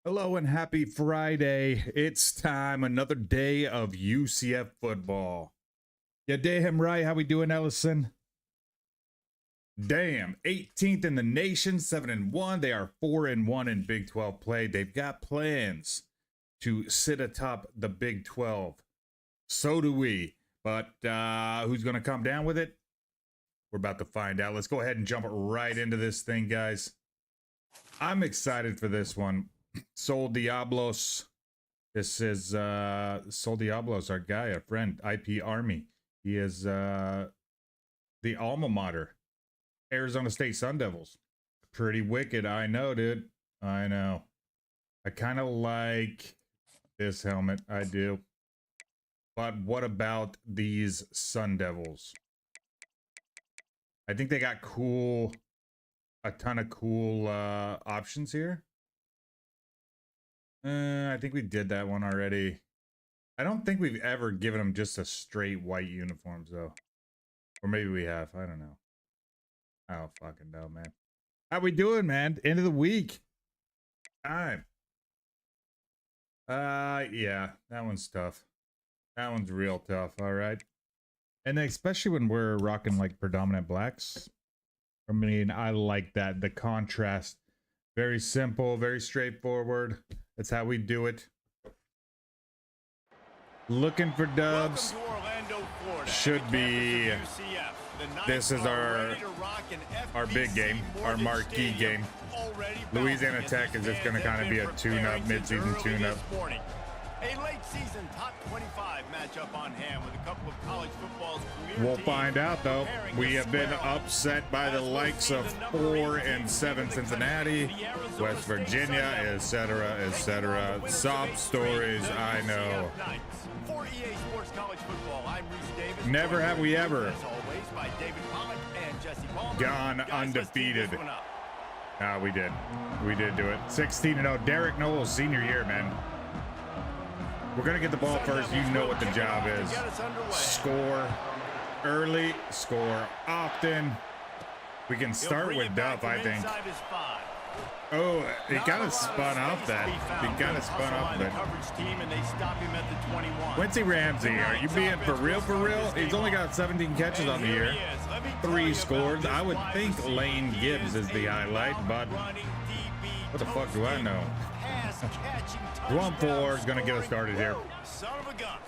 Hello and happy Friday. It's time, another day of UCF football. Yeah, damn right. How we doing, Ellison? Damn, 18th in the nation, 7-1. They are 4-1 in Big 12 play. They've got plans to sit atop the Big 12. So do we. But who's going to come down with it? We're about to find out. Let's go ahead and jump right into this thing, guys. I'm excited for this one. Sol Diablos. This is Sol Diablos, our guy, a friend, IP Army. He is the alma mater, Arizona State Sun Devils. Pretty wicked, I know, dude. I know. I kind of like this helmet, I do. But what about these Sun Devils? I think they got a ton of cool options here. I think we did that one already. I don't think we've ever given them just a straight white uniforms, though. Or maybe we have. I don't know. I don't fucking know, man. How we doing, man? End of the week. Time. Yeah. That one's tough. That one's real tough, all right? And especially when we're rocking, like, predominant blacks. I mean, I like that. The contrast. Very simple, very straightforward. That's how we do it. Looking for dubs. Should be. This is our big game, our marquee game. Louisiana Tech is just going to kind of be a tune-up, mid-season tune-up. A late season top 25 matchup on hand with a couple of college football's premier We'll find out, though. We have been upset by the likes of 4-7 Cincinnati, West Virginia, etc., etc. Sob stories, I know. For EA Sports College Football, I'm Reese Davis. Never have we ever As always, by David Pollack and Jesse Palmer. gone undefeated. Ah, we did. We did do it. 16-0. Derek Knowles, senior year, man. We're going to get the ball first. You know what the job is. Score early, score often. We can start with Duff, I think. Oh, it kind of spun off that. It kind of spun off that. Quincy Ramsey, are you being for real, for real? He's only got 17 catches on the year. 3 scores. I would think Lane Gibbs is the highlight, but what the fuck do I know? 1-4 is going to get us started here. Son of a gun.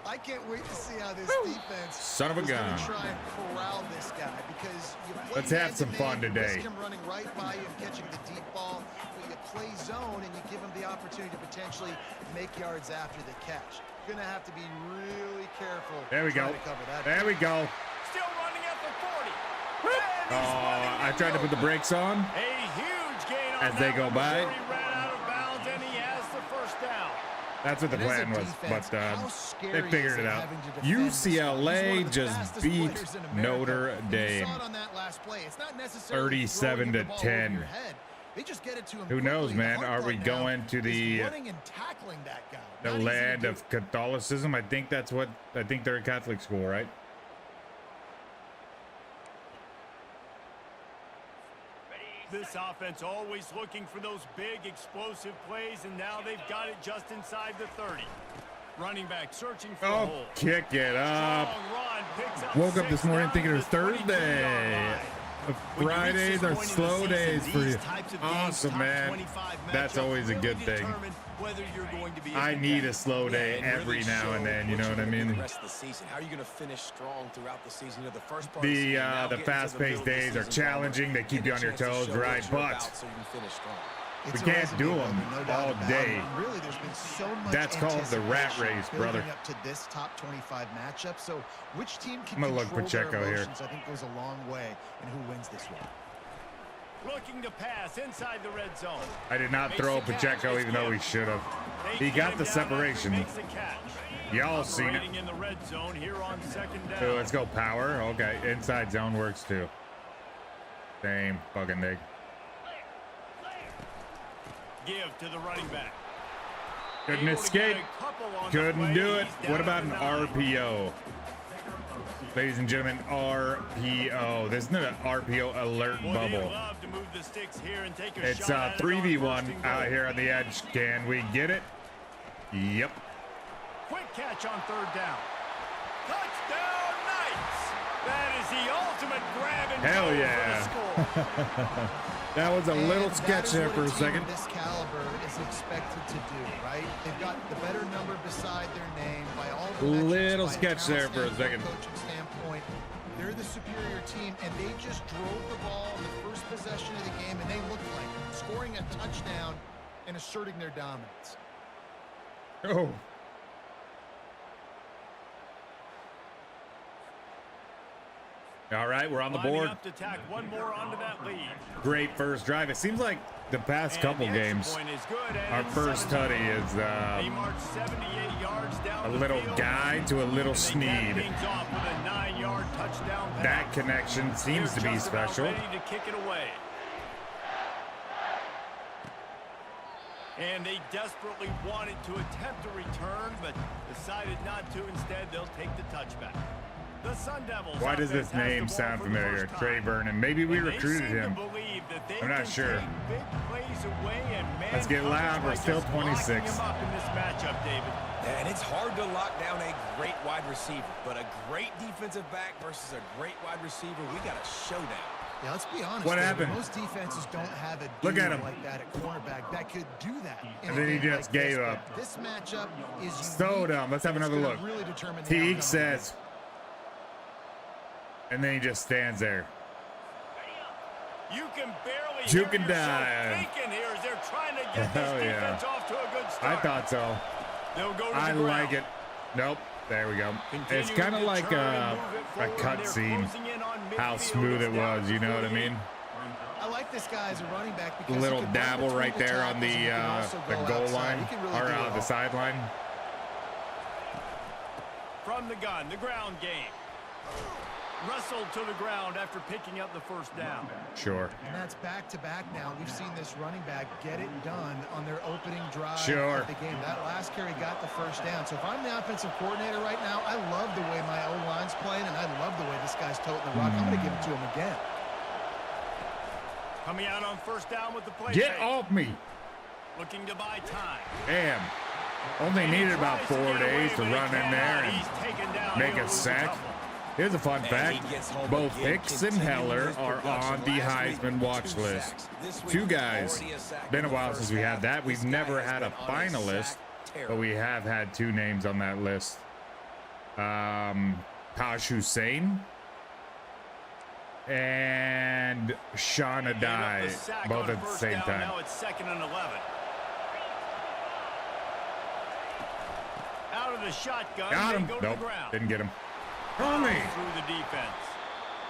I can't wait to see how this defense Son of a gun. try and corral this guy, because Let's have some fun today. Him running right by you and catching the deep ball, but you play zone and you give him the opportunity to potentially make yards after the catch. You're going to have to be really careful. There we go. There we go. Still running at the 40. Oh, I tried to put the brakes on A huge gain on as they go by. He ran out of bounds and he has the first down. That's what the plan was, but they figured it out. UCLA just beat Notre Dame 37-10. Who knows, man? Are we going to the land of Catholicism? I think they're a Catholic school, right? This offense always looking for those big explosive plays, and now they've got it just inside the 30. Running back searching for a hole. Kick it up. Woke up this morning thinking it was Thursday. Fridays are slow days for you. Awesome, man. That's always a good thing. I need a slow day every now and then, you know what I mean? How are you going to finish strong throughout the season? The first part the fast-paced days are challenging. They keep you on your toes, right? But It's We a can't do resume them builder, no doubt all about day. it. And really, there's been so much That's called the rat anticipation race, brother. building up to this top 25 matchup. So which team can I'm gonna look control Pacheco their here. emotions, I think goes a long way in who wins this one. Looking to pass inside the red zone. I did not throw Pacheco, even though he should have. He got the separation. Y'all seen it. In the red zone here on second down. So let's go power. Okay, inside zone works too. Same fucking thing. Give to the running back. Couldn't escape. Couldn't do it. What about an RPO? Ladies and gentlemen, RPO. There's not an RPO alert bubble. It's 3v1 out here on the edge. Can we get it? Yep. Quick catch on third down. Touchdown Knights. That is the ultimate grab and Hell go yeah. for the score. That was a little And sketch there for a second. This caliber is expected to do, right? They've got the better number beside their name by all the metrics, Little by a sketch there talent for a standpoint, second. coaching standpoint. They're the superior team, and they just drove the ball in the first possession of the game, and they looked like scoring a touchdown and asserting their dominance. Oh. All right, we're on the board. Up to tack one more onto that lead. Great first drive. It seems like the past couple games, our first tutty is They marched 78 yards down a the little field. guy to a little They cap Sneed. things off with a 9-yard touchdown pass. That connection seems to They're be just about special. ready to kick it away. And they desperately wanted to attempt a return, but decided not to. Instead, they'll take the touchback. The Sun Devils. Why does this name sound familiar? Trey Vernon. Maybe we recruited him. I'm not sure. Let's get loud. We're still 26. And it's hard to lock down a great wide receiver, but a great defensive back versus a great wide receiver, we got a showdown. Yeah, let's be honest. What David, happened? Most defenses don't have a Look at dude him. like that at cornerback that could do that. in And a then he game just like this, gave but up. This matchup is So unique, dumb. Let's have and it's another gonna look. really determine the Teague outcome. says. And then he just stands there. You can barely Juke hear and yourself dive. thinking here as they're trying to get this Hell yeah. defense off to a good I start. thought so. They'll go to I the like ground. it. Nope. There we go. It's Continuing kind of to like turn a and move it forward. cut They're scene. closing in on How midfield. smooth it It's down was. to You know what I 48. mean? I like this guy as a running back because Little he can run dabble between right the there on tackles and he can the also go goal outside. line He can really or do it the all. sideline. From the gun, the ground game. Wrestled to the ground after picking up the first down. Sure. And that's back-to-back now. We've seen this running back get it done on their opening drive Sure. of the game. That last carry got the first down. So if I'm the offensive coordinator right now, I love the way my O-line's playing, and I love the way this guy's toting the rock. I'm going to give it to him again. Coming out on first down with the play. Get fake. off me. Looking to buy time. Damn. Only needed about 4 days to run in there and make a sack. Here's a fun fact. Both Hicks and Heller are on the Heisman watch list. Two guys. Been a while since we had that. We've never had a finalist, but we have had two names on that list. Taj Hussein and Sean Adai, both at the same time. Now it's 2nd and 11. Out of the shotgun. Got him. They go to Nope, the ground. didn't get him. Through Only. the defense.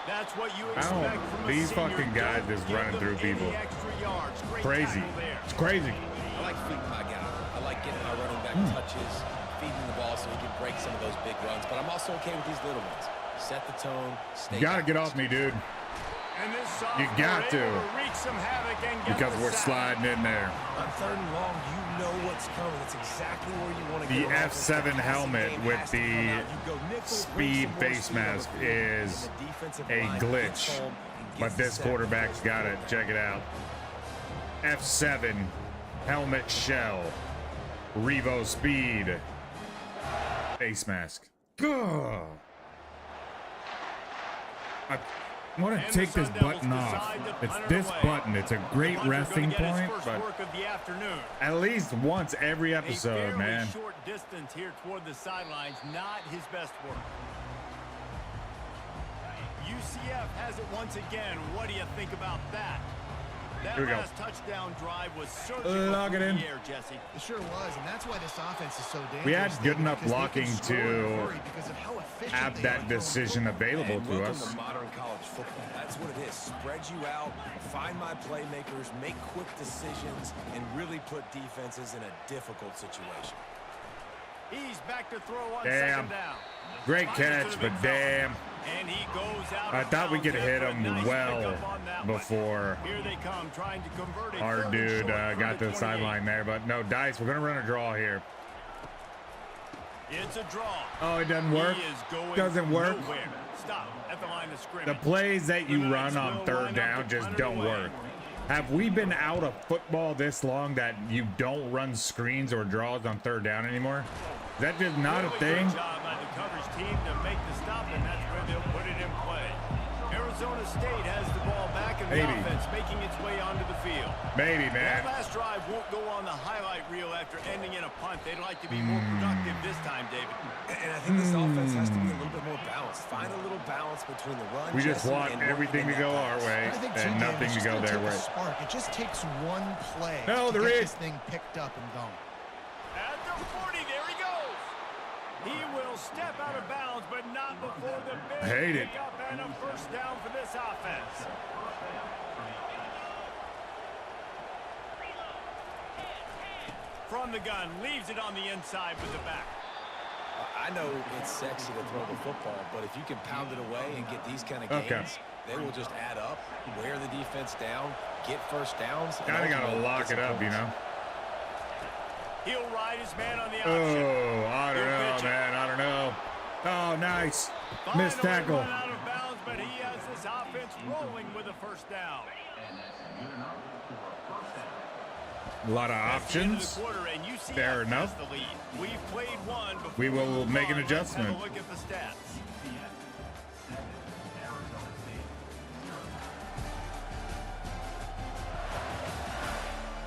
That's what you I expect don't- from a these senior. fucking guys Don't just give running them through any people. extra yards. Great Crazy. tackle there. It's crazy. I like feeding my guy. I like getting my running back touches, feeding the ball so he can break some of those big runs. But I'm also okay with these little ones. Set the tone. Stay You gotta get off me, dude. And this You got sophomore to. able wreak some havoc and get Because the we're sack. sliding in there. On 3rd and long, you know what's coming. It's exactly where you want to The go. F7 helmet with the speed face mask is a glitch, but this quarterback's got it. Check it out. F7 helmet shell, Revo speed face mask. Ugh. I want to take this button off. It's this button. It's a great resting point, but at least once every episode, man. Short distance here toward the sidelines, not his best work. UCF has it once again. What do you think about that? That Here we go. last touchdown drive was surgical Lock it through in. the air, Jesse. It sure was, and that's why this offense is so dangerous. We had good enough because they can blocking score in a to hurry because of how efficient have they that are throwing decision football. available And to welcome us. to modern college football. That's what it is. Spread you out, find my playmakers, make quick decisions, and really put defenses in a difficult situation. He's back to throw on Damn. second down. Great Finds it to catch, the but big fella. damn. And he goes out I of thought we bounds could hit after a him nice well pickup on that one. before Here they come, trying to convert a our third and dude short from got to the 28. sideline there. But no, Dice, we're going to run a draw here. It's a draw. Oh, it doesn't work. He is going Doesn't work. nowhere. Stop at the line of scrimmage. The plays that you The run Knights on will third line up down to just punt it don't away. work. Have we been out of football this long that you don't run screens or draws on third down anymore? Is that just not a Really thing? Good job by the coverage team to make the stop, and that's where they'll put it in play. Arizona State has the ball back in the Maybe. offense, making its way onto the field. Maybe, That man. last drive won't go on the highlight reel after ending in a punt. They'd like to be more productive this time, David. And I think this offense has to be a little bit more balanced. Find a little balance between the run. We just Jesse, want and working everything in to that go pass. our way I think and G-Man nothing is to just go gonna their take a way. spark. It just takes one play No, to there get is. this thing picked up and going. At the 40, there he goes. He will step out of bounds, but not before the big Hate it. pickup and a first down for this offense. From the gun, leaves it on the inside with the back. I know it's sexy to throw the football, but if you can pound it away and get these kind of Okay. gains, they will just add up, wear the defense down, get first downs. and Kind of got to ultimately lock get it some up, you points. know? He'll ride his man on the option. Oh, I don't He'll know, pitch it. man. I don't know. Oh, nice. Missed Finally tackle. run out of bounds, but he has this offense rolling with a first down. A lot of That's the end of options. the quarter, and UCF Fair has enough. the lead. We've played one before We will move make an on. Let's adjustment. have a look at the stats.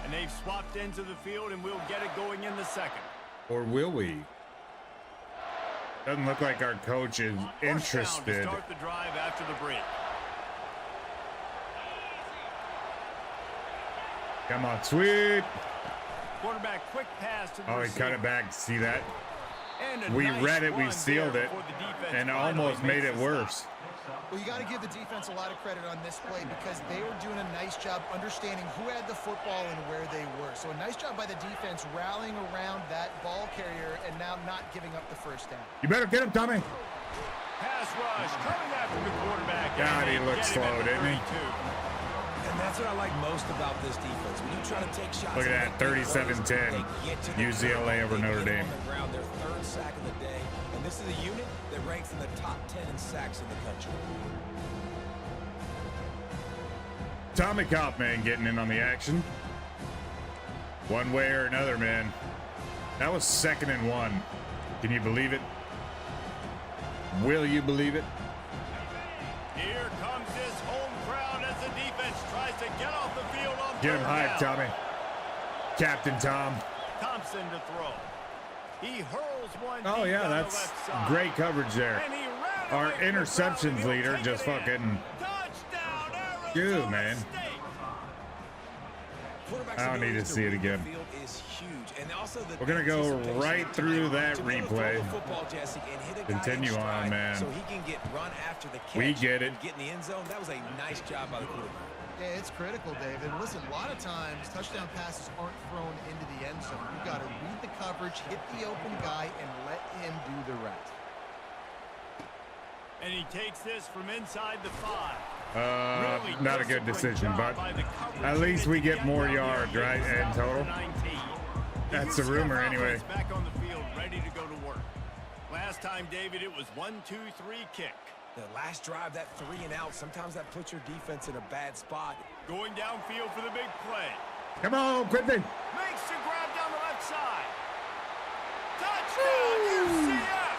And they've swapped into the field, and we'll get it going in the second. Or will we? Doesn't look like our coach is First down to interested. start the drive after the break. Come on, sweet. Quarterback quick pass to the Oh, he receiver. cut it back. See that? And a We nice read it, we run sealed there it, before the defense and finally almost made makes it the stop. worse. Well, you got to give the defense a lot of credit on this play because they were doing a nice job understanding who had the football and where they were. So a nice job by the defense rallying around that ball carrier and now not giving up the first down. You better get him, Tommy. Pass rush coming after the quarterback. God, and he they looked get him at slow, the didn't he? 32. And that's what I like most about this defense. When you try to take shots, Look at and that, make big plays, 37-10. they get to the UCLA over ground, Notre they get Dame. on the ground, their third sack of the day, and this is a unit that ranks in the top 10 in sacks in the country. Tommy Kaufman getting in on the action. One way or another, man. That was 2nd and 1. Can you believe it? Will you believe it? Here comes this home crowd as the defense tries to get off the field on Get him third hyped, down. Tommy. Captain Tom. Thompson to throw. He hurls one Oh, deep yeah, down the that's left side. great coverage there. And he ran Our away from the crowd, and interceptions he'll leader take just it in. fucking... Touchdown, Arizona Dude, man. State. Quarterback's I don't need ability to see it read the again. field is huge. And also the We're gonna go anticipation right of through time that to be able to replay. throw the football, Jesse, and hit a guy Continue in on, stride man. So he can get run after the catch. We get it. and get in the end zone. That was a nice job by the quarterback. Yeah, it's critical, David. Listen, a lot of times touchdown passes aren't thrown into the end zone. You've got to read the coverage, hit the open guy, and let him do the rest. And he takes this from inside the 5. Not a good decision, but at at least we get more yards, right, in total? That's the rumor anyway. Back on the field, ready to go to work. Last time, David, it was 1-2-3 kick. The last drive, that 3 and out, sometimes that puts your defense in a bad spot. Going downfield for the big play. Come on, Quincy. Makes the grab down the left side. Touchdown, UCF!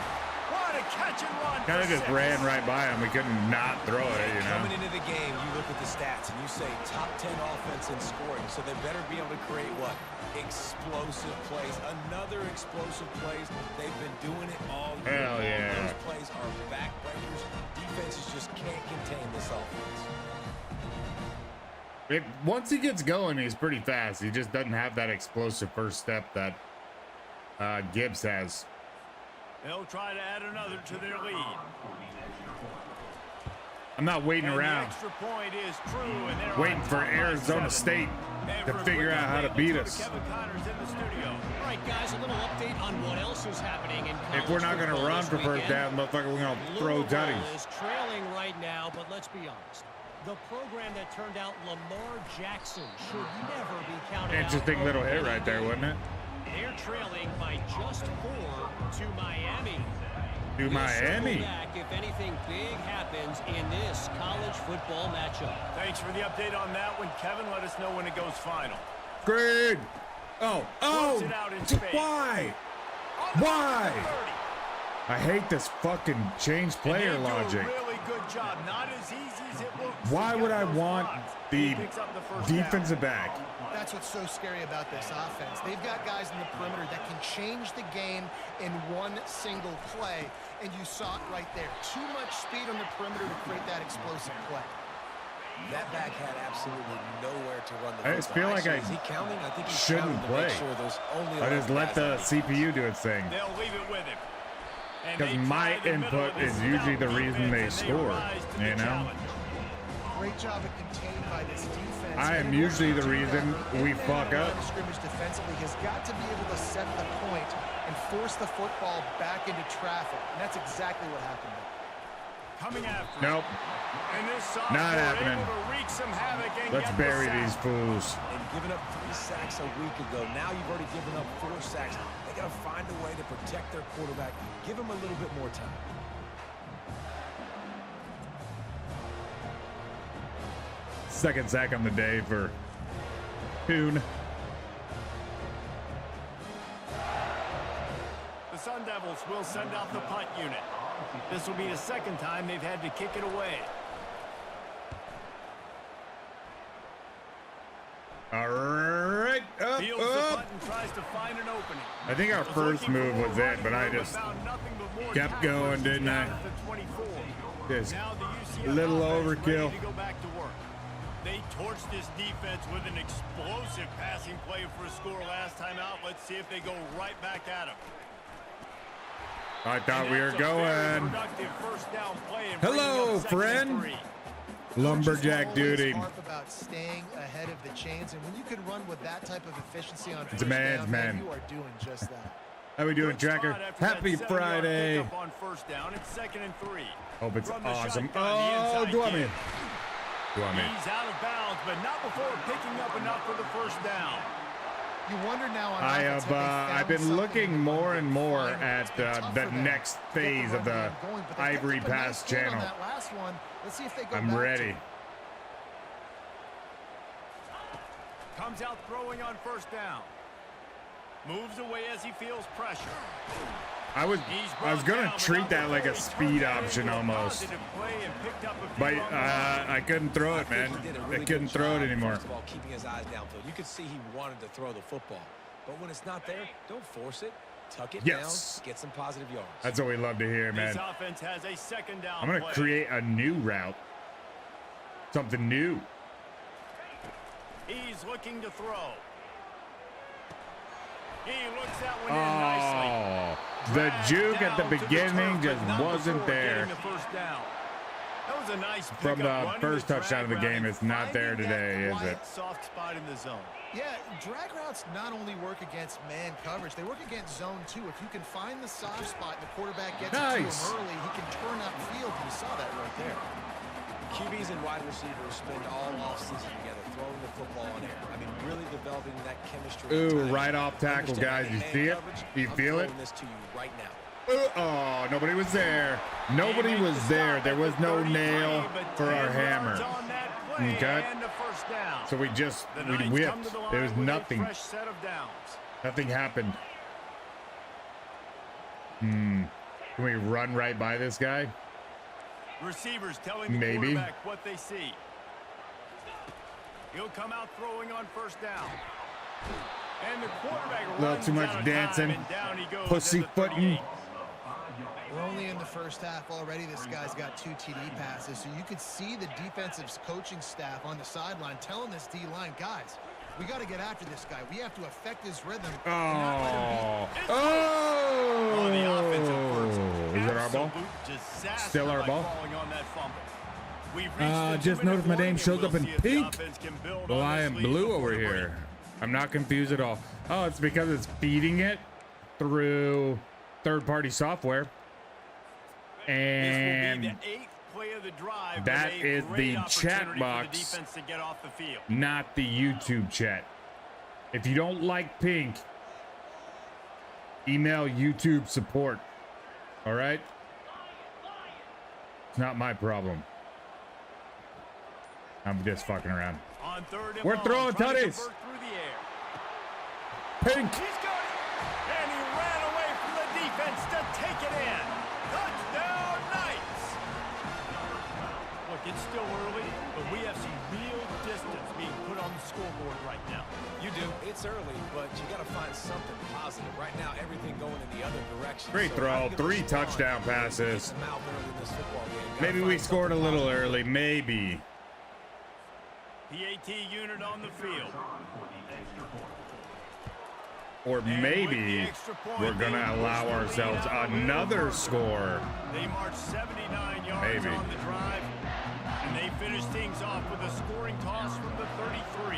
What a catch and run. Kind of for just 6. ran right by him. We couldn't not throw it, you Coming know. into the game, you look at the stats and you say top 10 offense in scoring, so they better be able to create what? Explosive plays. Another explosive plays. They've been doing it all year. Hell yeah. Those plays are backbreakers. Defenses just can't contain this offense. Once he gets going, he's pretty fast. He just doesn't have that explosive first step that Gibbs has. They'll try to add another to their lead. I'm not waiting And around, the extra point is true, and they're waiting on for top by Arizona 7. State And to for a figure quick out how to update, beat let's us. go to Kevin Connor's in the studio. All right, guys, a little update on what else is happening in college If we're not going to football run this for first weekend. down, motherfucker, we're going to throw Louisville tutties. is trailing right now, but let's be honest. The program that turned out Lamar Jackson should never be counted out. Interesting little hit right there, wasn't it? They're trailing by just 4 to Miami. To We'll Miami. circle back if anything big happens in this college football matchup. Thanks for the update on that one, Kevin. Let us know when it goes final. Greg. Oh, Throws it out in space. why? On the Why? 30. I hate this fucking change player And they do logic. a really good job. Not as easy as it looks. Why to would get I those want blocks. the He picks up the first down. defensive back? That's what's so scary about this offense. They've got guys in the perimeter that can change the game in one single play, and you saw it right there. Too much speed on the perimeter to create that explosive play. That back had absolutely nowhere to run the I just football. feel like Actually, I is he counting? I think he's shouldn't counting to make play. sure there's only I just 11 let guys the on defense. CPU do its thing. They'll leave it with him. And Because they my try the middle input of this is usually the stout reason they defense, and score, rise to the you know? challenge. Great job at contained by this defense. I am And in order usually to the do reason that, we in fuck that up. line of scrimmage defensively has got to be able to set the point and force the football back into traffic. And that's exactly what happened there. Coming after Nope. him. And this sophomore Not happening. able to wreak some havoc and Let's get the bury sack. these fools. And giving up 3 sacks a week ago. Now you've already given up 4 sacks. They got to find a way to protect their quarterback. Give him a little bit more time. Second sack on the day for Coon. The Sun Devils will send out the punt unit. This will be the second time they've had to kick it away. All right. Up, Fields the up. punt and tries to find an opening. I think our Was first looking for move more was it, running but I room, just found nothing but more kept tacklers going, didn't I? down at the 24. Just Now the UCF little offense overkill. ready to go back to work. They torched this defense with an explosive passing play for a score last time out. Let's see if they go right back at him. I thought we were That's a very going. productive first down play and Hello, bringing up second and friend. 3. Lumberjack Coaches always duty. harp about staying ahead of the chains, and when you can run with that type of efficiency on It's a first man's down, man. you are doing just that. How we doing, Good Tracker? spot after that Happy 7-yard Friday. pickup on first down. It's second and 3. Hope it's From the awesome. shotgun, the Oh, inside do I kick. mean? Do I mean? He's out of bounds, but not before picking up enough for the first down. You wonder now on I offense, have I've found been something looking to more and more find at it's been tough the for them next to get phase of the run game going, but they picked Ivory up a nice Pass gain on channel. that last one. Let's see if they go I'm back to ready. it. Comes out throwing on first down. Moves away as he feels pressure. I was gonna down, but treat not that like a before he speed turned it option into a almost, positive play and picked up a few but on the run. I couldn't throw it, I think man. he did a I really couldn't good throw it job, anymore. First of all, keeping his eyes downfield. You could see he wanted to throw the football. But when it's not there, don't force it. Tuck it Yes. down. Get some positive yards. That's what we love to hear, This man. offense has a second down I'm gonna play. create a new route, something new. He's looking to throw. He looks that one in nicely. Oh, the Dragged juke at the down to beginning turf, just but not wasn't before there. getting the first down. That was a nice From pickup, the running first the touchdown of the drag game, route it's not and there finding that today, is quiet, it? Soft spot in the zone. Yeah, drag routes not only work against man coverage, they work against zone too. If you can find the soft spot and the quarterback gets it to Nice. him early, he can turn upfield. You saw that right there. QBs and wide receivers spend all offseason together throwing the football in air. I mean, really developing that chemistry. Ooh, Time. right off tackle, Understand, guys. You man see it? coverage, You I'm feel it? throwing this to you right now. Oh, nobody was there. Nobody was there. There was no nail for our hammer. Okay. And the first down. So we The Knights come whipped. to the line There was with a nothing. fresh set of downs. Nothing happened. Can we run right by this guy? Receivers telling the Maybe. quarterback what they see. He'll come out throwing on first down. And the quarterback Little runs too much out of dancing. time, and down he goes at the Pussyfooting. 38. We're only in the first half already. This guy's got 2 TD passes, so you could see the defensive coaching staff on the sideline telling this D-line, guys, we got to get after this guy. We have to affect his rhythm. Oh. On the offensive first. Is it our ball? Disaster Still our by ball? falling on that fumble. We've reached the Just 2-minute noticed my name warning, shows and up we'll in see if the pink. offense can build Well, on I this am lead blue before over the break. here. I'm not confused at all. Oh, it's because it's feeding it through third-party software. And this will be the 8th play of the drive. that with a is great the chat opportunity for box. the defense to get off the field. not the YouTube chat. If you don't like pink, email YouTube support. All right? It's not my problem. I'm just fucking around. On 3rd and We're long, throwing trying to tutties. convert through the air. Pink. He's got it. And he ran away from the defense to take it in. Touchdown, Knights. Look, it's still early, but we have some real distance being put on the scoreboard right now. You do. It's early, but you got to find something positive. Right now, everything going in the other direction. Great So how throw. you gonna 3 respond? touchdown passes. Get them out early in this football game. Gotta Maybe we find scored a something little positive. early. Maybe. PAT unit on the field. Or And with the maybe extra point, we're going they to allow push the lead ourselves out a little another further. score. They marched 79 yards Maybe. on the drive, and they finished things off with a scoring toss from the 33.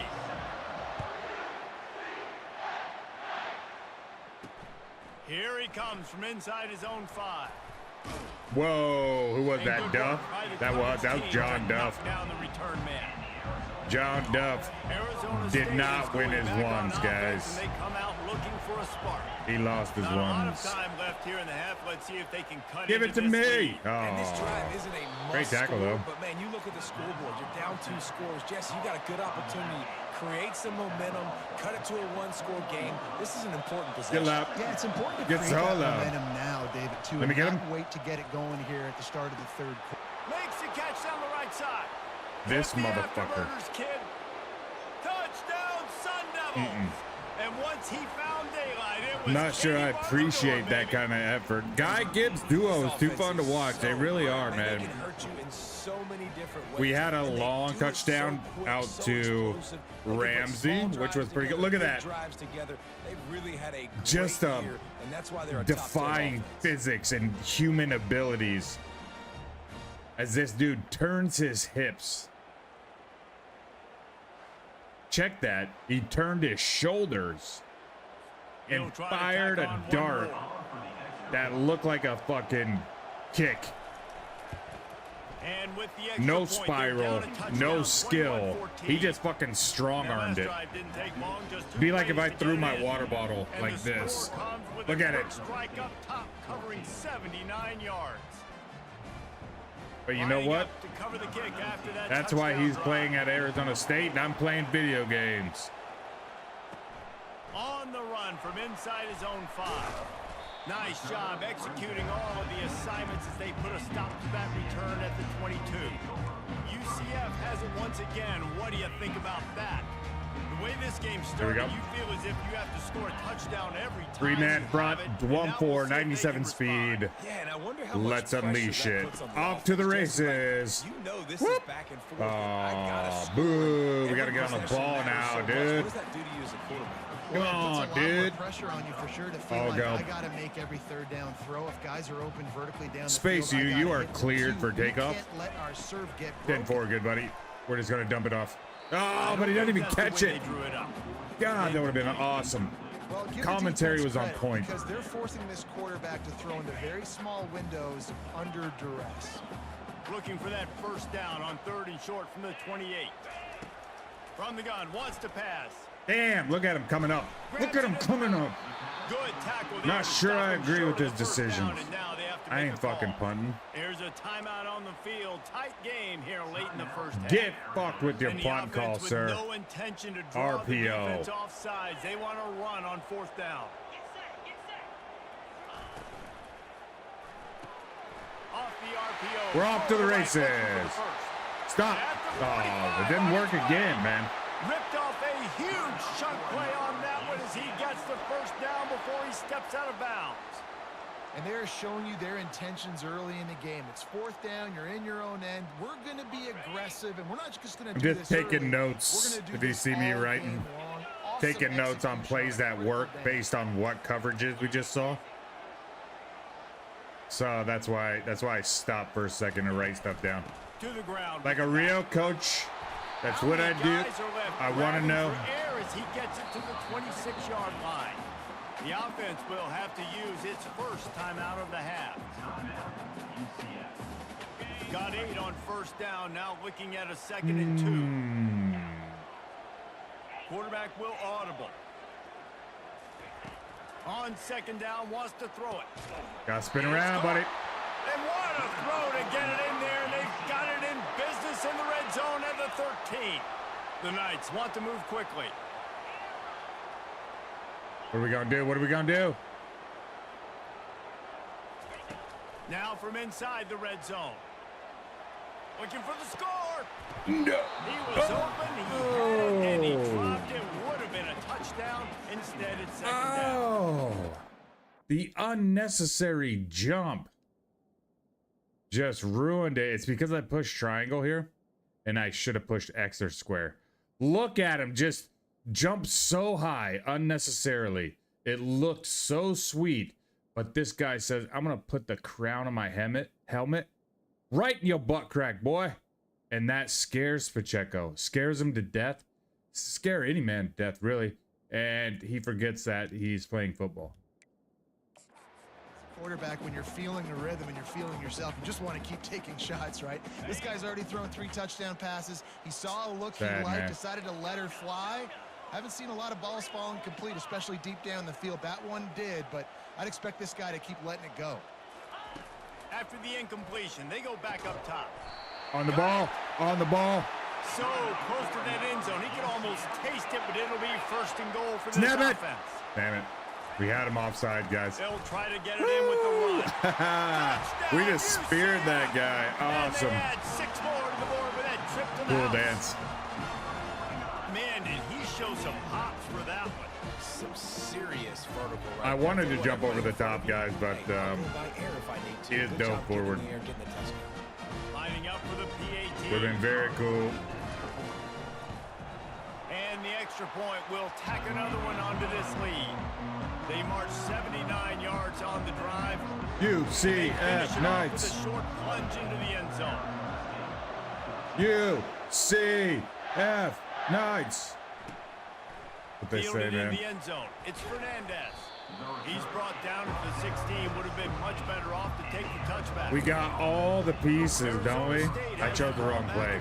Here he comes from inside his own 5. Whoa, who was And that, good Duff? work by the That was Clemens team John to Duff. knock down the return man. John Duff Arizona did State not is win going his back on ones, offense, guys. And they come out looking for a spark. He lost his Not a lot of ones. time left here in the half. Let's see if they can cut Give into it to this me. lead. And this drive Oh, isn't a Great must tackle, score, though. but man, you look at the scoreboard, you're down 2 scores. Jesse, you got a good opportunity. Create some momentum, cut it to a 1-score game. This is an important get possession. up. Yeah, it's important to Get create that solo. momentum now, David, too. Let me and get not him. wait to get it going here at the start of the 3rd quarter. Makes the catch down the right side. This Hit the motherfucker. afterburners, kid. Touchdown, Sun Devils. And once he found daylight, it was Not sure I game on the appreciate door, that baby. kind of effort. Guy Gibbs duo is too This fun to offense is watch. They so really good, are, They man. can hurt you in so many different ways. We had a And they long do it touchdown so quick, out so to explosive. They can put Ramsey, small which drives was pretty good. together, Look at big that. drives together. They've really had a Just great a year, and that's why they're a top 10 defying offense. physics and human abilities as this dude turns his hips. Check that. He turned his shoulders He'll and try to fired tack a on one dart more. that looked like a fucking kick. And with the extra No point, they're spiral, down a touchdown, no skill. 21-14. He just fucking strong That armed last it. drive didn't take long, just 2 Be like if plays I to threw get my in. water bottle And like the this. score comes with Look a at quick it. strike up top, covering 79 yards. But you know Lining what? up to cover the kick after that That's why he's touchdown playing drive. at Arizona State and I'm playing video games. On the run from inside his own 5. Nice job executing all of the assignments as they put a stop to that return at the 22. UCF has it once again. What do you think about that? The way this game There we started, go. you feel as if you have to score a touchdown every time. 3-man you front, have it, and now 1-4, we'll see if they 97 can respond. speed. Yeah, and I wonder how much Let's pressure unleash that it. puts on the Off to the offense. Just like, races. you know this Whoop. is back and forth. I gotta Oh, score. boo. We Every gotta get on the possession ball matters now, so much. dude. What does that do to you as a quarterback? Come Well, it puts a on, lot more dude. pressure on you for sure to feel I'll like go. I got to make every 3rd down throw. If guys are open vertically down the Space, field, I you gotta are hit them cleared too. for We takeoff. can't let our serve get broken. 10-4, good buddy. We're just gonna dump it off. I Oh, don't but he doesn't think even that's the catch way it. they drew it up. God, that would have been awesome. Well, give the Commentary defense was on credit point. because they're forcing this quarterback to throw into very small windows under duress. Looking for that first down on 3rd and short from the 28. From the gun, wants to pass. Damn, look at him coming up. Look at him coming up. Good tackle there Not to sure stop I him agree short with of his the first down, decisions. and now they have to I make ain't a call. fucking punting. Here's a timeout on the field. Tight game here late in the first half. Get fucked with your And the punt call, offense with sir. no intention to draw the RPO. defense off sides. They want to run on 4th down. Off the RPO. We're off to the Right races. foot for the first. Stop. Oh, it didn't work again, man. Ripped off a huge chunk play on that one as he gets the first down before he steps out of bounds. And they're showing you their intentions early in the game. It's 4th down. You're in your own end. We're going to be aggressive, and we're not just going to do this taking early. notes. If you see me writing, taking notes on plays that work based on what coverages we just saw. So that's why I stopped for a second to write stuff down. To the ground. Like a real coach, that's what I do. I want to know. Air as he gets it to the 26-yard line. The offense will have to use its first timeout of the half. Got 8 on 1st down, now looking at a 2nd and 2. Quarterback will audible. On 2nd down, wants to throw it. Gotta spin around, buddy. And what a throw to get it in there, and they've got it in business in the red zone at the 13. The Knights want to move quickly. What are we gonna do? What are we gonna do? Now from inside the red zone. Looking for the score. No. He was open, he had it, and he dropped it. Would have been a touchdown. Instead, it's 2nd down. Oh, the unnecessary jump just ruined it. It's because I pushed triangle here, and I should have pushed X or square. Look at him just jump so high unnecessarily. It looked so sweet, but this guy says, I'm gonna put the crown of my helmet right in your butt crack, boy. And that scares Pacheco, scares him to death. Scare any man to death, really. And he forgets that he's playing football. Quarterback, when you're feeling the rhythm and you're feeling yourself, you just want to keep taking shots, right? This guy's already thrown 3 touchdown passes. He saw a look he liked, decided to let her fly. Haven't seen a lot of balls falling complete, especially deep down the field. That one did, but I'd expect this guy to keep letting it go. After the incompletion, they go back up top. On the ball, on the ball. So close to that end zone, he could almost taste it, but it'll be 1st and goal for this Snap it. offense. Damn it. We had him offside, guys. They'll try to get it in with the run. We just speared that guy. Awesome. And they add 6 more to the board with that trip to the Cool house. dance. Man, did he show some hops for that one. Some serious vertical. I wanted to jump over the top, guys, but he is dove forward. Lining up for the PAT. Would have been very cool. And the extra point will tack another one onto this lead. They march 79 yards on the drive. UCF Knights. With a short plunge into the end zone. UCF Knights. What they say, Fielded in man. the end zone. It's Fernandez. He's brought down to the 16. Would have been much better off to take the touchback. We got all the pieces, don't we? I chose the wrong play.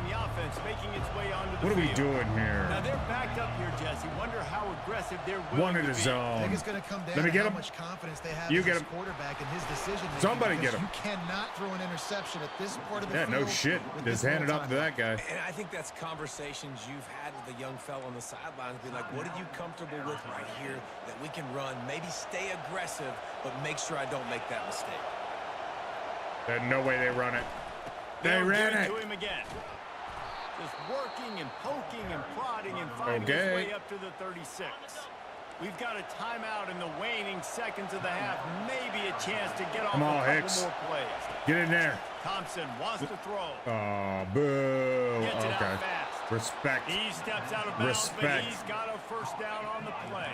What are we doing here? Now they're backed up here, Jesse. Wonder how aggressive they're willing Wanted to a be. I zone. think it's going to come down Let me to get how him. much confidence they have You in get his him. quarterback and his decision. Somebody get him. You cannot throw an interception at this part of the Yeah, field. no shit. with Just this hand it little up to timeout. that guy. And I think that's conversations you've had with the young fella on the sidelines. Be like, what are you comfortable with right here that we can run? Maybe stay aggressive, but make sure I don't make that mistake. There's no way they run it. They They'll ran give it. to him again. Just working and poking and prodding and finding Okay. his way up to the 36. We've got a timeout in the waning seconds of the half. Maybe a chance to get off Come on, a couple Hicks. more plays. Get in there. Thompson wants to throw. Oh, boo. Gets it Okay. out fast. Respect. He steps out of bounds, but Respect. he's got a 1st down on the play.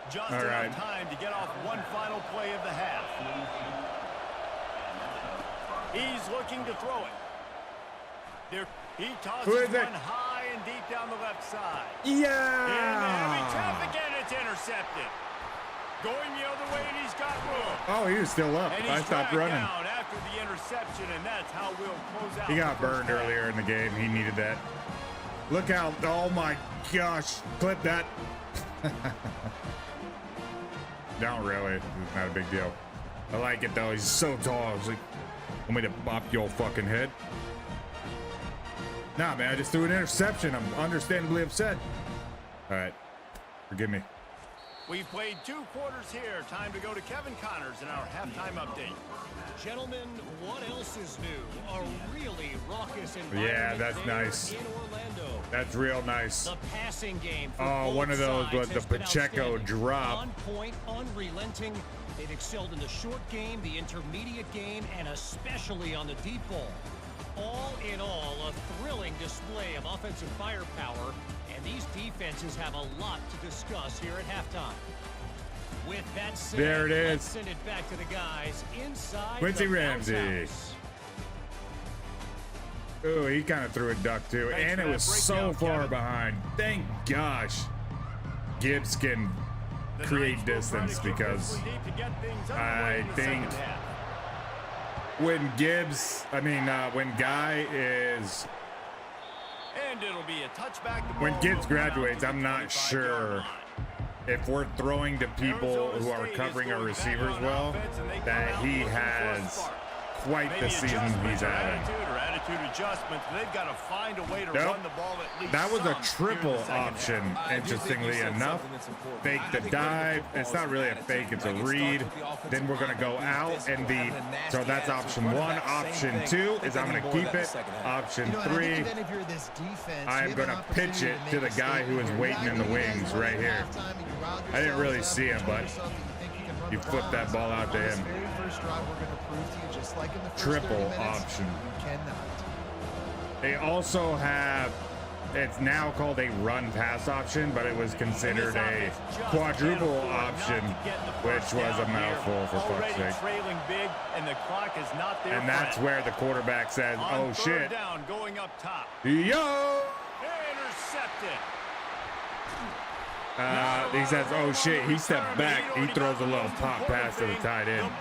Just All enough right. time to get off one final play of the half. He's looking to throw it. There, he tosses Who is it? one high and deep down the left side. Yeah. And heavy traffic, and it's intercepted. Going the other way, and he's got room. Oh, he was still up. And I he's stopped dragged running. down after the interception, and that's how we'll close out. He got the first burned half. earlier in the game. He needed that. Look out. Oh, my gosh. Clip that. Don't really. It's not a big deal. I like it, though. He's so tall. It's like, want me to bop your fucking head? Nah, man. I just threw an interception. I'm understandably upset. All right. Forgive me. We've played 2 quarters here. Time to go to Kevin Connors in our halftime update. Gentlemen, what else is new? A really raucous environment Yeah, that's there nice. in Orlando. That's real nice. The passing game for Oh, both one of those sides was the has been Pacheco outstanding. drop. On point, unrelenting. They've excelled in the short game, the intermediate game, and especially on the deep ball. All in all, a thrilling display of offensive firepower, and these defenses have a lot to discuss here at halftime. With that said, there it is. Let's send it back to the guys inside Quincy the Ramsey. bounce. Oh, he kind of threw a duck too, and it was so far behind. Thank gosh Gibbs can create distance, because I think when when Guy is, and it'll be a touchback. when Gibbs graduates, I'm not sure if we're throwing to people who are covering our receivers well, that he has quite the season he's having. They've got to find a way to run the ball at least. That was a triple option, interestingly enough. Fake the dive. It's not really a fake, it's a read. Then we're going to go out, and so that's option one. Option two is I'm going to keep it. Option three, I'm going to pitch it to the guy who is waiting in the wings right here. I didn't really see him, but you flip that ball out to him. Triple option. They also have, it's now called a run pass option, but it was considered a quadruple option, which was a mouthful, for fuck's sake. And that's where the quarterback says, oh shit. Yo! He says, oh shit. He stepped back. He throws a little pop pass to the tight end.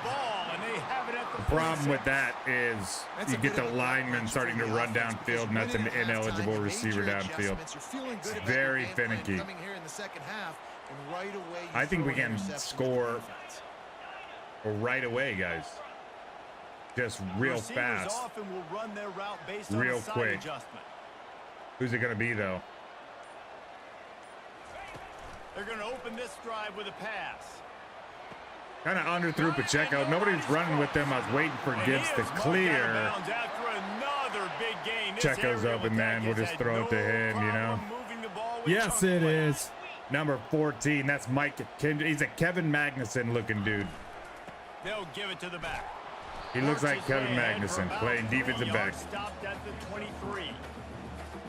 The problem with that is you get the lineman starting to run downfield, and that's an ineligible receiver downfield. It's very finicky. I think we can score right away, guys. Just real fast. Real quick. Who's it going to be, though? They're going to open this drive with a pass. Kind of underthrew Pacheco. Nobody's running with them. I was waiting for Gibbs to clear. Pacheco's open, man. We'll just throw it to him, you know? Yes, it is. Number 14. That's Mike Kendrick. He's a Kevin Magnuson looking dude. They'll give it to the back. He looks like Kevin Magnuson playing defensive back. Stopped at the 23.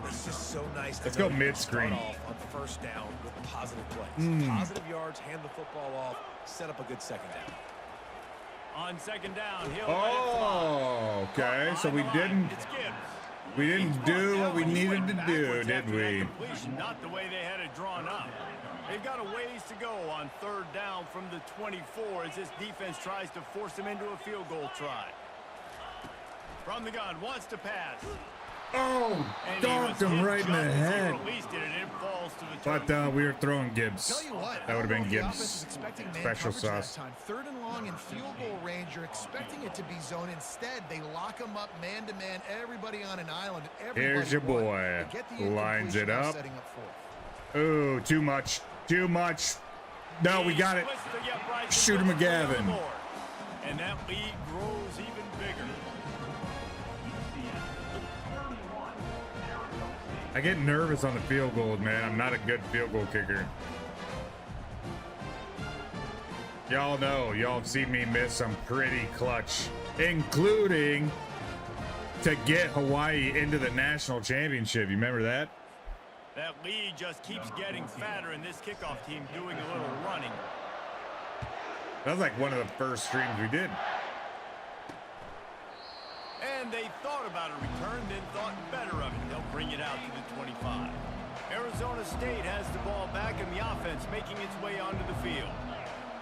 It's just so nice. Let's go mid-screen. On first down with positive plays. Positive yards, hand the football off, set up a good second down. On second down, he'll okay. So we didn't do what we needed to do, did we? Not the way they had it drawn up. They've got a ways to go on third down from the 24 as this defense tries to force them into a field goal try. From the gun, wants to pass. Oh, donked him right in the head. But we were throwing Gibbs. That would have been Gibbs. Special sauce. Third and long in field goal range. You're expecting it to be zone. Instead, they lock them up man to man. Everybody on an island. Here's your boy. Lines it up. Ooh, too much. Too much. No, we got it. Shoot him, McGavin. And that lead grows even bigger. I get nervous on the field goals, man. I'm not a good field goal kicker. Y'all know, y'all have seen me miss some pretty clutch, including to get Hawaii into the national championship. You remember that? That lead just keeps getting fatter, and this kickoff team doing a little running. That was like one of the first streams we did. And they thought about a return, then thought better of it. They'll bring it out to the 25. Arizona State has the ball back, and the offense making its way onto the field.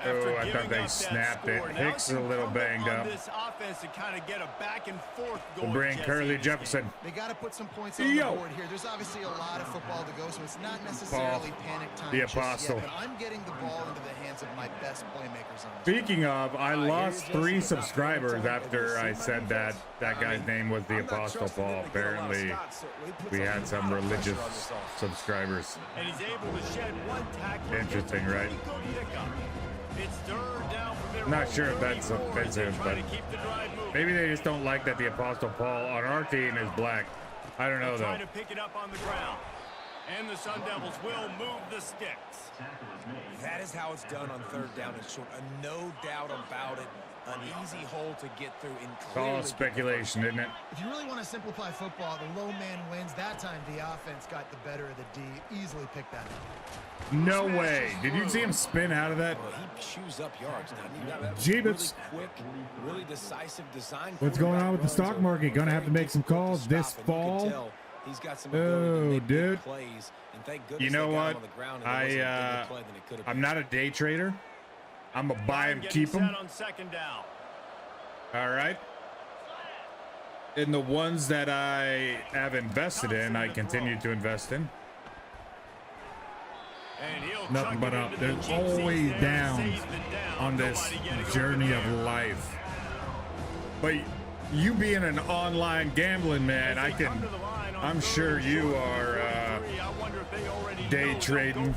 Oh, I thought they snapped it. Hicks is a little banged up. This offense to kind of get a back and forth goal. We'll bring Curly Jefferson. They got to put some points on the board here. There's obviously a lot of football to go, so it's not necessarily panic time. The Apostle. Yet, but I'm getting the ball into the hands of my best playmakers on this. Speaking of, I lost 3 subscribers after I said that guy's name was the Apostle Paul. Apparently, we had some religious subscribers. And he's able to shed one tackle. Interesting, right? I'm not sure if that's offensive, but maybe they just don't like that the Apostle Paul on our team is black. I don't know, though. Trying to pick it up on the ground. And the Sun Devils will move the sticks. That is how it's done on third down and short. No doubt about it. An easy hole to get through. All speculation, isn't it? If you really want to simplify football, the low man wins. That time the offense got the better of the D. Easily picked that up. No way. Did you see him spin out of that? Well, he chews up yards. Jeebus. Really quick, really decisive design. What's going on with the stock market? Gonna have to make some calls this fall. He's got some dude. plays, and thank goodness you know what? I'm not a day trader. I'm a buy and keep them. On second down. All right. In the ones that I have invested in, I continue to invest in. Nothing but up. There's always downs on this journey of life. But you being an online gambling man, I'm sure you are day trading,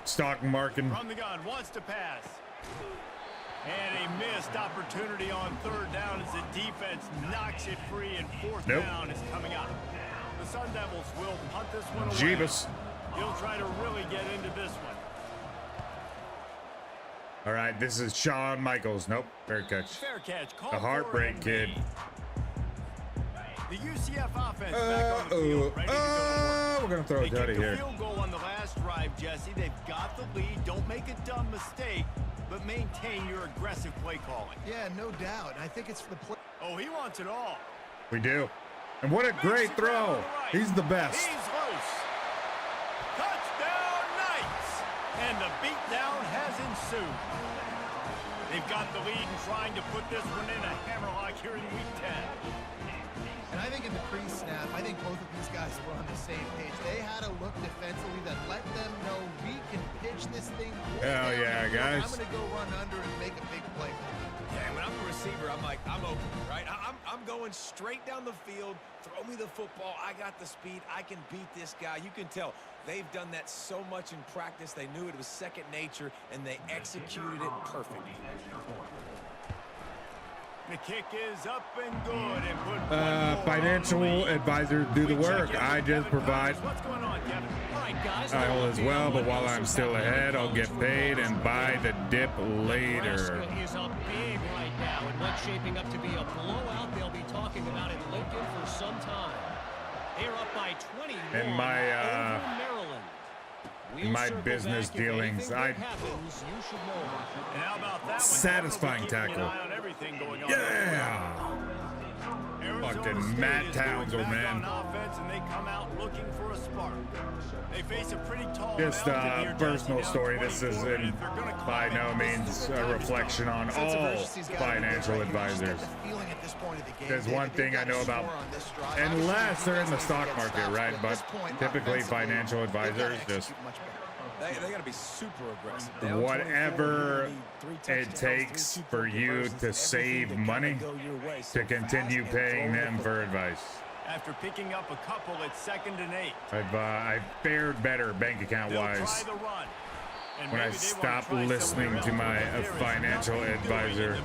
stock market. From the gun, wants to pass. And a missed opportunity on third down as the defense knocks it free, and fourth down is coming up. The Sun Devils will punt this one away. Jeebus. He'll try to really get into this one. All right, this is Shawn Michaels. Nope, fair catch. Fair catch. The heartbreak kid. The UCF offense back on the field, ready to go to work. We're gonna throw a tutty here. Field goal on the last drive, Jesse. They've got the lead. Don't make a dumb mistake, but maintain your aggressive play calling. Yeah, no doubt. I think it's for the play. Oh, he wants it all. We do. And what a great throw. He's the best. He's loose. Touchdown Knights. And the beatdown has ensued. They've got the lead and trying to put this one in a hammerlock here in week 10. And I think in the pre-snap, I think both of these guys were on the same page. They had a look defensively that let them know we can pitch this thing. Hell yeah, guys. I'm going to go run under and make a big play. Yeah, when I'm a receiver, I'm like, I'm open, right? I'm going straight down the field. Throw me the football. I got the speed. I can beat this guy. You can tell they've done that so much in practice. They knew it was second nature, and they executed it perfectly. The kick is up and good. And financial advisors do the work. I just provide What's going on, Kevin? All right, guys. I will as well, but while I'm still ahead, I'll get paid and buy the dip later. Nebraska is up big right now, and what's shaping up to be a blowout they'll be talking about in Lincoln for some time. They're up by 21 In my, over Maryland. In my business dealings, And how about that one? Satisfying tackle. Yeah. Fucking Matt Townsend, man. And they come out looking for a spark. They face a pretty tall Just a personal story. This isn't by no means a reflection on all financial advisors. There's one thing I know about, unless they're in the stock market, right? But typically financial advisors just They got to be super aggressive. whatever it takes for you to save money to continue paying them for advice. After picking up a couple at 2nd and 8. I've fared better bank account wise when I stopped listening to my financial advisor.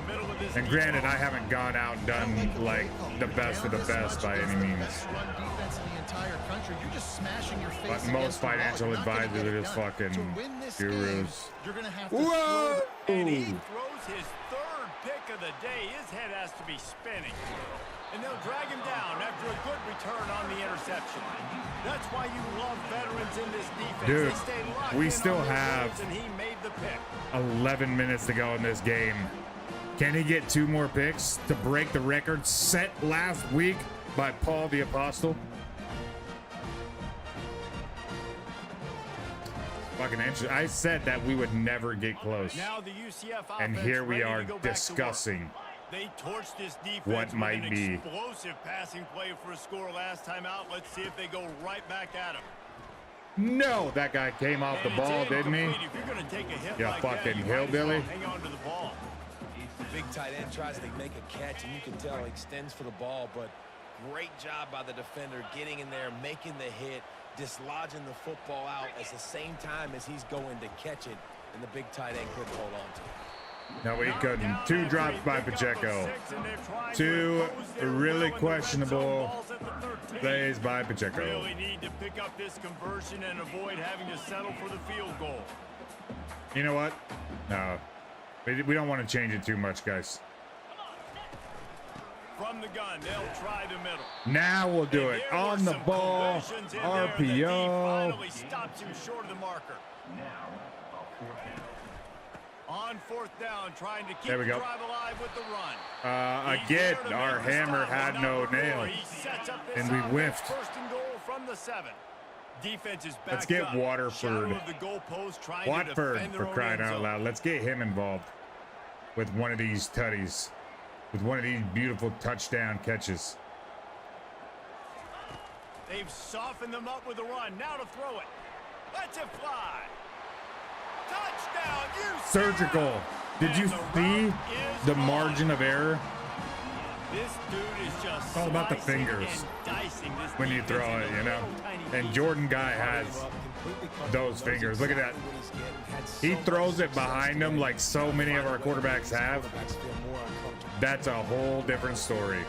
And granted, I haven't gone out and done like the best of the best by any means. But most financial advisors are just fucking gurus. Whoa! And he throws his third pick of the day. His head has to be spinning. And they'll drag him down after a good return on the interception. That's why you love veterans in this defense. Dude, they stay locked we in still on their have words, and he made the pick. 11 minutes to go in this game. Can he get 2 more picks to break the record set last week by Paul the Apostle? Fucking interesting. I said that we would never get close. Now the UCF And offense here we ready are to go back to work. discussing They torched this defense what with might an be. explosive passing play for a score last time out. Let's see if they go right back at him. No, that guy came off the And ball, it's didn't he? incomplete. If you're gonna take a hit You like fucking that, you might as well hillbilly. hang on to the ball. The big tight end tries to make a catch, and you can tell he extends for the ball, but great job by the defender getting in there, making the hit, dislodging the football out at the same time as he's going to catch it, and the big tight end couldn't hold on to it. No, he couldn't. 2 drops by Pacheco. 2 really questionable Plays by Pacheco. Really need to pick up this conversion and avoid having to settle for the field goal. You know what? No. We don't want to change it too much, guys. From the gun, they'll try the middle. Now we'll do it. On the ball. RPO. Finally stops him short of the marker. On fourth down, trying to keep the drive alive with the run. Again, our hammer had no nail, and we whiffed. First and goal from the 7. Defense is back. Let's get up. Waterford. Watford, for crying out loud. Let's get him involved with one of these tutties, with one of these beautiful touchdown catches. They've softened them up with a run. Now to throw it. Let's it fly. Touchdown, Surgical. Did you see the margin of error? This dude is just it's all about the fingers when you throw it, you know. And Jordan Guy has those fingers. Look at that. He throws it behind him like so many of our quarterbacks have. That's a whole different story.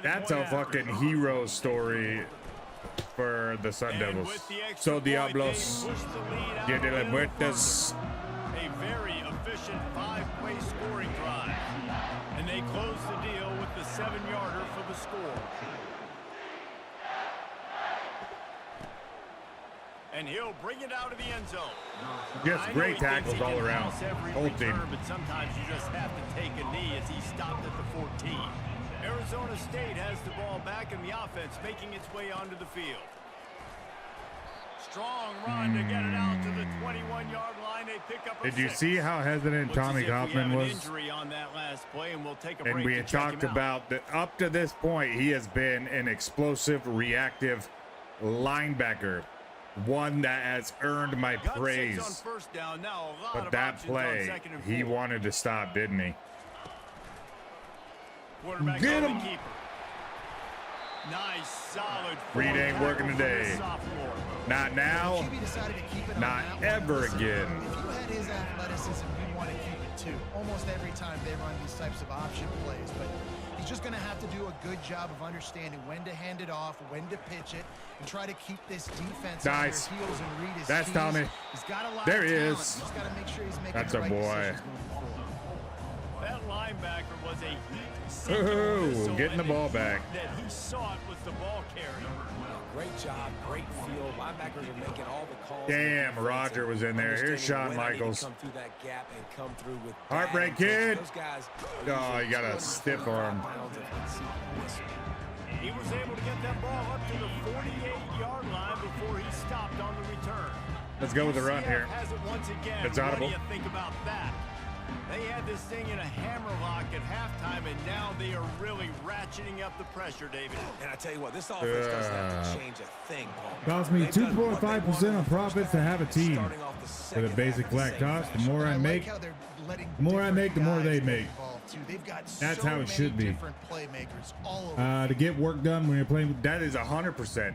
That's a fucking hero story for the Sun Devils. So Diablos, Dia de la Muertes. A very efficient 5-play scoring drive. And they close the deal with the 7-yarder for the score. And he'll bring it out of the end zone. Just great tackles all around. Whole team. But sometimes you just have to take a knee as he stopped at the 14. Arizona State has the ball back in the offense, making its way onto the field. Strong run to get it out to the 21-yard line. They pick up a Did you 6. see how hesitant Tommy Kaufman was? On that last play, and we'll take a and break we had talked about that up to this point, he has been an explosive, reactive linebacker. One that has earned my praise. Down, but that play, he wanted to stop, didn't he? Get him! Nice, solid. Reed ain't working today. Not now. Not ever again. If you had his athleticism, you want to keep it too. Almost every time they run these types of option plays, but he's just going to have to do a good job of understanding when to hand it off, when to pitch it, and try to keep this defense nice. on their heels and read his That's keys. Tommy. He's got a lot there of he talent. is. He's got to make sure he's making That's the a right boy. That linebacker was a getting the ball back. That he sought was the ball carrier. Great job, great field. Linebackers are making all the calls. Damn, Roger was in there. Here's Shawn Michaels. Come through that gap and come through with heartbreak kid. Those guys oh, you got a stiff arm. He was able to get that ball up to the 48-yard line before he stopped on the return. Let's go with the run here. Has it once again. It's audible. What do you think about that? They had this thing in a hammerlock at halftime, and now they are really ratcheting up the pressure, David. And I tell you what, this offense doesn't have to change a thing, Paul. Cost me 2.5% on profits to have a team. For the basic flat cost, the more I make, the more they make. That's how it should be. To get work done when you're playing. That is 100%.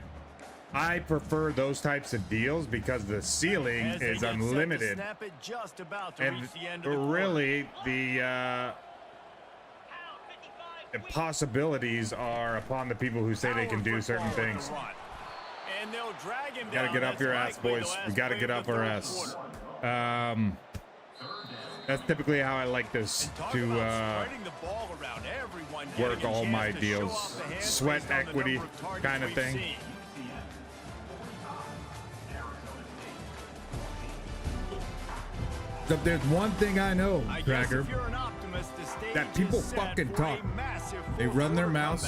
I prefer those types of deals because the ceiling is unlimited. And really, the possibilities are upon the people who say they can do certain things. Got to get up your ass, boys. We got to get up our ass. That's typically how I like this to work all my deals. Sweat equity kind of thing. So if there's one thing I know, Cracker, that people fucking talk. They run their mouths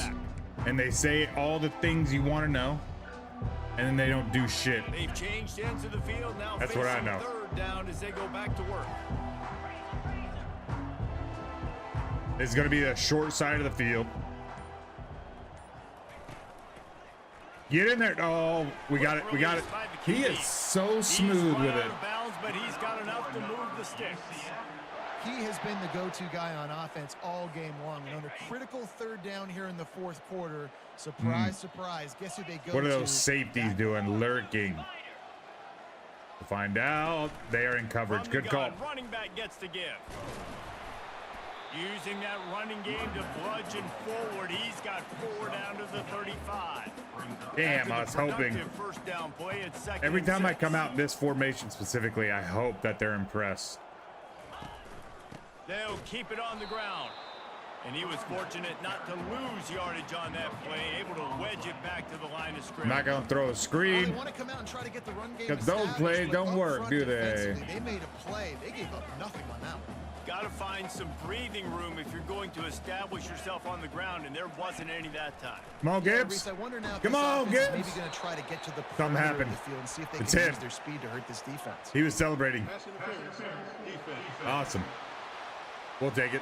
and they say all the things you want to know, and then they don't do shit. They've changed ends of the field now. That's what I know. Third down as they go back to work. It's going to be the short side of the field. Get in there. Oh, we got it. We got it. He is so smooth with it. But he's got enough to move the sticks. He has been the go-to guy on offense all game long. And on a critical third down here in the fourth quarter, surprise, surprise, guess who they go to? What are those safeties doing? Lurking. To find out, they are in coverage. Good call. Running back gets to give. Using that running game to bludgeon forward. He's got 4 down to the 35. Damn, I was hoping. First down play at second Every and time I 6. come out in this formation specifically, I hope that they're impressed. They'll keep it on the ground. And he was fortunate not to lose yardage on that play, able to wedge it back to the line of scrimmage. I'm not going to throw a screen. They want to come out and try to get the run game Because those plays don't work, do they? They made a play. They gave up nothing on that one. Got to find some breathing room if you're going to establish yourself on the ground, and there wasn't any that time. Come on, Yeah, Gibbs. Reese, I wonder now if Come this on, offense is Gibbs. maybe going to try to get to the Something perimeter happened. of the field and see if they It's can him. use their speed to hurt this defense. He was celebrating. Awesome. We'll take it.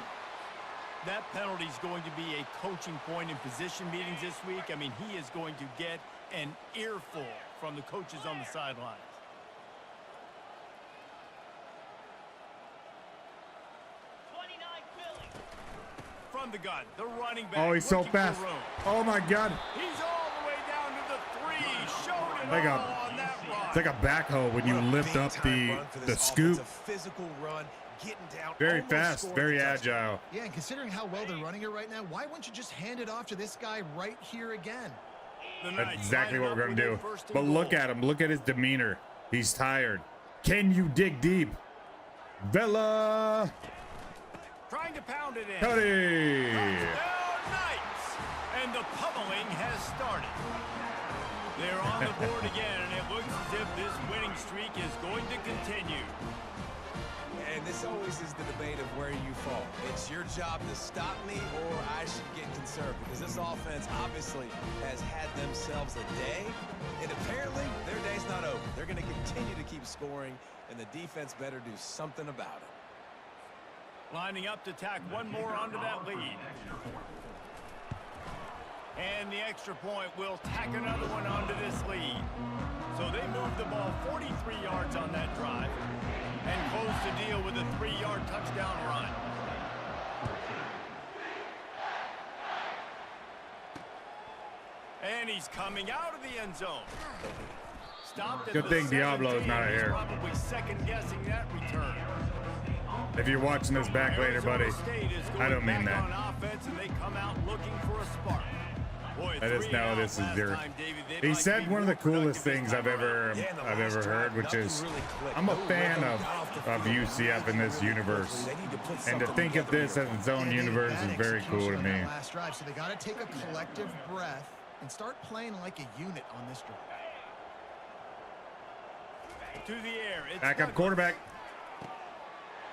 That penalty is going to be a coaching point in position meetings this week. I mean, he is going to get an earful from the coaches on the sidelines. From the gun, the running back. Oh, he's so looking for fast. room. Oh, my God. He's all the way down to the 3. Showed it Like all a- on that run. It's like a backhoe when you lift up the scoop. Physical run, getting down, Very almost fast, scoring very a touchdown. agile. Yeah, and considering how well they're running it right now, why wouldn't you just hand it off to this guy right here again? The That's Knights exactly line what up we're going with to a do. first and But look goal. at him. Look at his demeanor. He's tired. Can you dig deep? Vela. Trying to pound it in. Cody. Touchdown Knights! And the pummeling has started. They're on the board again, and it looks as if this winning streak is going to continue. And this always is the debate of where you fall. It's your job to stop me, or I should get conservative, because this offense obviously has had themselves a day, and apparently their day's not over. They're going to continue to keep scoring, and the defense better do something about it. Lining up to tack one more onto that lead. And the extra point will tack another one onto this lead. So they move the ball 43 yards on that drive and close the deal with a 3-yard touchdown run. And he's coming out of the end zone. Stopped at Good the thing Diablo's 17. not He's here. probably second-guessing that return. If you're watching this back later, buddy, Arizona State is I don't going mean back that. on offense, and they come out looking for a spark. Boy, I just know this is your. He said one of the coolest things I've ever heard, which is I'm a fan of UCF in this universe, and to think of this as its own universe is very cool to me. Last drive, so they got to take a collective breath and start playing like a unit on this drive. To the air. It's Backup Douglas. quarterback.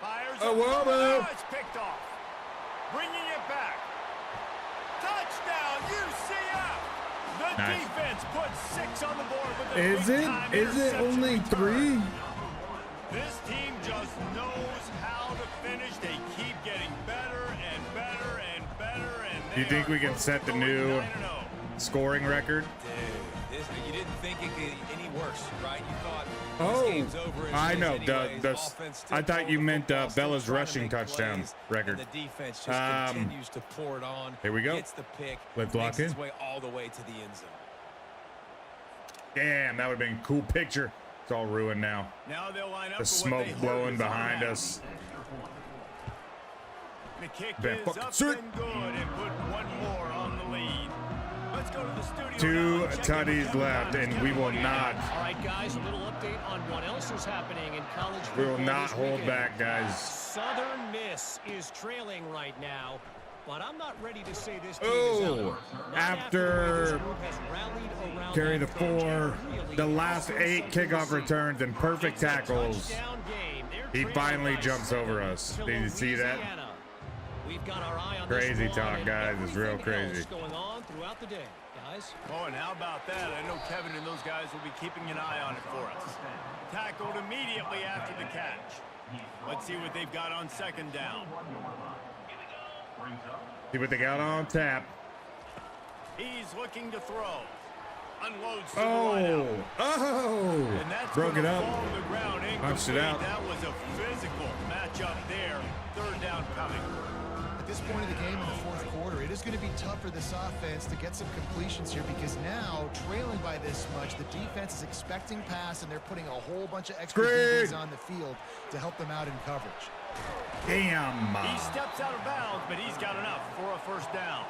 Fires Oh, a whoa, throw. whoa. Now it's picked off. Bringing it back. Touchdown, UCF. The Nice. defense puts 6 on the board with a Is big-time it interception only return. 3? This team just knows how to finish. They keep getting better and better and better. And Do you they think are we can set the going new 9-0. scoring record? Dude, you didn't think it could get any worse, right? You thought Oh, this game's over as I it is know. anyways. The Offense still I thought you throwing the meant football, still Bella's trying to rushing make touchdown plays, record. And the defense just continues to pour it on. Here we go. Gets the pick. Let's makes lock its in. way all the way to the end zone. Damn, that would have been a cool picture. It's all ruined now. Now they'll line up The for what smoke they hope blowing is on behind that. us. The kick That is fucking up sick. and good, and put one more on the lead. Let's go to the studio. Two now and check in with tutties Kevin left, Connors. and we Kevin, will what do you not. got? All right, guys, a little update on what else is happening in college We football will not this hold weekend. back, guys. Southern Miss is trailing right now, but I'm not ready to say this team Oh, is out. Not after the way this group has rallied around Carry the that coach 4, and really the last awesome 8 something to kickoff see. returns and perfect It's a tackles. touchdown game. They're He trailing finally by jumps 7 over us. to Did you see that? Louisiana. We've got our eye on Crazy this one talk, and guys. It's real everything else crazy. going on throughout the day, guys. Oh, and how about that? I know Kevin and those guys will be keeping an eye on it for us. Tackled immediately after the catch. Let's see what they've got on second down. See what they got on tap. He's looking to throw. Unloads to the Oh, wideout. oh. And that's Broke it gonna up. fall to the ground. Punched it Incomplete. out. That was a physical matchup there. Third down coming. At this point of the game in the fourth quarter, it is going to be tough for this offense to get some completions here because now, trailing by this much, the defense is expecting pass, and they're putting a whole bunch of extra Screen. DBs on the field to help them out in coverage. Damn. He steps out of bounds, but he's got enough for a first down.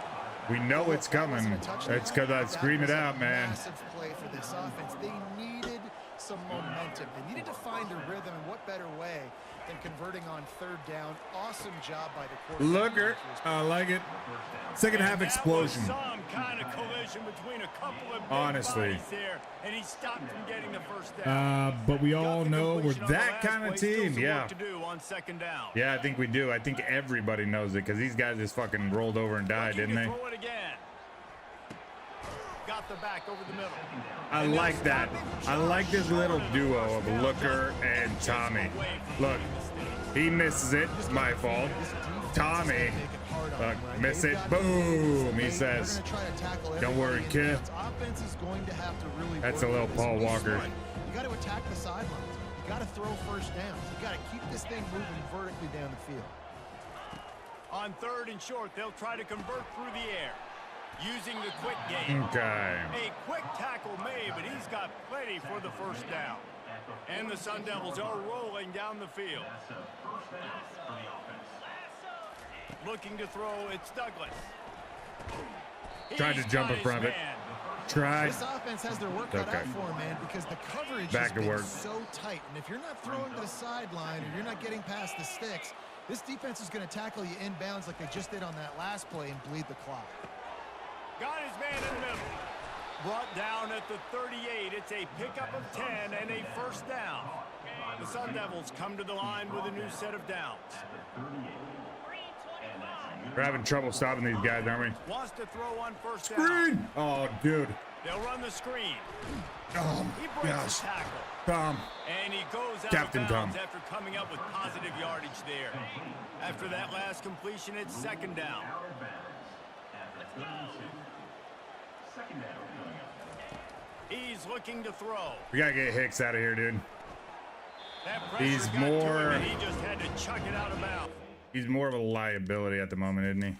We know it's coming. It's because I scream it out, man. Massive play for this offense. They needed some momentum. They needed to find a rhythm, and what better way than converting on third down. Awesome job by the quarterback. Looker, I like it. Second half explosion. Some kind of collision between a couple of honestly there, and he stopped from getting the first down. But we all know we're that kind of team. Yeah. To do on second down. Yeah, I think we do. I think everybody knows it because these guys just fucking rolled over and died, didn't they? Throw it again. Got the back over the middle. I like that. I like this little duo of Looker and Tommy. Look, he misses it. It's my fault. Tommy, look, miss it. Boom, he says. Don't worry, kid. That's a little Paul Walker. You got to attack the sidelines. You got to throw first down. You got to keep this thing moving vertically down the field. On third and short, they'll try to convert through the air. Using the quick game. Okay. A quick tackle made, but he's got plenty for the first down. And the Sun Devils are rolling down the field. Looking to throw, it's Douglas. Tried to jump in front of it. Tried. This offense has their work cut out for him, man, because the coverage Back has to been work. so tight. And if you're not throwing to the sideline or you're not getting past the sticks, this defense is going to tackle you inbounds like they just did on that last play and bleed the clock. Got his man in the middle. Brought down at the 38. It's a pickup of 10 and a first down. The Sun Devils come to the line with a new set of downs. We're having trouble stopping these guys, aren't we? Wants to throw on first down. Screen! Oh, dude. They'll run the screen. Oh, He my breaks gosh. the tackle. Tom. And he goes out Captain of bounds Tom. after coming up with positive yardage there. After that last completion, it's second down. He's looking to throw. We gotta get Hicks out of here, dude. That pressure He's got to him, more- and he just had to chuck it out of bounds. He's more of a liability at the moment, isn't he?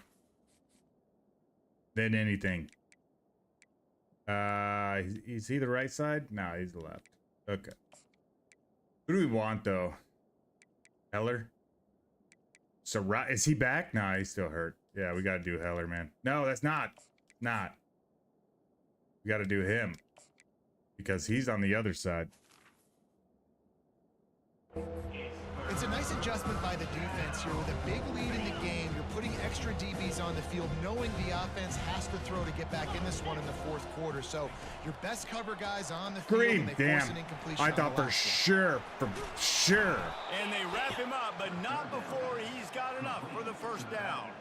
Than anything. Is he the right side? No, he's the left. Okay. Who do we want though? Heller? Is he back? No, he's still hurt. Yeah, we gotta do Heller, man. No, that's not. We gotta do him. Because he's on the other side. It's a nice adjustment by the defense here. With a big lead in the game, you're putting extra DBs on the field, knowing the offense has to throw to get back in this one in the fourth quarter. So your best cover guys on the field, Green, and they damn. force an incompletion. I on thought the for last sure. And they wrap him up, but not before he's got enough for the first down.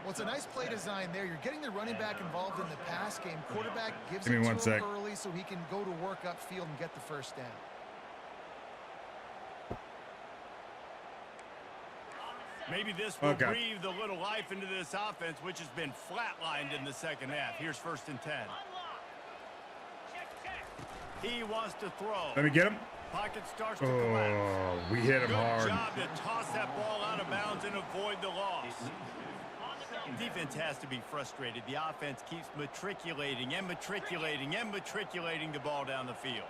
Well, it's a nice play design there. You're getting the running back involved in the pass game. Quarterback gives Give it me to one him sec. early so he can go to work upfield and get the first down. Maybe this will Okay. breathe a little life into this offense, which has been flatlined in the second half. Here's first and 10. He wants to throw. Let me get him. Pocket starts to collapse. Oh, we hit him Good hard. job to toss that ball out of bounds and avoid the loss. Defense has to be frustrated. The offense keeps matriculating and matriculating and matriculating the ball down the field.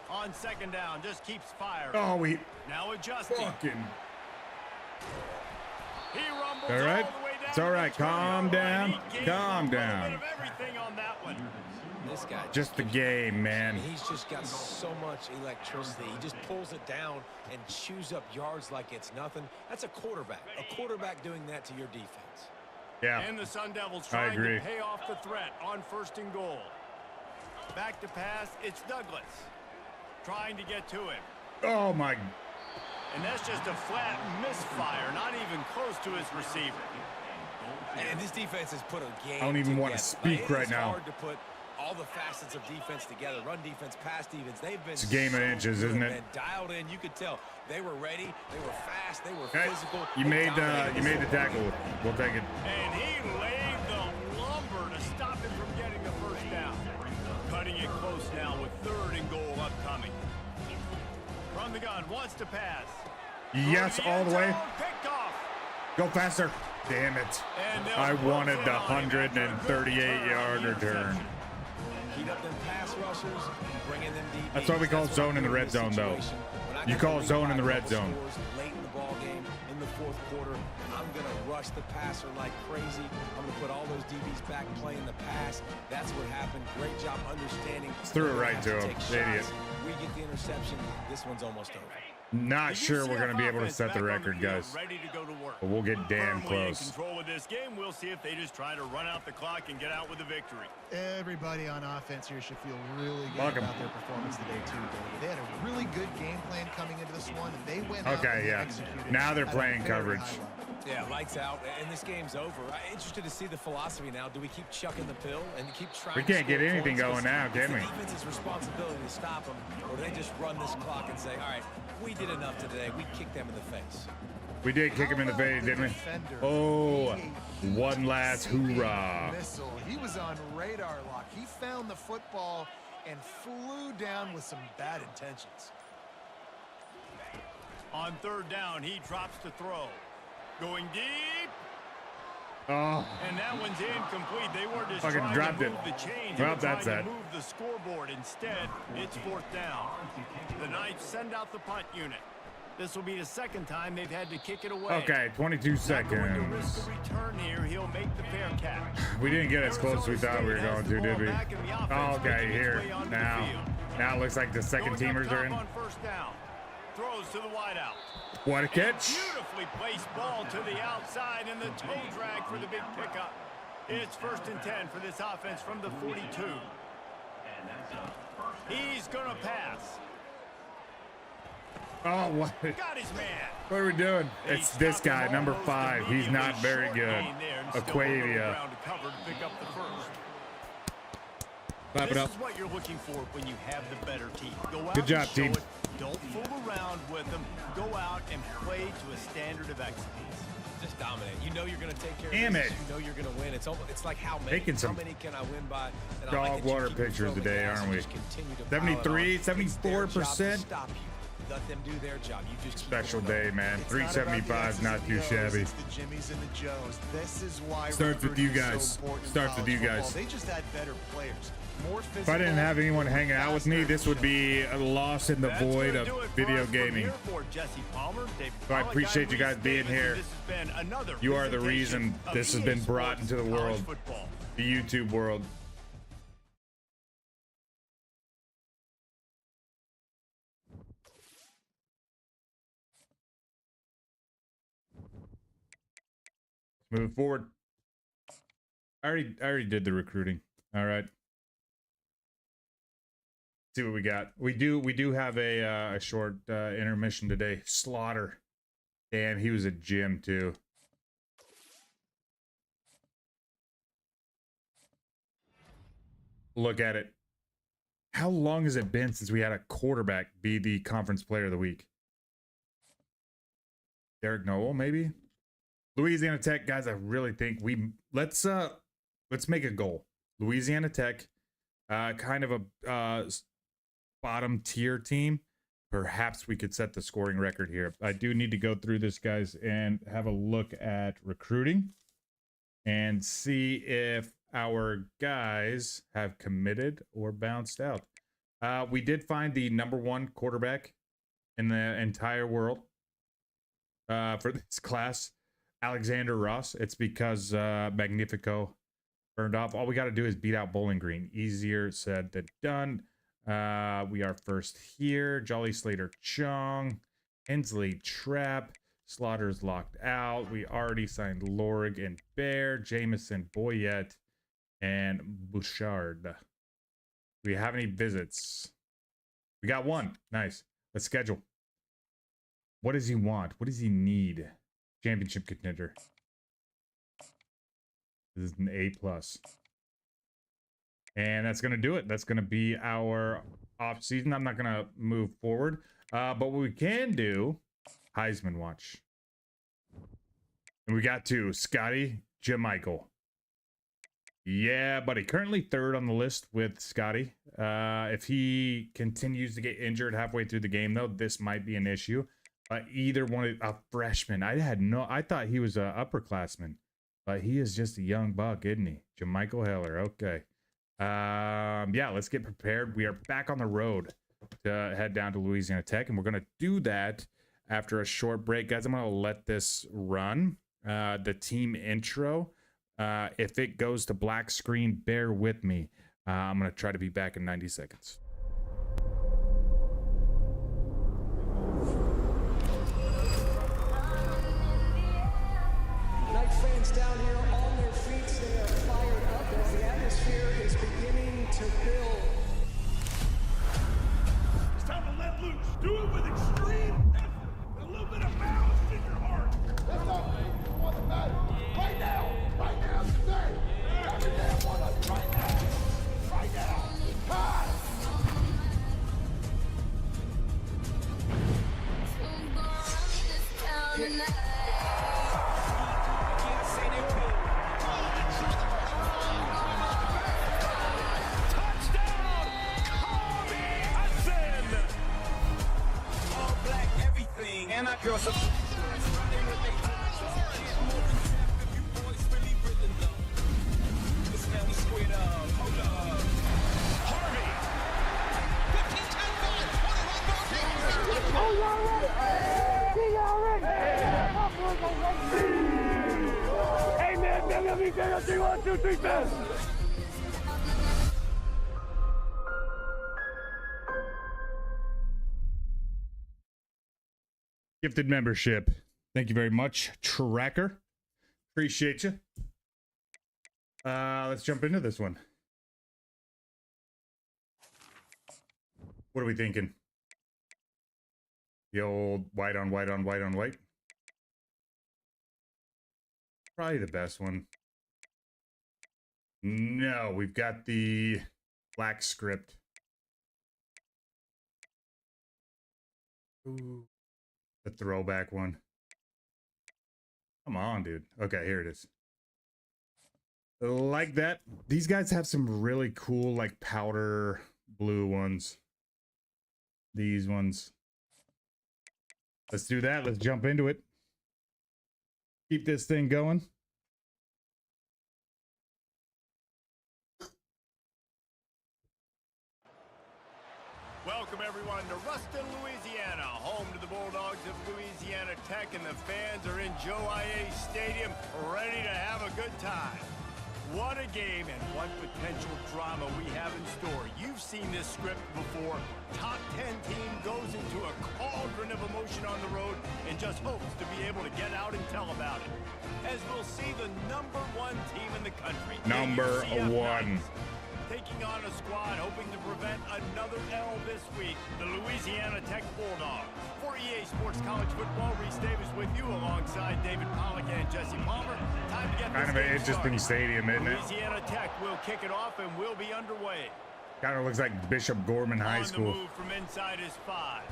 On second down, just keeps firing. Oh, we Now adjusting. fucking. He rumbles All right. all the way down It's all to the right. 20-yard Calm line. down. He gave Calm a little down. bit of everything on that one. This guy Just the game, man. He's just got so much electricity. He just pulls it down and chews up yards like it's nothing. That's a quarterback. A quarterback doing that to your defense. Yeah. And the Sun Devils I trying agree. to pay off the threat on first and goal. Back to pass, it's Douglas. Trying to get to him. Oh, my. And that's just a flat misfire, not even close to his receiver. And this defense has put a game I don't even want to together. speak It right is now. hard to put all the facets of defense together. Run defense, pass defense. They've been It's a game of inches, good, isn't it? man. Dialed in. You could tell they were ready. They were fast. They were Hey, physical. you They made dominated the tackle. We'll take it. And he laid the lumber to stop him from getting the first down. Cutting it close now with third and goal upcoming. From the gun, wants to pass. Yes, Through all end the way. zone, picked off. Go faster. Damn it. And they'll I close wanted in the on him after a good 138-yard return on the return. interception. Heat up them pass rushers, bringing them deep. That's why we call That's zone what I in the do red this zone, though. situation. When I You got call the zone in the lead by a red couple zone. scores late in the in the fourth quarter. I'm going to rush the passer like crazy. I'm going to put all those DBs back playing the pass. That's what happened. Great job understanding. Threw it right to him. Idiot. We get the interception. This one's almost over. Not sure we're going to be able to set the record, guys. Ready to go to work. But we'll get damn Firmly in close. control of this game. We'll see if they just try to run out the clock and get out with a victory. Everybody on offense here should feel really good Fuck 'em. about their performance today, too, David. They had a really good game plan coming into this one, and they went Okay, out and yeah. executed Now they're at a playing very coverage. high level. Yeah, lights out, and this game's over. I'm interested to see the philosophy now. Do we keep chucking the pill and keep trying We to can't get score anything points? going now, It's can the we? defense's responsibility to stop them, or do they just run this clock and say, all right, we did enough today. We kicked them in the face. We did kick him in the face, didn't we? Oh, one last hoorah. Missile. He was on radar lock. He found the football and flew down with some bad intentions. On third down, he drops to throw. Going deep. Oh, And that one's incomplete. They were just Fucking trying dropped to it. move the chains. Well, They were that's trying it. to move the scoreboard. Instead, it's fourth down. The Knights send out the punt unit. This will be the second time they've had to kick it away. okay, 22 Not going to risk seconds. the return here. He'll make the fair catch. We didn't get as close as we thought we were Arizona going State to, did has the we? ball back in the offense, Oh, okay, making its here, way onto the now. field. Now it looks like the second Going up teamers top are in. on first down. Throws to the wideout. What a And catch. beautifully placed ball to the outside, and the toe drag for the big pickup. It's 1st and 10 for this offense from the 42. He's going to pass. Oh, what? Got his man. What are we doing? He It's this stopped him guy, number almost 5. He's immediately. not very Short good. gain there, and still a little Aquavia. ground to cover to pick up the first. Clap it This up. is what you're looking for when you have the better team. Go out Good job, and show team. it. Don't fool around with them. Go out and play to a standard of excellence. Just dominate. You know you're going to take care Damn of it. business. You know you're going to win. It's like how many? Making some how many can I win by? And I dog like that you water keep pictures throwing today, gas aren't and we? just continue to 73, pile it on. It's their job to 74%. stop you. Let them do their job. You just keep Special going day, up. man. It's not about the 375 X's not and too the O's, shabby. It's the Jimmies and the Joes. This is why Starts with you recruiting is guys. so important in Starts with college you guys. football. They just had better players. More physical. If I didn't have anyone hanging out with me, this would be a loss in the That's void gonna of do it for video us from gaming. here for Jesse Palmer, David So I Pollack, appreciate you guys Reese being Davis, here. and this has been another You are the presentation reason of this has EA been brought Sports into the College world. Football. The YouTube world. Move forward. I already did the recruiting. All right. See what we got. We do have a short intermission today. Slaughter. Damn, he was a gym too. Look at it. How long has it been since we had a quarterback be the conference player of the week? Derek Noel, maybe? Louisiana Tech, guys, I really think let's make a goal. Louisiana Tech, kind of a bottom tier team. Perhaps we could set the scoring record here. I do need to go through this, guys, and have a look at recruiting and see if our guys have committed or bounced out. We did find the #1 quarterback in the entire world for this class, Alexander Ross. It's because Magnifico burned off. All we got to do is beat out Bowling Green. Easier said than done. We are first here. Jolly Slater Chung, Hensley Trapp, Slaughter's locked out. We already signed Lorig and Bear, Jameson Boyette, and Bouchard. Do we have any visits? We got one. Nice. Let's schedule. What does he want? What does he need? Championship contender. This is an A+. And that's going to do it. That's going to be our off season. I'm not going to move forward. But what we can do, Heisman watch. And we got two, Scotty Jamichael. Yeah, buddy. Currently third on the list with Scotty. If he continues to get injured halfway through the game, though, this might be an issue. Either one, a freshman. I thought he was an upperclassman. But he is just a young buck, isn't he? Jamichael Heller. Okay. Yeah, let's get prepared. We are back on the road to head down to Louisiana Tech, and we're going to do that after a short break. Guys, I'm going to let this run. The team intro. If it goes to black screen, bear with me. I'm going to try to be back in 90 seconds. Knights fans down here on their feet, they are fired up as the atmosphere is beginning to build. It's time to let loose. Do it with extreme effort. A little bit of balance in your heart. That's all, man. You want the battle. Right now. Right now, today. Every damn one of us. Right now. Right now. Time. And I girl some Hey man, WWE 1, 2, 3, fast. Gifted membership. Thank you very much, Tracker. Appreciate you. Let's jump into this one. What are we thinking? The old white on white on white on white. Probably the best one. No, we've got the black script. Ooh. The throwback one. Come on, dude. Okay, here it is. Like that. These guys have some really cool, like, powder blue ones. These ones. Let's do that. Let's jump into it. Keep this thing going. Welcome everyone to Ruston, Louisiana, home to the Bulldogs of Louisiana Tech, and the fans are in Joe IA Stadium ready to have a good time. What a game and what potential drama we have in store. You've seen this script before. Top 10 team goes into a cauldron of emotion on the road and just hopes to be able to get out and tell about it. As we'll see the #1 team in the country. Number one. Taking on a squad hoping to prevent another L this week, the Louisiana Tech Bulldogs. For EA Sports College Football, Reese Davis with you alongside David Pollock and Jesse Palmer. Time to get kind of an interesting stadium, isn't it? Louisiana Tech will kick it off and we'll be underway. Kind of looks like Bishop Gorman High School. On the move from inside his 5.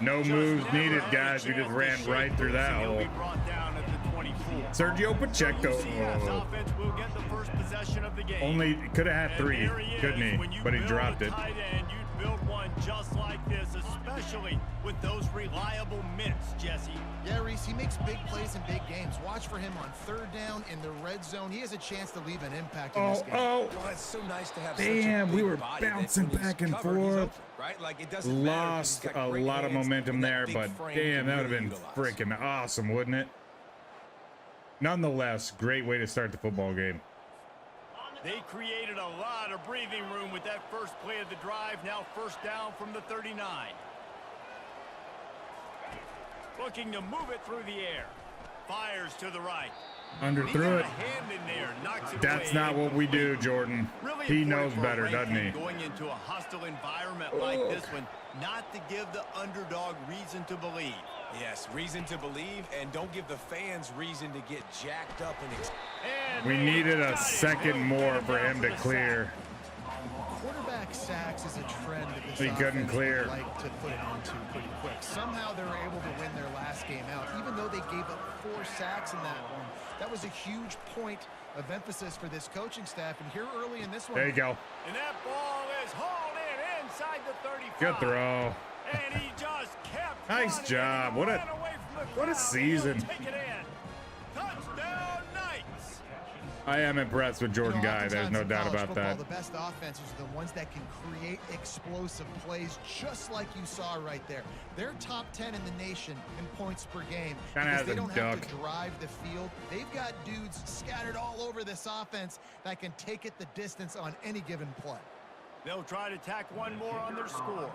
No moves needed, guys. We just ran right through that hole. Sergio Pacheco. Only could have had 3, couldn't he? But he dropped it. You'd build one just like this, especially with those reliable mitts, Jesse. Yeah, Reese, he makes big plays in big games. Watch for him on 3rd down in the red zone. He has a chance to leave an impact in this game. Oh, it's so nice to have damn, we were bouncing back and forth. Right? Like it Lost a lot of momentum there, but damn, that would have been freaking awesome, wouldn't it? Nonetheless, great way to start the football game. They created a lot of breathing room with that first play of the drive. Now 1st down from the 39. Looking to move it through the air. Fires to the right. Underthrew it. That's not what we do, Jordan. He knows better, doesn't he? Going into a hostile environment like this one, not to give the underdog reason to believe. Yes, reason to believe, and don't give the fans reason to get jacked up and we needed a second more for him to clear. Quarterback sacks is a trend that this He couldn't offense clear. would like to put it into pretty quick. Somehow they were able to win their last game out, even though they gave up 4 sacks in that one. That was a huge point of emphasis for this coaching staff, and here early in this one. There you go. And that ball is hauled in inside the 35. Good throw. And he just kept Nice job. What a season. Take it in. Touchdown, Knights. I am impressed with Jordan Guy. There's no doubt about that. The best offenses are the ones that can create explosive plays, just like you saw right there. They're top 10 in the nation in points per game because they don't have to drive the field. They've got dudes scattered all over this offense that can take it the distance on any given play. They'll try to tack one more on their score.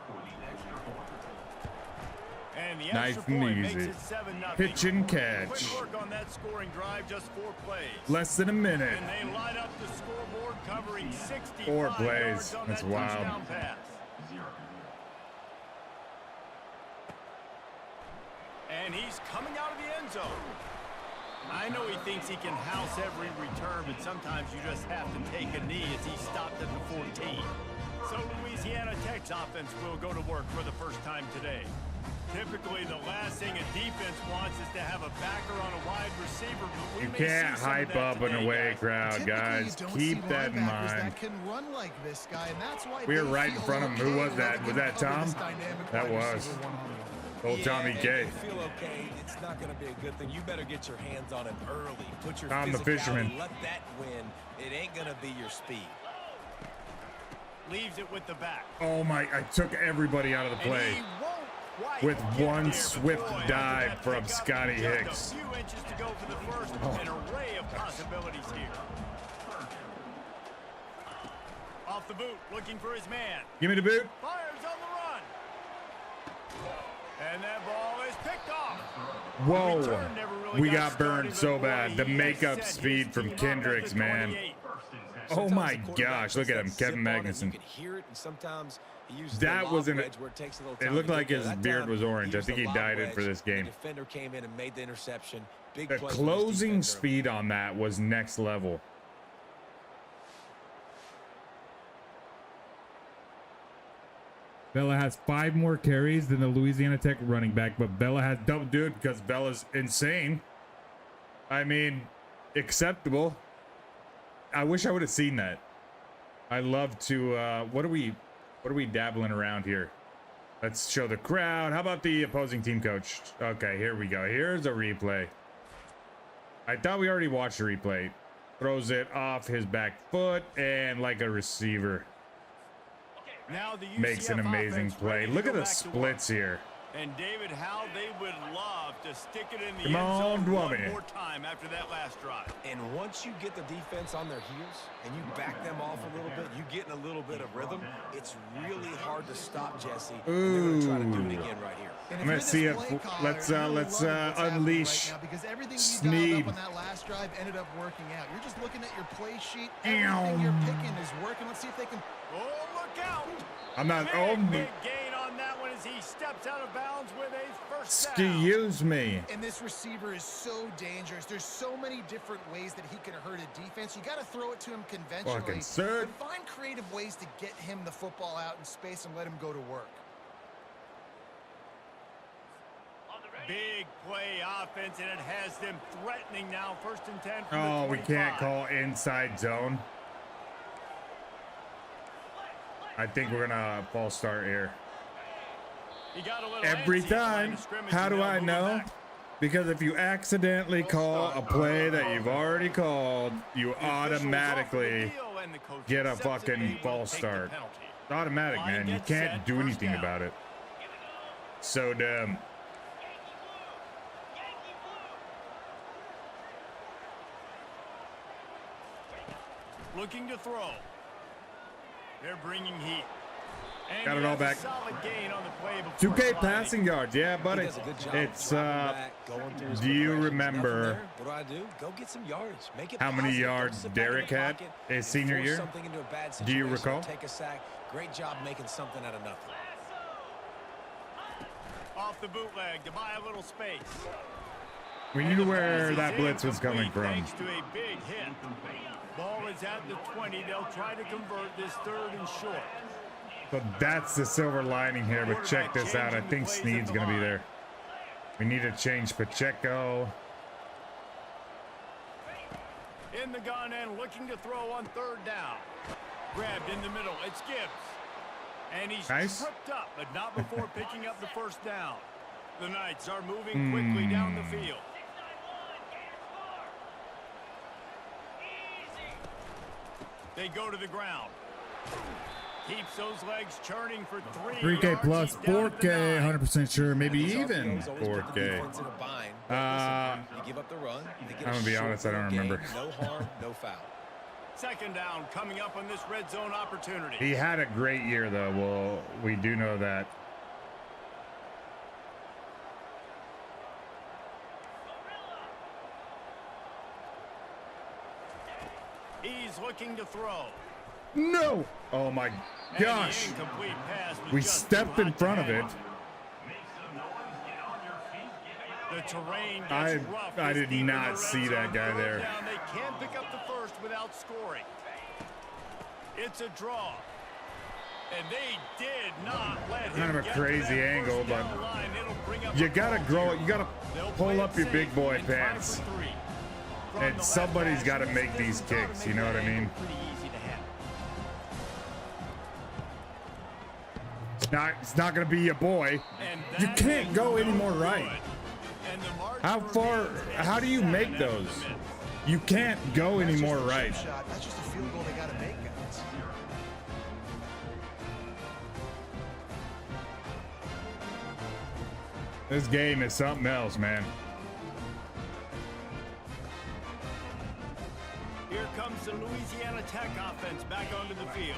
And the nice extra and point easy. makes it 7-0. Pitch and catch. Quick work on that scoring drive, just 4 plays. Less than a minute. And they light up the scoreboard, covering 65 4 plays. yards on That's that wild. touchdown pass. And he's coming out of the end zone. I know he thinks he can house every return, but sometimes you just have to take a knee as he stopped at the 14. So Louisiana Tech's offense will go to work for the first time today. Typically, the last thing a defense wants is to have a backer on a wide receiver. But we You may can't see some of hype that up an today, away guys. crowd, guys. Keep that in mind. That can run like this guy, and that's why We were right in front of him. Who was that? Was that Tom? That was. Old Tommy K. If you feel okay, it's not going to be a good thing. You better get your hands on him early. Put your Tom the physicality, fisherman. let that win. It ain't going to be your speed. Leaves it with the back. Oh my, I took everybody out of the play. With one swift dive from Scotty Hicks. Just a few inches to go for the first. An array of possibilities here. Off the boot, looking for his man. Give me the boot. Fires on the run. And that ball is picked off. Whoa. We got burned so bad. The makeup speed from Kendricks, man. Oh my gosh, look at him, Kevin Magnuson. That was it looked like his beard was orange. I think he dyed it for this game. Defender came in and made the interception. The closing speed on that was next level. Bella has 5 more carries than the Louisiana Tech running back, but Bella has double, dude, because Bella's insane. I mean, acceptable. I wish I would have seen that. I love to what are we dabbling around here? Let's show the crowd. How about the opposing team coach? Okay, here we go. Here's a replay. I thought we already watched the replay. Throws it off his back foot and like a receiver. Now the Makes an amazing play. Look at the splits here. And David, how they would love to stick it in the Come end zone on, one more time after that last drive. And once you get the defense on their heels and you back them off a little bit, you get in a little bit of rhythm. It's really hard to stop Jesse. And they're going to try to do it again right here. I'm gonna see if let's unleash right because everything Sneed. you got up on that last drive ended up working out. You're just looking at your play sheet. Everything you're picking is working. Let's see if they can. Oh, look out! I'm not. Big gain on that one as he steps out of bounds with a first down. Excuse me. And this receiver is so dangerous. There's so many different ways that he can hurt a defense. You got to throw it to him conventionally. Fucking sir. But find creative ways to get him the football out in space and let him go to work. Big play offense, and it has them threatening now. 1st and 10 from Oh, the 25. we can't call inside zone. I think we're gonna false start here. He got a little Every antsy at the line time. of scrimmage, How and do they'll I move it know? back. Because if you accidentally call a play that you've already called, you automatically get a fucking false start. It's automatic, man. You can't do anything about it. So dumb. Looking to throw. They're bringing heat. And Got he it all has a back. solid gain on the play before 2K sliding. passing yards, yeah, buddy. It's do you remember What do? Go get some yards. Make it how many positive. Don't yards sit back in Derek the had pocket his and senior force year? something into a bad Do you situation. recall? Take a sack. Great job making something out of nothing. Off the bootleg to buy a little space. We knew where that blitz was coming from. Thanks to a big hit. Ball is at the 20. They'll try to convert this 3rd and short. So that's the silver lining here, but check this out. I think Sneed's going to be there. We need to change Pacheco. In the gun and looking to throw on 3rd down. Grabbed in the middle. It's Gibbs. And he's Nice. tripped up, but not before picking up the 1st down. The Knights are moving quickly down the field. They go to the ground. Keeps those legs churning for 3K plus 4K, 100% sure, maybe even 4K. You give up the run. I'm gonna be honest, I don't remember. No harm, no foul. Second down coming up on this red zone opportunity. He had a great year, though. Well, we do know that. He's looking to throw. No! Oh my gosh! We stepped in front of it. The terrain gets rough. I did not see that guy there. They can't pick up the first without scoring. It's a draw. And they did not let him Kind of a get crazy to that angle, first but down line. It'll bring up you a gotta ball grow two. it. You gotta They'll pull play up it your big safe boy and try pants. for three. From And the somebody's left got to hash, make these this is kicks. gonna You know what I make the mean? angle pretty easy to handle. It's not gonna be your boy. And You that can't is go no any more good. right. And the margin How far? remains at How do you 7 make after the those? miss. You can't go any That's just more a right. chip shot. That's just a field goal they got to make, guys. This game is something else, man. Here comes the Louisiana Tech offense back onto the field.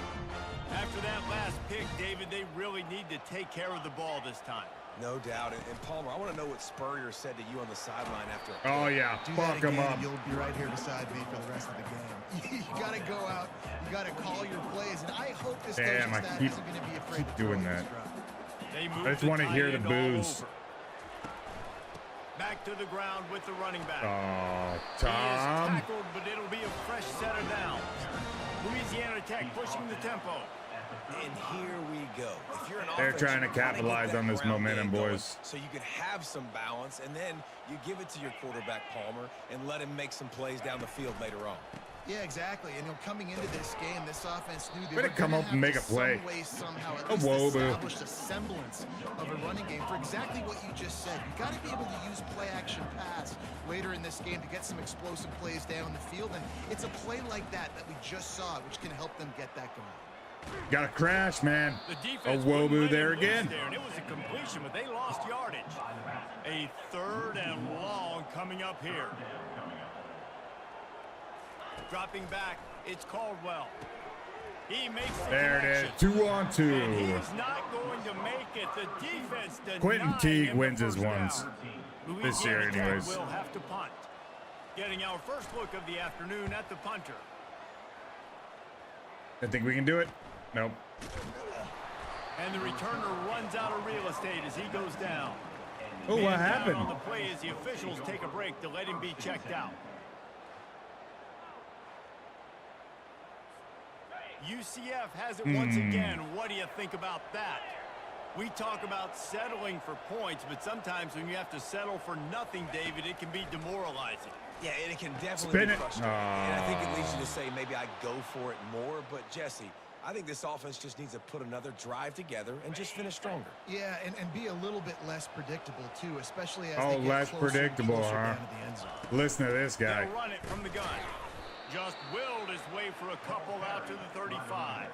After that last pick, David, they really need to take care of the ball this time. No doubt. And Palmer, I want to know what Spurrier said to you on the sideline after. Oh yeah, Do fuck that him again, up. and you'll be right here beside me for the rest of the game. You got to go out. You got to call your plays, and I hope this Damn, coaching I staff keep isn't going to be afraid to doing throw that. this drive. They move I just the want to hear the tight end all boos. over. Back to the ground with the running back. Oh, He is Tom. tackled, but it'll be a fresh set of downs. Louisiana Tech pushing the tempo. And here we go. If you're an They're offense, trying to you wanna get capitalize that on this ground momentum, game going boys. So you can have some balance, and then you give it to your quarterback, Palmer, and let him make some plays down the field later on. Yeah, exactly. And coming into this game, this offense knew they Way to were come gonna up and have make to a play. some way, somehow, at Oh, least whoa, boo. establish a semblance of a running game for exactly what you just said. You got to be able to use play action pass later in this game to get some explosive plays down the field, and it's a play like that we just saw, which can help them get that going. Got to crash, man. The A defense wouldn't Wobu let there him loose again. there, and it was a completion, but they lost yardage. A third and long coming up here. Dropping back, it's Caldwell. He makes the There it connection. is. 2 on 2. And he's not going to make it. The defense denied Quentin him Teague the wins his first ones down. this year Louisiana Tech anyways. will have to punt. Getting our first look of the afternoon at the punter. I think we can do it. Nope. And the returner runs out of real estate as he goes down. Oh, what Man down happened? on the play as the officials take a break to let him be checked out. UCF has it once again. What do you think about that? We talk about settling for points, but sometimes when you have to settle for nothing, David, it can be demoralizing. Yeah, and it can definitely Spin be it. frustrating. And I think it leads you to say maybe I go for it more. But, Jesse, I think this offense just needs to put another drive together and just finish stronger. Yeah, and be a little bit less predictable, too, especially as Oh, they get less closer and predictable, closer huh? down to the end zone. Listen to this guy. They'll run it from the gun. Just willed his way for a couple out to the 35.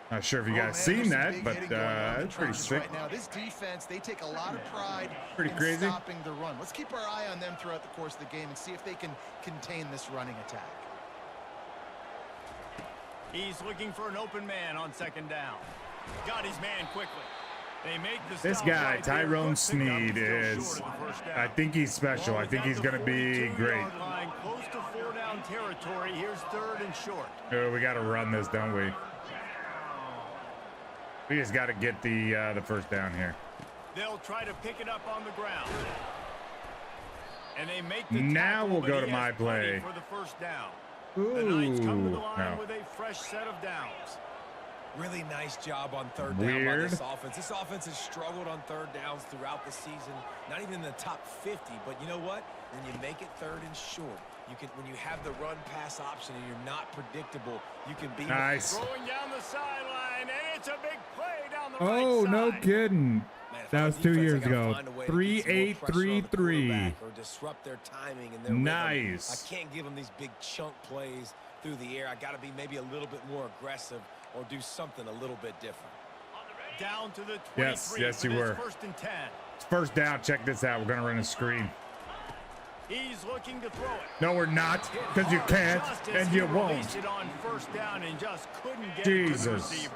Not sure if you Oh, guys man, seen there's some that, big but hitting going on in the it's pretty trenches sick. right now. This defense, they take a lot of pride Pretty in crazy. stopping the run. Let's keep our eye on them throughout the course of the game and see if they can contain this running attack. He's looking for an open man on second down. Got his man quickly. They make the This stop guy, right there. Tyrone Good pickup, Sneed, still is, short of the first down. I think he's special. Ball I is think at he's the going to be 42-yard great. line, close to 4-down territory. Here's third and short. Oh, we got to run this, don't we? We just got to get the first down here. They'll try to pick it up on the ground. And they make the Now tackle, we'll but go he to has my plenty play. for the first down. The Knights come to the Ooh, line no. with a fresh set of downs. Really nice job on third down by Weird. this offense. This offense has struggled on third downs throughout the season. Not even in the top 50. But you know what? When you make it third and short, you can. When you have the run-pass option and you're not predictable, you can be Nice. Throwing down the sideline, and it's a big play down the Oh, right no side. kidding. Man, if That I'm was a 2 defense, years I gotta ago. find a way to get some more pressure on the 3-8-3-3. quarterback or disrupt their timing and their rhythm. Nice. I can't give them these big chunk plays through the air. I got to be maybe a little bit more aggressive or do something a little bit different. Down to the 23. Yes, you were. First and 10. It's first down. Check this out. We're going to run a screen. He's looking to throw it. No, we're not, because you can't and you won't. It on first down and just couldn't get Jesus. it to the receiver.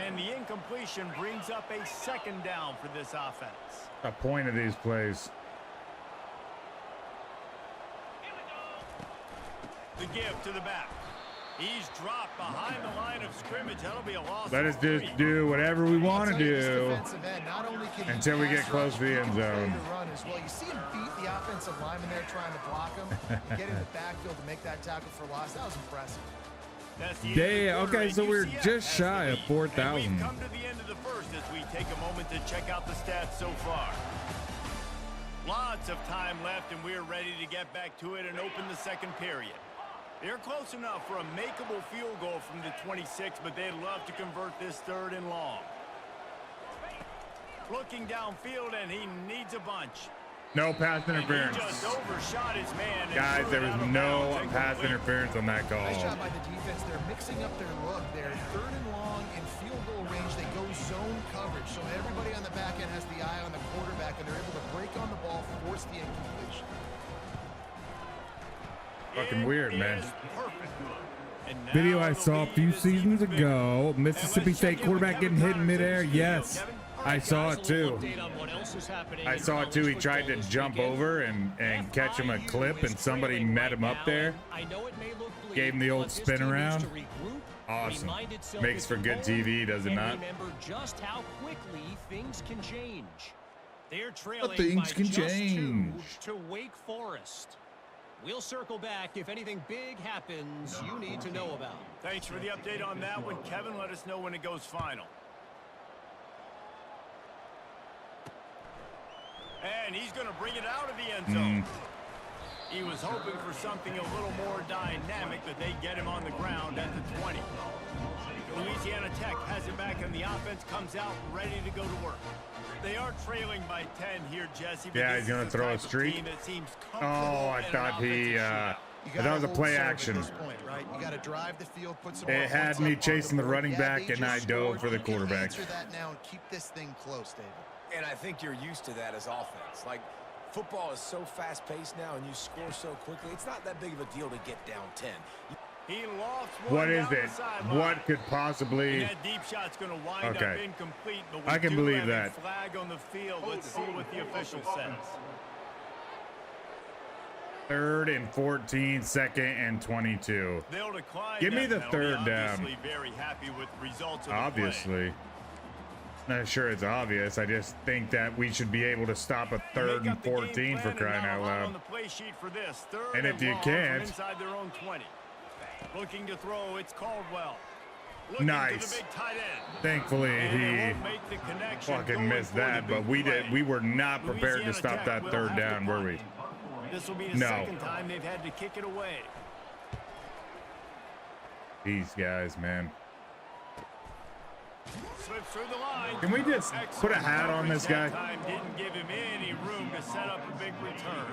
And the incompletion brings up a second down for this offense. A point of these plays. The give to the back. He's dropped behind the line of scrimmage. That'll be a loss. Let us just do whatever we want to do until we get close to the end zone. Well, you see him beat the offensive lineman there trying to block him, get in the backfield to make that tackle for loss. That was impressive. Damn. Okay, so we're just shy of 4,000. We've come to the end of the first as we take a moment to check out the stats so far. Lots of time left, and we're ready to get back to it and open the second period. They're close enough for a makeable field goal from the 26, but they'd love to convert this third and long. Looking downfield, and he needs a bunch. No pass interference. He just overshot his man. Guys, there was no pass interference on that call. Nice job by the defense. They're mixing up their look. They're third and long in field goal range. They go zone coverage, so everybody on the back end has the eye on the quarterback, and they're able to break on the ball, force the incompletion. Fucking weird, man. Video I saw a few seasons ago. Mississippi State quarterback getting hit in midair. Yes, I saw it too. I saw it too. He tried to jump over and catch him a clip, and somebody met him up there. Gave him the old spin around. Awesome. Makes for good TV, does it not? Remember just how quickly things can change. They're But trailing things by can just change. 2 to Wake Forest. We'll circle back if anything big happens you need to know about. Thanks for the update on that one, Kevin. Let us know when it goes final. And he's going to bring it out of the end zone. He was hoping for something a little more dynamic, but they get him on the ground at the 20. Louisiana Tech has it back, and the offense comes out ready to go to work. They are trailing by 10 here, Jesse. Yeah, he's going to throw a streak. Oh, I thought he... that was a play action. You got to drive the field, put some It had me chasing the running back, and I dove for the quarterback. Answer that now and keep this thing close, David. And I think you're used to that as offense. Like, football is so fast-paced now, and you score so quickly. It's not that big of a deal to get down 10. He lost one. What is it? What could possibly... And that deep shot's going to wind up incomplete, but we I can believe that. A flag on the field. Let's see what the official says. 3rd and 14, 2nd and 22. They'll decline. Give me the penalty. third down. Obviously very happy with results of the Obviously. Not sure it's obvious. I just think that we should be able to stop a 3rd and 14 for crying out loud. On the play sheet for this. Third And if you long can't... from inside their own 20. Looking to throw, it's Caldwell. Looking nice. to the big tight end. Thankfully, And he fucking missed that, but we were not prepared to stop that 3rd down, were we? This will be the second time they've had to kick it away. These guys, man. Slips through the line. Can we just put a hat on this guy? Time didn't give him any room to set up a big return.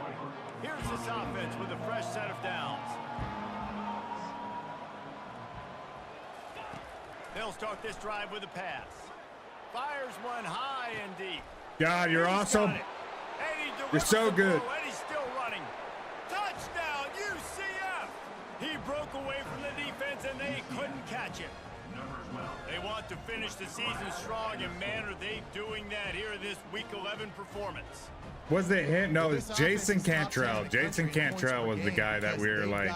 Here's this offense with a fresh set of downs. They'll start this drive with a pass. Fires one high and deep. God, you're awesome. You're so good. And he's still running. Touchdown, UCF! He broke away from the defense, and they couldn't catch it. They want to finish the season strong, and man, are they doing that here in this Week 11 performance. Was it him? No, it's Jason Cantrell. Jason Cantrell was the guy that we were like,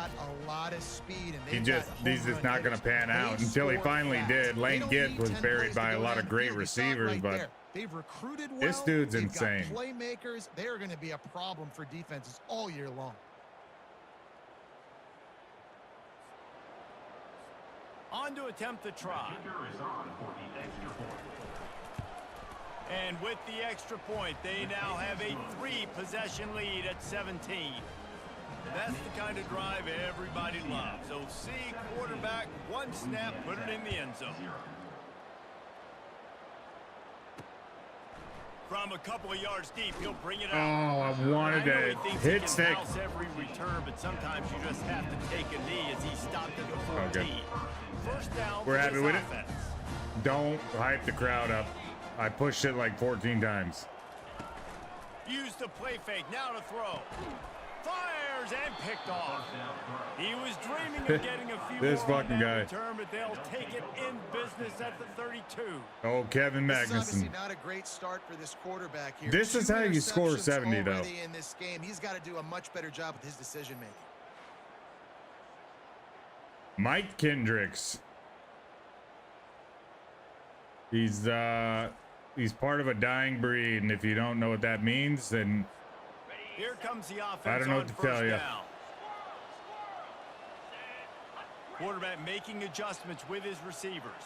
he's just not going to pan out until he finally did. Lane Gibbs was buried by a lot of great receivers, but this dude's insane. Playmakers, they are going to be a problem for defenses all year long. On to attempt the try. And with the extra point, they now have a 3-possession lead at 17. That's the kind of drive everybody loves. So see quarterback, one snap, put it in the end zone. From a couple of yards deep, he'll bring it out. Oh, I wanted to hit stick. Every return, but sometimes you just have to take a knee as he stopped at the 14. Okay. First down. We're happy with it. Don't hype the crowd up. I pushed it like 14 times. Used the play fake. Now to throw. Fires and picked off. He was dreaming of getting a few This more on fucking that guy. return, but they'll take it in business at the 32. Oh, Kevin This is obviously Magnuson. not a great start for this quarterback here. This is how you score Interceptions 70, though. already in this game. He's got to do a much better job with his decision making. Mike Kendricks. He's part of a dying breed, and if you don't know what that means, then Here comes the offense. I don't know on what to first tell you. down. Quarterback making adjustments with his receivers.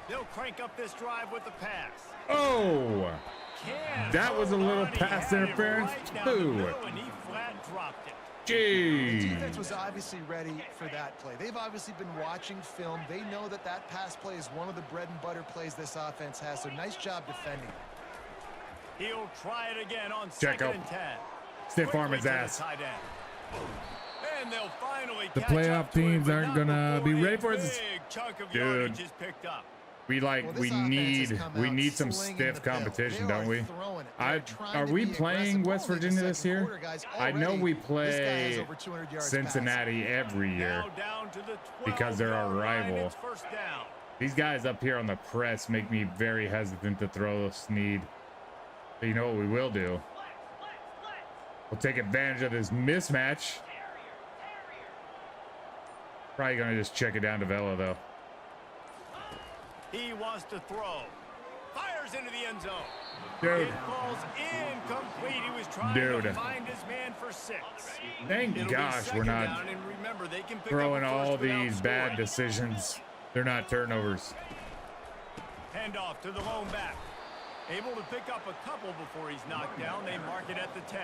They'll crank up this drive with the pass. oh, Can that was a little He pass had it interference right down the too. middle, and he flat dropped it. The Jeez. defense was obviously ready for that play. They've obviously been watching film. They know that that pass play is one of the bread and butter plays this offense has. So nice job defending. He'll try it again on Check second out. and 10. Stiff arm Quickly his to the ass. tight end. And they'll finally The catch playoff up to him, teams but aren't not gonna before be a ready for this. big chunk of Dude. yardage is picked up. We Well, this we offense has come out need some slinging stiff the pill. competition, They don't are we? throwing it. They're trying Are to we be playing aggressive. West Only the Virginia this second year? quarter, guys. I know Already, we this guy has play over 200 yards Cincinnati every year Now down to the because they're our 12-yard line. rival. It's first down. These guys up here on the press make me very hesitant to throw Snead. But you know what we will do? We'll take advantage of this mismatch. Probably gonna just check it down to Vela though. He wants to throw. Fires into the end zone. Dude, It falls incomplete. He was trying Dude. to find his man for 6. thank It'll be gosh we're second not down, and remember, they can pick throwing up a all first without these bad scoring. decisions. They're not turnovers. Handoff to the lone back. Able to pick up a couple before he's knocked down. They mark it at the 10.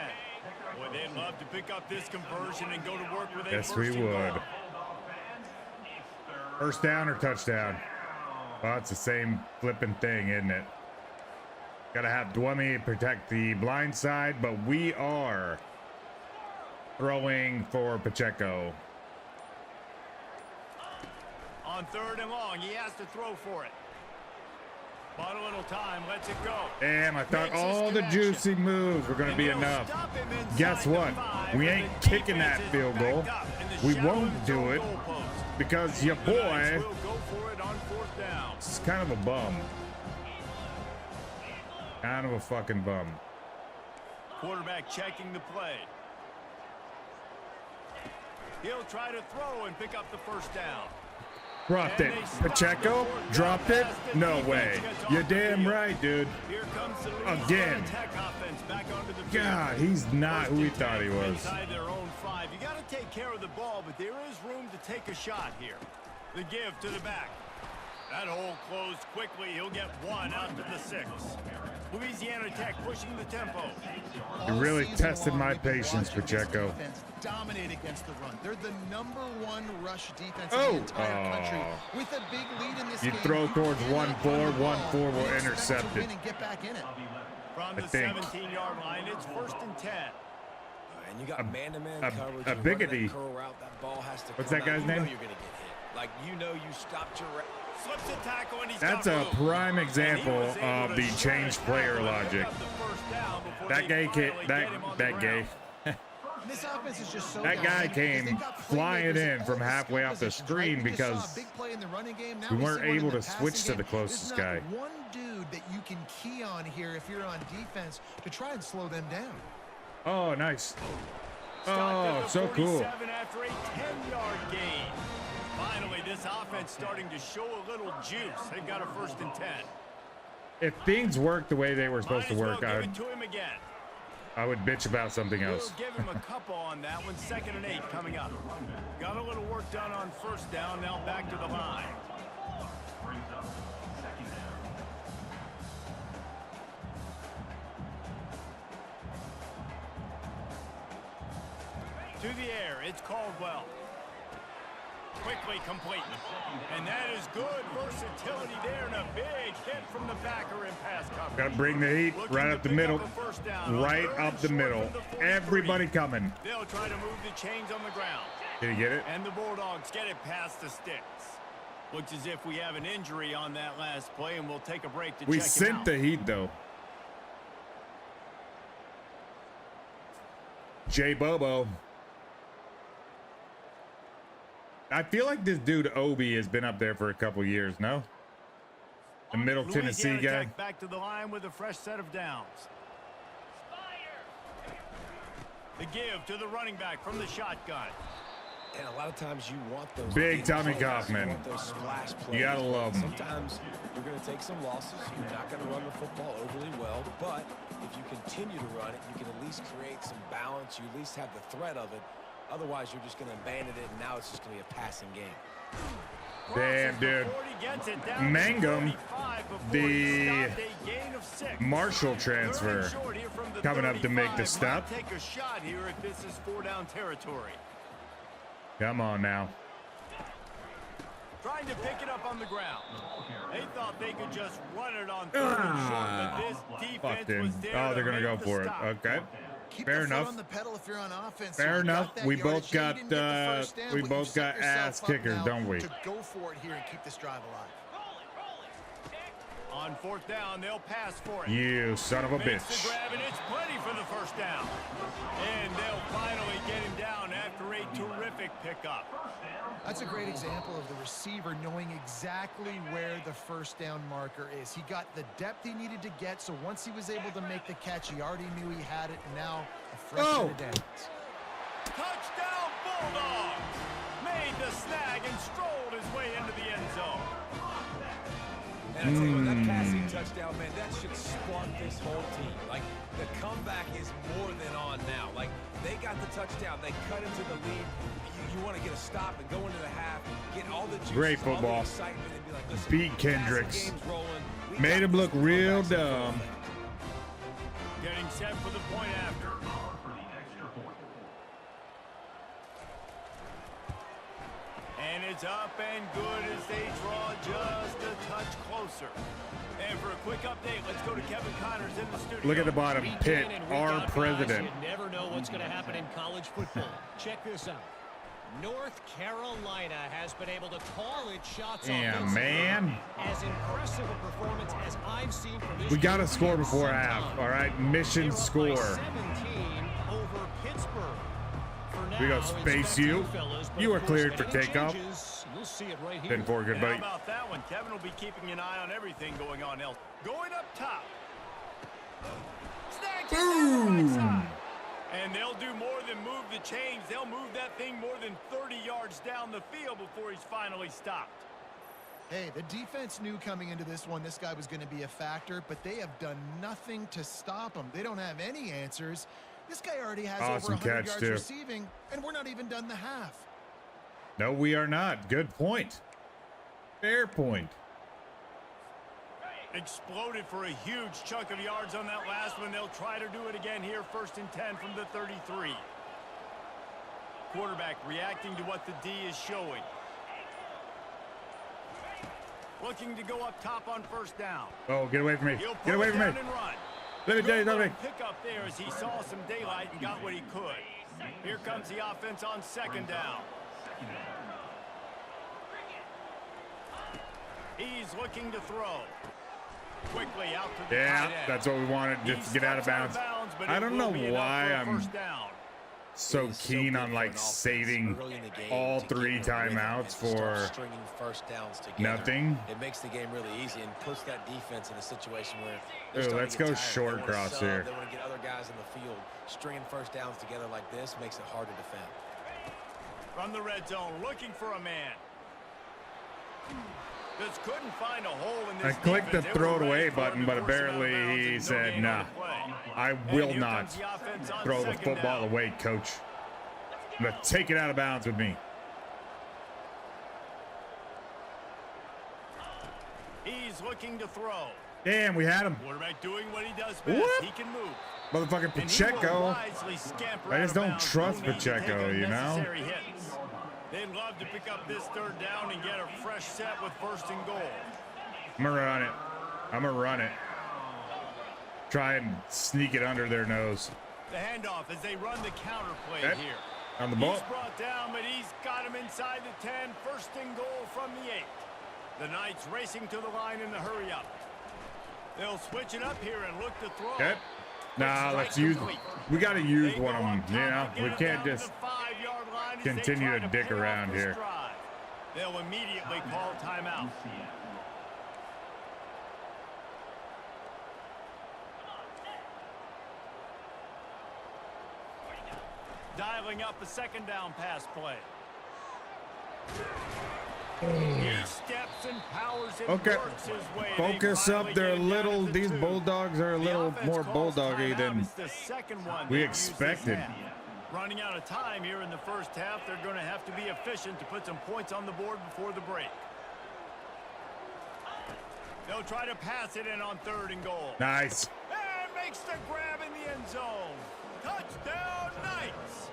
Boy, they'd love to pick up this conversion and go to work with a Yes, first we and would. goal. First down or touchdown? Well, it's the same flipping thing, isn't it? Gotta have Dwummy protect the blind side, but we are throwing for Pacheco. On third and long, he has to throw for it. But a little time, lets it go. Damn, I thought Makes his all the connection. juicy moves were gonna And be they'll enough. stop him inside Guess the what? 5, We but ain't the kicking that defense is field goal. backed up in the We shadow won't of his do own it goalpost. because your The Knights boy will go for it on fourth down. is kind of a bum. Kind of a fucking bum. Quarterback checking the play. He'll try to throw and pick up the first down. Dropped it. Pacheco dropped it? No way. You're damn right, dude. Here comes the Again. attack offense back onto the field. God, he's not First who we and 10 thought he from was. Inside their own 5. You got to take care of the ball, but there is room to take a shot here. The give to the back. That hole closed quickly. He'll get 1 out to the 6. Louisiana Tech pushing the tempo. You really All season tested long, my we've patience, watched this Pacheco. defense dominate against the run. They're the #1 rush defense Oh. in the entire country. With a big lead in this You game, throw towards cannot 1-4, run the ball 1-4 will and expect intercept to it. win and get back in it. From the think. 17-yard line, it's first and 10. And you got man-to-man a coverage. a you run biggity. that curl route, that ball has to What's come that guy's out. name? You know you're gonna get hit. Like, you know you stopped your Slips a tackle and he's That's got a room. prime And he example was able of to the shred change a player tackle and pick logic. up the first down before That they guy came. finally get him on the That gay. ground. This offense is just so That guy dynamic because came they've got flying playmakers in at from all the halfway skill off the positions, screen right? We just saw a because big play in the running game. Now we we weren't see one in able the to passing switch to game. the closest There's guy. not one dude that you can key on here if you're on defense to try and slow them down. Oh, nice. Stopped Oh, at the so cool. 47 after a 10-yard gain. Finally, this offense starting to show a little juice. They've got a first and 10. If things worked the way they were supposed to Might as work, well give it to him again. I would bitch about something We'll else. give him a couple on that one. Second and 8 coming up. Got a little work done on first down. Now back to the line. To the air, it's Caldwell. quickly complete. And that is good versatility there, and a big hit from the backer in pass coverage. Gotta bring the heat right up the middle. Right up the middle. Everybody coming. They'll try to move the chains on the ground. Did he get it? And the Bulldogs get it past the sticks. Looks as if we have an injury on that last play, and we'll take a break to check him out. We sent the heat, though. Jay Bobo. I feel like this dude Obi has been up there for a couple years, no? The Middle Tennessee guy. Back to the line with a fresh set of downs. The give to the running back from the shotgun. And a lot of times you want those big Tommy plays. Kaufman. You gotta love him. Sometimes you're going to take some losses. You're not going to run the football overly well, but if you continue to run it, you can at least create some balance. You at least have the threat of it. Otherwise, you're just going to abandon it, and now it's just going to be a passing game. Damn, dude. Mangum, the Marshall transfer, coming up to make the stop. Take a shot here if this is 4-down territory. Come on now. Trying to pick it up on the ground. They thought they could just run it on third and short, but this defense was there. Oh, they're going to go for it. Okay. Fair enough. On the pedal if you're on offense. Fair enough. We both got ass kickers, don't we? To go for it here and keep this drive alive. On 4th down, they'll pass for it. You son of a bitch. The grab, and it's plenty for the 1st down. And they'll finally get him down after a terrific pickup. That's a great example of the receiver knowing exactly where the 1st down marker is. He got the depth he needed to get, so once he was able to make the catch, he already knew he had it, and now a fresh set of downs. Touchdown Bulldogs! Made the snag and strolled his way into the end zone. And I tell you what, that passing touchdown, man, that should spark this whole team. Like, the comeback is more than on now. Like, they got the touchdown. They cut into the lead. You want to get a stop and go into the half, get all the juice, great football. all the excitement, and be like, listen, beat Kendricks. game's rolling. Made him look real dumb. Getting set for the point after. And it's up and good as they draw just a touch closer. And for a quick update, let's go to Kevin Connors in the studio. Look at the bottom. Pitt, our president. You never know what's going to happen in college football. Check this out. North Carolina has been able to call its shots. Yeah, man. As impressive a performance as I've seen from this. We got to score before half. All right, mission score. 17 over Pittsburgh. We go space you. You are cleared for takeoff. You'll see it right here. 10-4, good buddy. How about that one? Kevin will be keeping an eye on everything going on else. Going up top. Boom! And they'll do more than move the chains. They'll move that thing more than 30 yards down the field before he's finally stopped. Hey, the defense knew coming into this one this guy was going to be a factor, but they have done nothing to stop him. They don't have any answers. This guy already has awesome over 100 catch, yards too. receiving, and we're not even done the half. No, we are not. Good point. Fair point. Exploded for a huge chunk of yards on that last one. They'll try to do it again here. 1st and 10 from the 33. Quarterback reacting to what the D is showing. Looking to go up top on 1st down. Oh, get away from me. Get away from me. Let me tell you something. Pick up there as he saw some daylight and got what he could. Here comes the offense on 2nd down. He's looking to throw. Quickly out to the tight end. That's what we wanted, just to get out of bounds. I don't know why I'm so keen on like saving all 3 timeouts for stringing 1st downs together. nothing. It makes the game really easy and puts that defense in a situation where Let's go short cross here. They want to get other guys in the field. Stringing 1st downs together like this makes it hard to defend. From the red zone, looking for a man. Just couldn't find a hole in this. I clicked the throw it away button, but apparently he said, nah, I will not throw the football away, coach. I'm going to take it out of bounds with me. He's looking to throw. Damn, we had him. Quarterback doing what he does best. Whoop. He can move. Motherfucking Pacheco. I just don't trust Pacheco, you know? They'd love to pick up this third down and get a fresh set with 1st and goal. I'm gonna run it. I'm gonna run it. Try and sneak it under their nose. The handoff as they run the counter play Okay. here. On the ball. He's brought down, but he's got him inside the 10. 1st and goal from the 8. The Knights racing to the line in the hurry up. They'll switch it up here and look to throw. Okay. Nah, let's use. We got to use one of them. You know, we can't just continue to dick around here. They'll immediately call timeout. Dialing up a 2nd down pass play. He steps and powers and Okay. works his way. Focus They up. finally They're a get him down little. at the These 2. Bulldogs are a The little offense more calls bulldoggy timeout. than It's the second one we they've used this expected. half. Running out of time here in the 1st half, they're going to have to be efficient to put some points on the board before the break. They'll try to pass it in on 3rd and goal. Nice. And makes the grab in the end zone. Touchdown, Knights.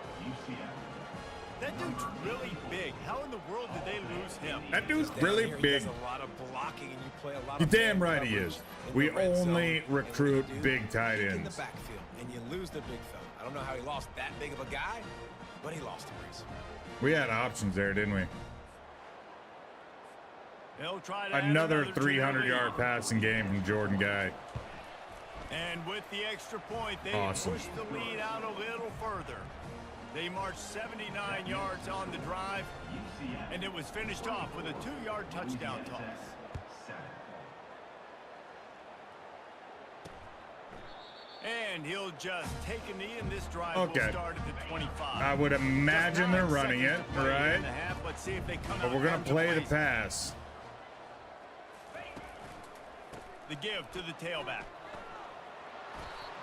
That dude's really big. How in the world did they lose him? That dude's Down really here, he big. does a lot of blocking, and you play a lot You're of damn man right he coverage is. in We the red only zone. recruit And what do? big tight In the ends. backfield, and you lose the big fella. I don't know how he lost that big of a guy, but he lost him, Reese. We had options there, didn't we? They'll try to add Another to the 300-yard lead. passing game from Jordan Guy. And with the extra point, they Awesome. push the lead out a little further. They marched 79 yards on the drive, and it was finished off with a 2-yard touchdown toss. And he'll just take a knee, and this drive Okay. will start at the 25. I would imagine they're running it, right? Let's see if they come But out we're going guns to play the blazing. pass. The give to the tailback.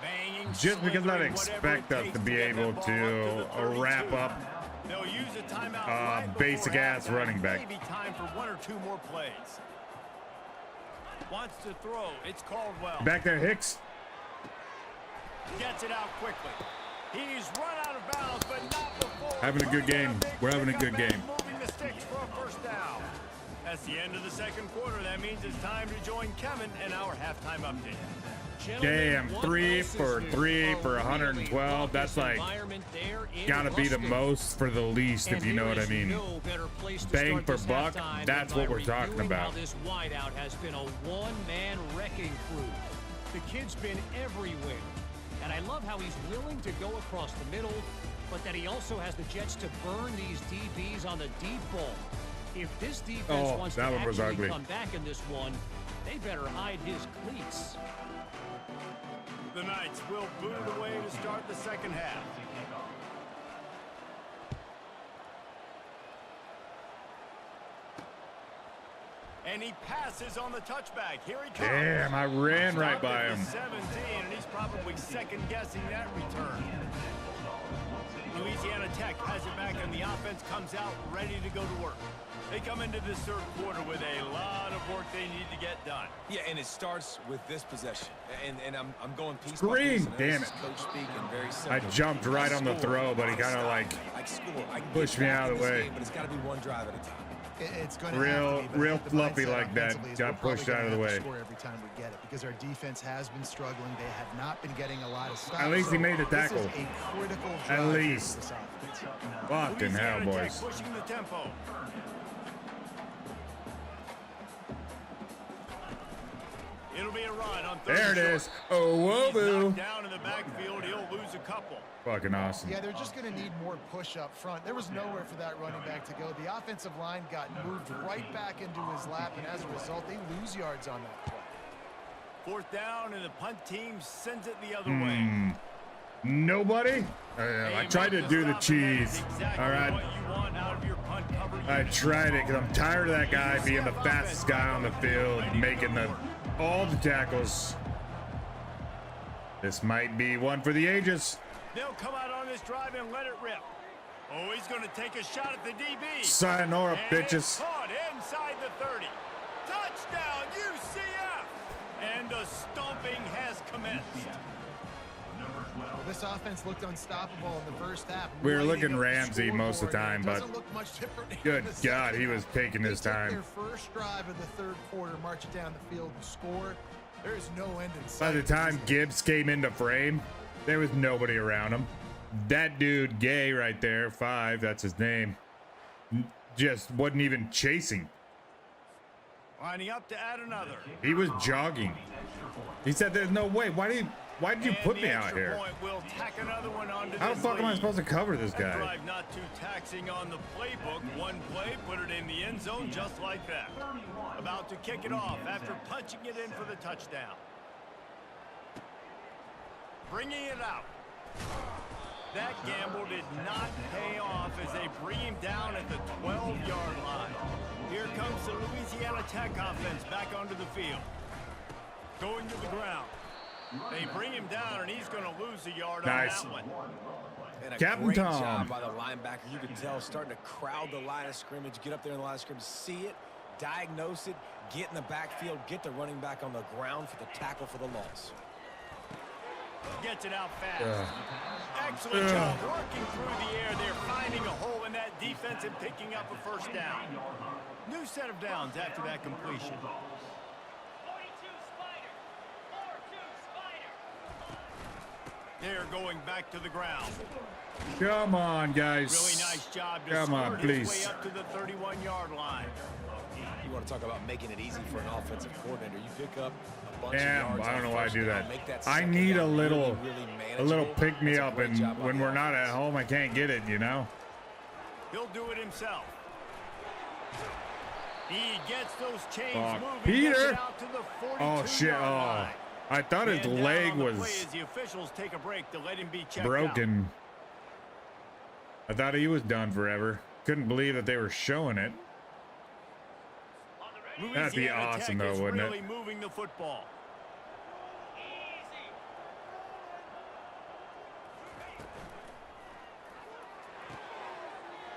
Banging, Just because I'd slithering, expect whatever it us takes to be get able that ball to up the 32. wrap up They'll use a timeout right before basic-ass halftime. running back. Maybe time for 1 or 2 more plays. Wants to throw. It's Caldwell. Back there, Hicks. Gets it out quickly. He's run out of bounds, but not before. Having a good game. We're having a good game. Moving the sticks for a 1st down. That's the end of the 2nd quarter. That means it's time to join Kevin and our halftime update. Damn, 3 for 3 for 112. That's like gotta be the most for the least, if you know what I mean. Bang for buck, that's what we're talking about. This wideout has been a one-man wrecking crew. The kid's been everywhere, and I love how he's willing to go across the middle, but that he also has the jets to burn these DBs on the deep ball. If this defense wants to that one was actually ugly. come back in this one, they better hide his cleats. The Knights will boot it away to start the 2nd half. And he passes on the touchback. Here he comes. Damn, I ran right by him. 17, and he's probably second-guessing that return. Louisiana Tech has it back, and the offense comes out ready to go to work. They come into this 3rd quarter with a lot of work they need to get done. Yeah, and it starts with this possession. And I'm going piece Screen, by piece. And damn this it. is coach speak and very I simple. jumped right on the Score, throw, but he kind of stop. like I can score. I can pushed get me back out of in the this way. game, but it's got to be one drive at a time. It's going to real fluffy like that. Got pushed out of the way. Score every time we get it because our defense has been struggling. They have not been getting a lot of stops. At least he made the tackle. This is a critical At drive least. for this offense. Fucking hell, Louisiana Tech boys. pushing the tempo. It'll be a run on 3rd There it and is. short. Oh, whoa, He's boo. knocked down in the backfield. He'll lose a couple. Fucking awesome. Yeah, they're just going to need more push up front. There was nowhere for that running back to go. The offensive line got moved right back into his lap, and as a result, they lose yards on that play. 4th down, and the punt team sends it the other way. Nobody? I tried to do the cheese. Exactly All right. what you want out of your punt cover I unit. tried it because I'm tired of that guy being the fastest guy on the field, making all the tackles. This might be one for the ages. They'll come out on this drive and let it rip. Oh, he's going to take a shot at the DB. Sayonara, And it's bitches. caught inside the 30. Touchdown, UCF! And a stomping has commenced. This offense looked unstoppable in the first half. We were looking Ramsey most of the time, but good God, he was taking his time. Their first drive of the third quarter, march it down the field and score. There is no end in sight. By the time Gibbs came into frame, there was nobody around him. That dude, Gay, right there, 5, that's his name, just wasn't even chasing. Lining up to add another. He was jogging. He said, "There's no way. Why did you put me out here? How the fuck am I supposed to cover this guy?" Drive not too taxing on the playbook. One play, put it in the end zone just like that. About to kick it off after punching it in for the touchdown. Bringing it out. That gamble did not pay off as they bring him down at the 12-yard line. Here comes the Louisiana Tech offense back onto the field. Going to the ground. They bring him down, and he's going to lose a yard on that one. And a Captain great Tom. job by the linebacker. You can tell starting to crowd the line of scrimmage, get up there in the line of scrimmage, see it, diagnose it, get in the backfield, get the running back on the ground for the tackle for the loss. Gets it out fast. Excellent job working through the air. They're finding a hole in that defense and picking up a first down. New set of downs after that completion. They're going back to the ground. Come on, guys. Really nice job to Come on, skirt his please. way up to the 31-yard line. You want to talk about making it easy for an offensive coordinator. You pick up a bunch Damn, of yards. I don't know why I do that. Make that I second need a down little really pick me That's a up, great and job by when the we're not at offense. home, I can't get it, you know? He'll do it himself. He gets those chains Oh, moving. Peter. Gets it out to the 42-yard Oh, shit. Oh, line. I thought his Man down leg on the play was as the officials take a break to let him be checked broken. I thought he was done forever. Couldn't believe that they were showing it. out. That'd be Louisiana awesome, Tech though, is wouldn't it? really moving the football.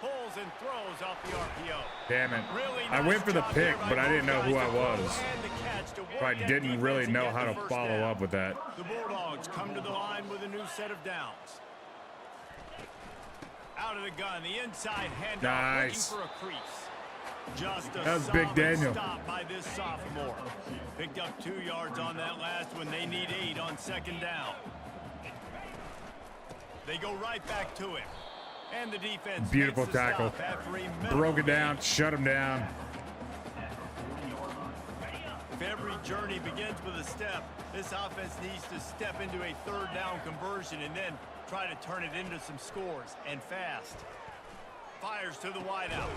Pulls and throws off the RPO. Damn it. Really I nice went for the job pick, there by but I both didn't know who guys I to throw was. and to catch to work So I that didn't really defense and know get how the to first follow down. up with that. The Bulldogs come to the line with a new set of downs. Out of the gun, the inside handoff, Nice. looking for a crease. Just a That was Big solid Daniel. stop by this sophomore. Picked up 2 yards on that last one. They need 8 on second down. They go right back to it. And the defense Beautiful makes the tackle. stop after a Broke it minimum down, shut him down. If every journey begins with a step, this offense needs to step into a third down conversion and then try to turn it into some scores, and fast. Fires to the wideout.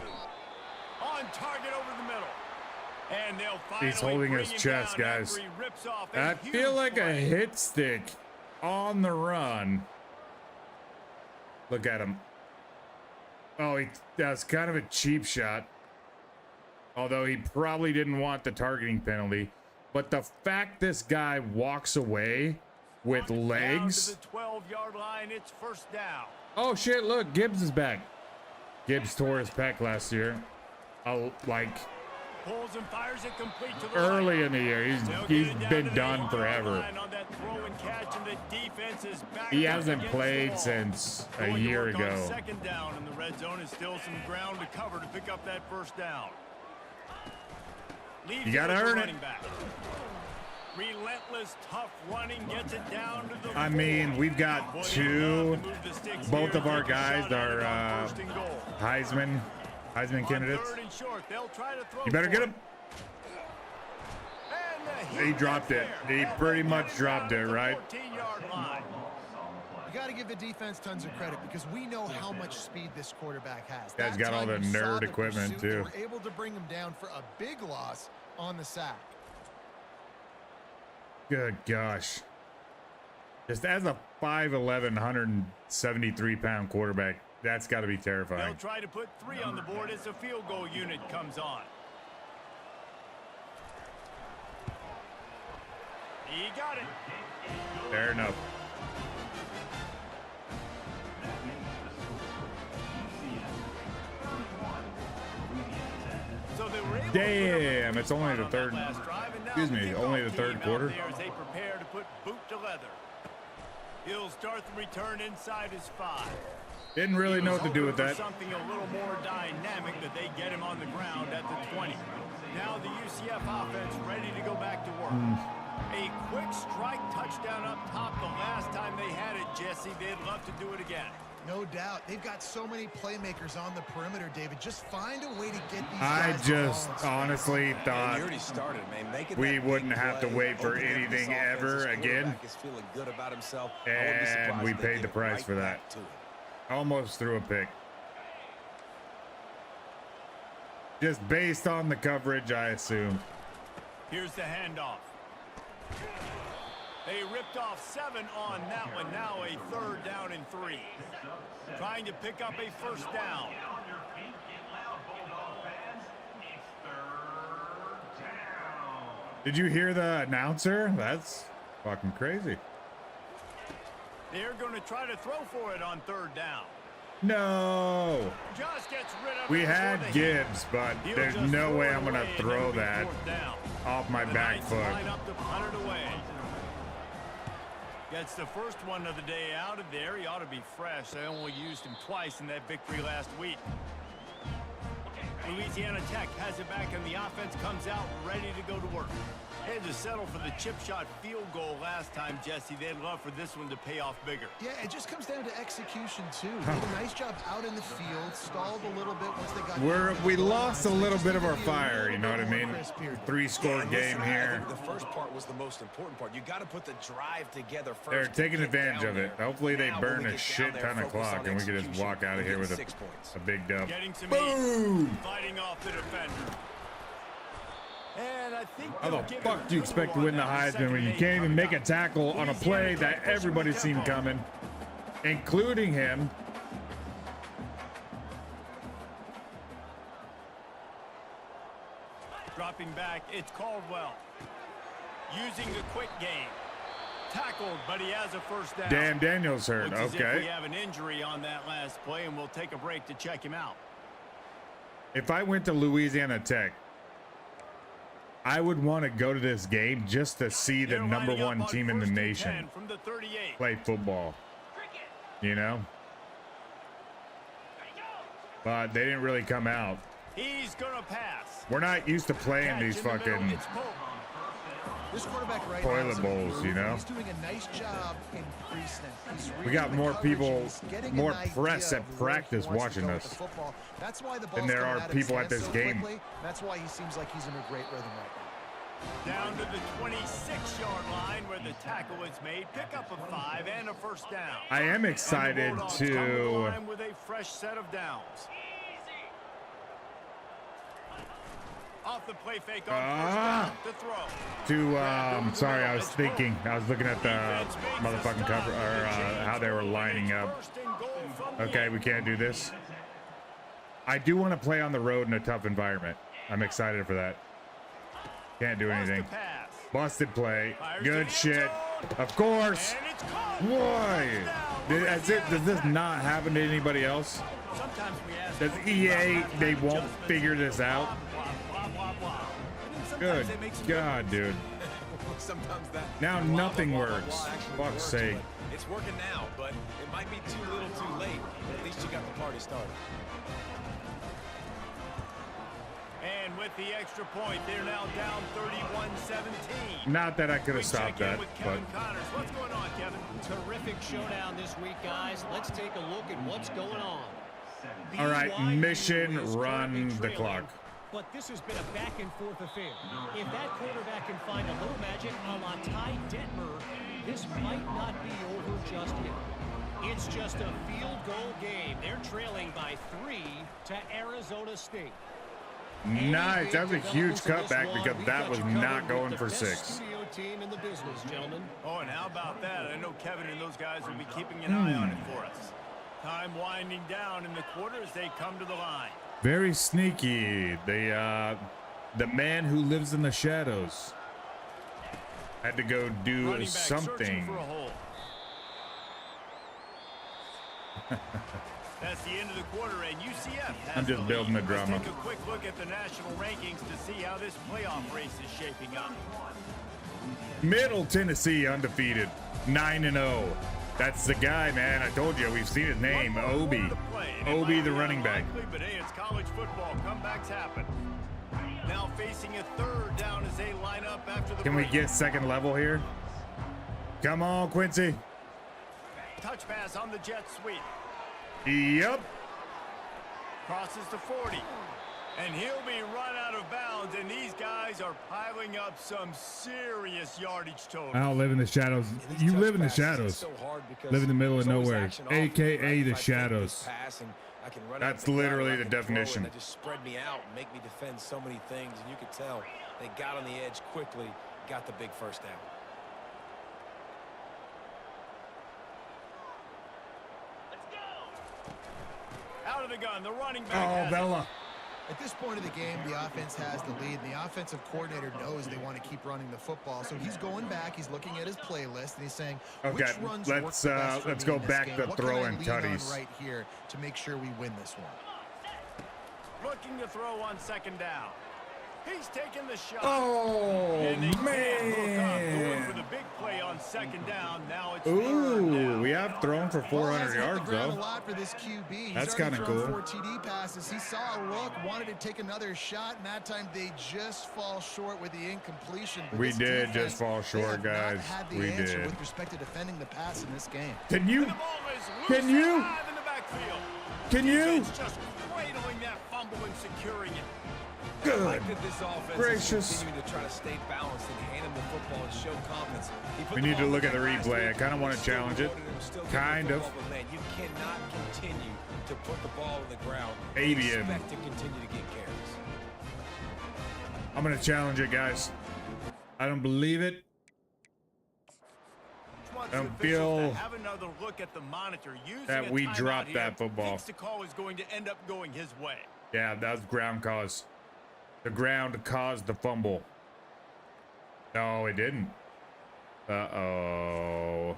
On target over the middle. And they'll finally He's holding bring his him chest, down guys. after he rips off a I huge feel like a play. hit stick on the run. Look at him. Oh, that's kind of a cheap shot. Although he probably didn't want the targeting penalty. But the fact this guy walks away with Down legs. to the 12-yard line, it's first down. Oh shit, look, Gibbs is back. Gibbs tore his pec last year. Like Pulls and fires it complete to the early right. in the year. They'll He's get it down been to the done 8-yard forever. line on that throw and catch, and the defense is back He up hasn't against the played wall. since a Going to year work on ago. second down in the red zone is still some ground to cover to pick up that first down. Leaves You gotta it with the earn it. running back. Relentless, tough running gets it down to the I 4. mean, we've got Boy, they two, love to move the sticks both here of our and take a guys shot at it are on first and goal. Heisman On candidates. 3rd and short, they'll try to throw You better for get it. him. And He dropped it. He pretty much dropped it, right? 14-yard line. You got to give the defense tons of credit because we know how much speed this quarterback has. Guy's That got all time the you saw nerd the equipment, pursuit, they too. were able to bring him down for a big loss on the sack. Good gosh. Just as a 5'11", 173-pound quarterback, that's got to be They'll terrifying. try to put 3 on the board as the field goal unit comes on. He got it. Fair enough. So they were able to Damn, put up it's only the on that third. last drive, and now Excuse the me, kickoff only the team third out quarter. there as they prepare to put boot to leather. He'll start the return inside his 5. Didn't really know what to do with that. Something a little more dynamic that they get him on the ground at the 20. Now the UCF offense ready to go back to work. A quick strike touchdown up top the last time they had it, Jesse. They'd love to do it again. No doubt. They've got so many playmakers on the perimeter, David. Just find a way to get these I guys just balls. honestly thought You already started, man. Make it we that wouldn't big have to play, wait for opening up this anything offense. ever This again. quarterback is feeling good about himself. I wouldn't be And surprised we if they paid give the it price right for that. back to him. Almost threw a pick. Just based on the coverage, I assumed. Here's the handoff. They ripped off 7 on that one. Now a 3rd down and 3. Trying to pick up a 1st down. Did you hear the announcer? That's fucking crazy. They're going to try to throw for it on 3rd down. No. Just gets rid of We it had before they hit. Gibbs, but He'll there's just no throw way it I'm going to away, and throw it'll be that 4th down. off my The back Knights foot. line up to punt it away. Gets the first one of the day out of there. He ought to be fresh. They only used him twice in that victory last week. Louisiana Tech has it back, and the offense comes out ready to go to work. They had to settle for the chip shot field goal last time, Jesse. They'd love for this one to pay off bigger. Yeah, it just comes down to execution, too. Did a nice job out in the field, stalled a little bit once they got... We lost a little bit of our fire, you know what I mean? 3-score game I here. think the first part was the most important part. You got to put the drive together first. They're to taking get advantage down of it. there. Hopefully they Now, burn when we a get shit down there, ton of focus clock on and we can just execution. walk out of We're here with getting 6 points. a big dub. Getting some Boom! heat, fighting off the defender. And I think How they'll the give fuck it do you a expect to on win the that Heisman when you second can't even and make 8 a tackle on a play that everybody's seen coming, including him? Dropping back, it's Caldwell. Using the quick game. Tackled, but he has a 1st down. Dan Daniels hurt. Looks as if we Okay. have an injury on that last play, and we'll take a break to check him out. If I went to Louisiana Tech, I would want to go to this game just to see the They're number lining up 1 on team in the 1st and nation 10 from the 38. play football. You know? But they didn't really come out. He's gonna pass. We're not used to playing Catch these in the middle, fucking it's Pope. This quarterback right toilet now is bowls, you improving. know? He's doing a nice job increasing it. He's We got reading the more coverage, people, and he's getting more an idea press at of where he practice wants to watching go with us the football. That's why the than ball's there coming are out of his people at hands this so game. quickly. That's why he seems like he's in a great rhythm right now. Down to the 26-yard line where the tackle is made. Pick up a 5 and a 1st down. I am And the excited Bulldogs come to the to line with a fresh set of downs. Off the play fake on 1st down to throw. sorry, I was thinking, I was looking at the motherfucking cover, or how they were lining up. First and goal from the Okay, we can't do this. I do want to play on the road in a tough environment. I'm excited for that. Can't do anything. Bust a pass. Busted play. Fires Good to the end shit. zone. Of course. And it's caught. Why? Touchdown, Does this not happen to anybody else? Sometimes we ask Does coaches EA, about halftime they won't adjustments. figure this out? Blah, blah, blah, blah. And then sometimes Good they make some God, dude. Sometimes that Now blah, nothing blah, blah, works. blah actually Fuck's works, sake. but it's working now, but it might be too little too late. At least you got the party started. And with the extra point, they're now down 31-17. Not that I could We have stopped check in that, with but Kevin Connors. What's going on, Kevin? Terrific showdown this week, guys. Let's take a look at what's going on. all right, BYU mission is run currently the trailing, clock. But this has been a back-and-forth affair. If that quarterback can find a little magic a la Ty Detmer, this might not be over just yet. It's just a field goal game. They're trailing by 3 to Arizona State. Nice. That was a huge cutback because that was not going for 6. Studio team in the business, gentlemen. Oh, and how about that? I know Kevin and those guys will be keeping an eye on it for us. Time winding down in the quarter as they come to the line. Very sneaky. The man who lives in the shadows had to go do Running back searching something. for a hole. That's the end of the quarter, and UCF has I'm just the building lead. the drama. Let's take a quick look at the national rankings to see how this playoff race is shaping up. Middle Tennessee undefeated, 9-0. That's the guy, man. I told you, we've seen his name, Obi. Obi, the running back. But hey, it's college football. Comebacks happen. Now facing a third down as they line up after the Can we break. get second level here? Come on, Quincy. Touch pass on the jet sweep. Yep. Crosses to 40. And he'll be run out of bounds, and these guys are piling up some serious yardage totals. I don't live in the shadows. You live in the shadows. Live in the middle of nowhere, aka the shadows. That's literally the definition. That just spread me out and make me defend so many things, and you could tell they got on the edge quickly, got the big first down. Out of the gun, the running back. Oh, Bella. At this point of the game, the offense has the lead. The offensive coordinator knows they want to keep running the football, so he's going back. He's looking at his playlist, and he's saying, Okay, which runs let's work the best for let's me go in this back game? to What can I throwing lean on tutties. right here to make sure we win this one. Looking to throw on second down. He's taking the shot. Oh, And they can't hook up, going for man. the big play on second down. Now it's third Ooh, down. we have thrown for Ball 400 has hit the yards, ground though. a lot for this QB. He's That's already kinda thrown cool. 4 TD passes. He saw a look, wanted to take another shot, and that time they just fall short with the incompletion. But We this did defense, just fall they short, have not guys. had the We answer did. with respect to defending the pass in this game. Can you? And the ball is loose Can and you? alive in the backfield. Can you? Defense just cradling that fumble and securing it. I Good like that this offense gracious. is continuing to try to stay balanced and hand him the football and show confidence. He put We the need to ball look at in the last replay. week, I kinda wanna still challenge it. rewarded him, still gave him Kind the of. football, but man, you cannot continue to put the ball in the ground and Avian. expect to continue to get carries. I'm going to challenge it, guys. I don't believe it. Wants I don't the officials feel to have another look at the monitor. Using that a we timeout dropped here, that football. thinks the call is going to end up going his way. Yeah, that was ground cause. The ground caused the fumble. No, it didn't. Uh-oh.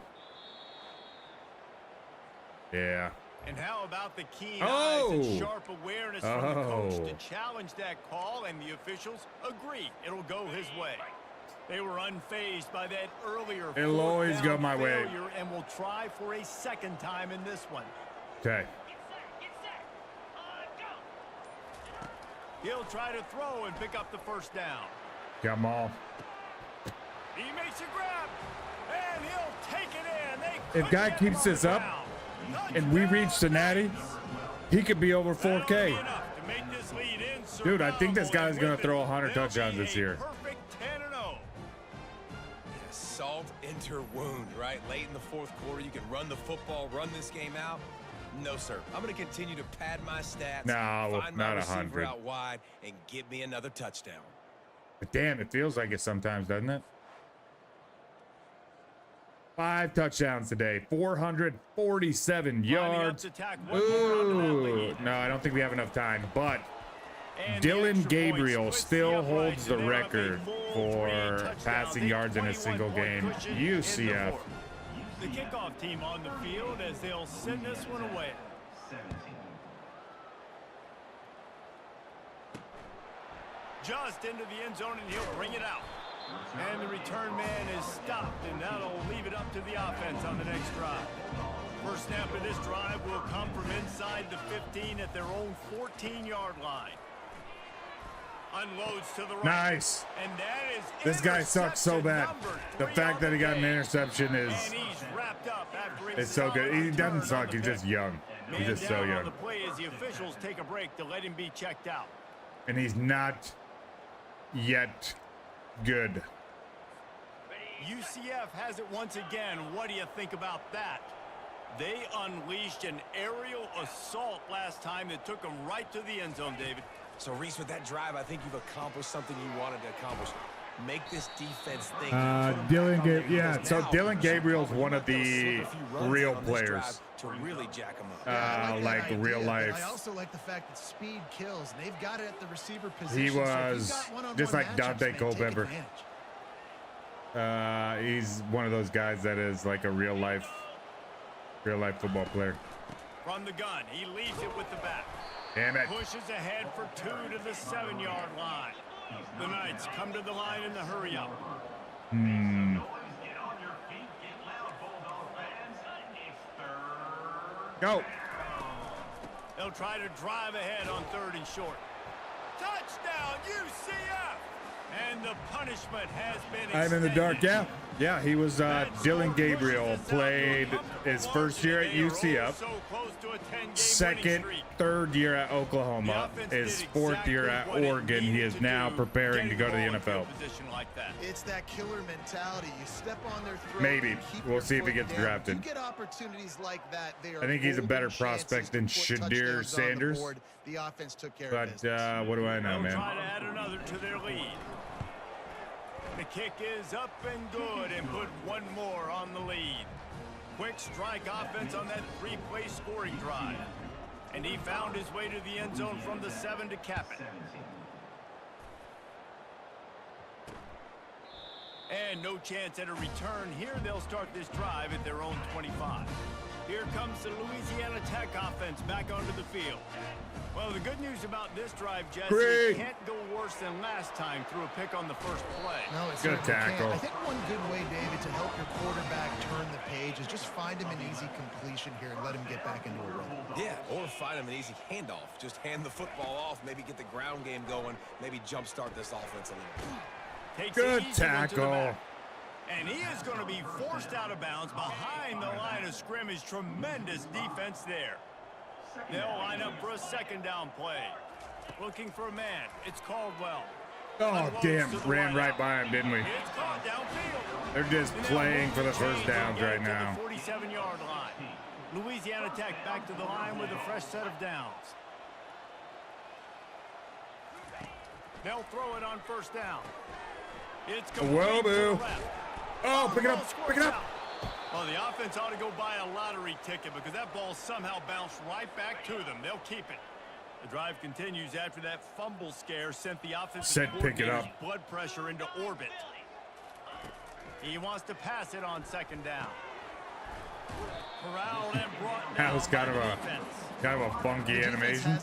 Yeah. And how about the keen Oh! eyes and sharp awareness from the coach Oh. to challenge that call, and the officials agree it'll go his way. They were unfazed by that earlier It'll fourth always down go my way. failure and will try for a second time in this one. Okay. He'll try to throw and pick up the first down. Come on. He makes a grab, and he'll take it in. They If couldn't guy get keeps him on the this up ground. and we reach the natty, he could be over That'll 4K. be enough to make this lead Dude, I think this insurmountable, guy's and gonna with throw it, 100 they'll touchdowns be this a year. Perfect 10-0. Salt into wound, right? Late in the fourth quarter, you can run the football, run this game out. No, sir. I'm going to continue to pad my stats, No, find my not receiver 100. out wide, and give me another touchdown. But damn, it feels like it sometimes, doesn't it? 5 touchdowns today, 447 Lining up yards. to tack one more onto that Ooh, lead. no, I don't think we have enough time. But And the Dylan extra point Gabriel splits still the uprights, holds the and they're up a record full 3 for touchdowns. passing A yards in a 21-point single game. cushion in the UCF. fourth. The kickoff team on the field as they'll send this one away. Just into the end zone, and he'll bring it out. And the return man is stopped, and that'll leave it up to the offense on the next drive. First snap of this drive will come from inside the 15 at their own 14-yard line. Unloads to the right. Nice. And that is This guy sucks so interception bad. number The 3 fact on that he the got an day. interception And is he's wrapped up after a it's so good. He solid doesn't return suck. on the He's just pick. young. He's Man just so down on young. the play as the officials take a break to let him be checked out. And he's not yet good. UCF has it once again. What do you think about that? They unleashed an aerial assault last time that took them right to the end zone, David. So, Reese, with that drive, I think you've accomplished something you wanted to accomplish. Make this defense think. Dylan Gabriel. Yeah, so Dylan Gabriel's one of the real players. To really jack him up. Yeah, I Like that real idea, but life. I also like the fact that speed kills. They've got it at the receiver position. He so if you've was got one-on-one just like matchups, Dante man, take Culpepper. advantage. He's one of those guys that is like a real life football player. From the gun, he leaves it with the back. Damn it. Pushes ahead for 2 to the 7-yard line. The Knights come to the line in the hurry up. Go. They'll try to drive ahead on 3rd and short. Touchdown, UCF! And the punishment has been extended. I'm in the dark. Yeah. Yeah, he was Dylan Gabriel, played his first year at UCF, second, 3rd year at Oklahoma, his 4th year at Oregon. He is now preparing to go to the NFL. It's that killer mentality. You step on their throat. Maybe. We'll see if he gets drafted. You get opportunities like that. I think he's a better prospect than Shadir Sanders. The offense took care but what do I know, man? Try to add another to their lead. The kick is up and good, and put one more on the lead. Quick strike offense on that 3-play scoring drive. And he found his way to the end zone from the 7 to cap it. And no chance at a return here. They'll start this drive at their own 25. Here comes the Louisiana Tech offense back onto the field. Well, the good news about this drive, Jesse, it can't go worse than last time through a pick on the first play. No, it's good tackle. I think one good way, David, to help your quarterback turn the page is just find him an easy completion here and let him get back into a rhythm. Yeah, or find him an easy handoff. Just hand the football off, maybe get the ground game going, maybe jumpstart this offense a little. Takes good tackle. And he is going to be forced out of bounds behind the line of scrimmage. Tremendous defense there. They'll line up for a 2nd down play. Looking for a man. It's Caldwell. Oh, damn. Ran right by him, didn't we? It's caught downfield. They're just playing for the first downs right now. 47-yard line. Louisiana Tech back to the line with a fresh set of downs. They'll throw it on 1st down. It's complete to the left. Oh, pick it up. Pick it up. Well, the offense ought to go buy a lottery ticket because that ball somehow bounced right back to them. They'll keep it. The drive continues after that fumble scare sent the offensive coordinator's blood pressure into orbit. He wants to pass it on 2nd down. Corralled and brought down. That was kind of a funky animation.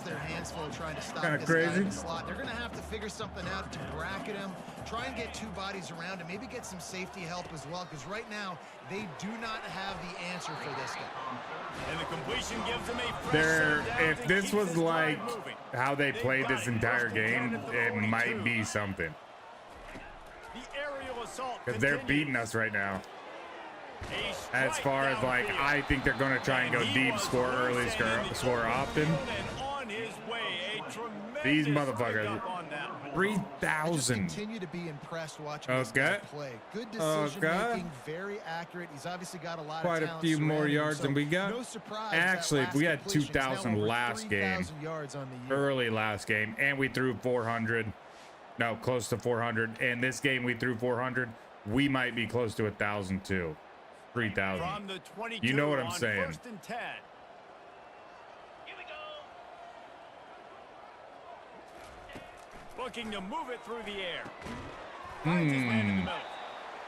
Kind of crazy. They're going to have to figure something out to bracket him, try and get 2 bodies around him, maybe get some safety help as well, because right now they do not have the answer for this guy. And the completion gives him a fresh if this was like how they played this entire game, it might be something. The aerial assault because they're beating us right now. As far as like, I think they're going to try and go deep, score early, score often. These motherfuckers. 3,000. Continue to be impressed watching this guy play. Good decision making, very accurate. He's obviously got a lot quite of talent a few more yards than we got. No surprise. Actually, if we had 2,000 last game, early last game, and we threw 400, no, close to 400, and this game we threw 400, we might be close to 1,000 too. 3,000. You know what I'm saying. 1st and 10. Looking to move it through the air.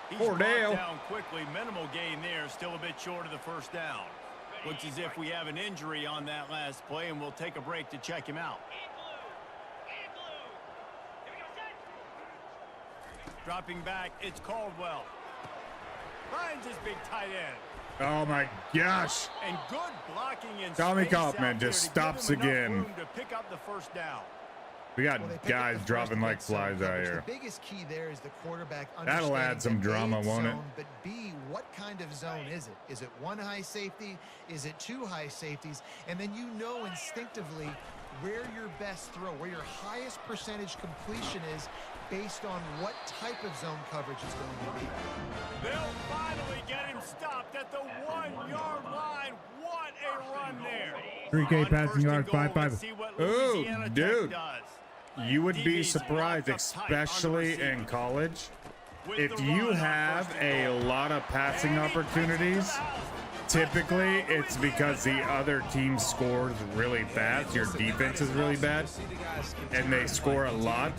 He's brought down quickly. Minimal gain there. Still a bit short of the 1st down. Looks as if we have an injury on that last play, and we'll take a break to check him out. Dropping back, it's Caldwell. Finds his big tight end. Oh my gosh. And good blocking in Tommy Kaufman just stops again. To pick up the 1st down. We got guys dropping like flies out here. The biggest key there is the quarterback. That'll add some drama, won't it? But B, what kind of zone is it? Is it 1 high safety? Is it 2 high safeties? And then you know instinctively where your best throw, where your highest percentage completion is based on what type of zone coverage is going to be. They'll finally get him stopped at the 1-yard line. What a run there. 3K passing yards, 5-5. Oh, dude. You would be surprised, especially in college, if you have a lot of passing opportunities. Typically, it's because the other team scores really fast. Your defense is really bad, and they score a lot,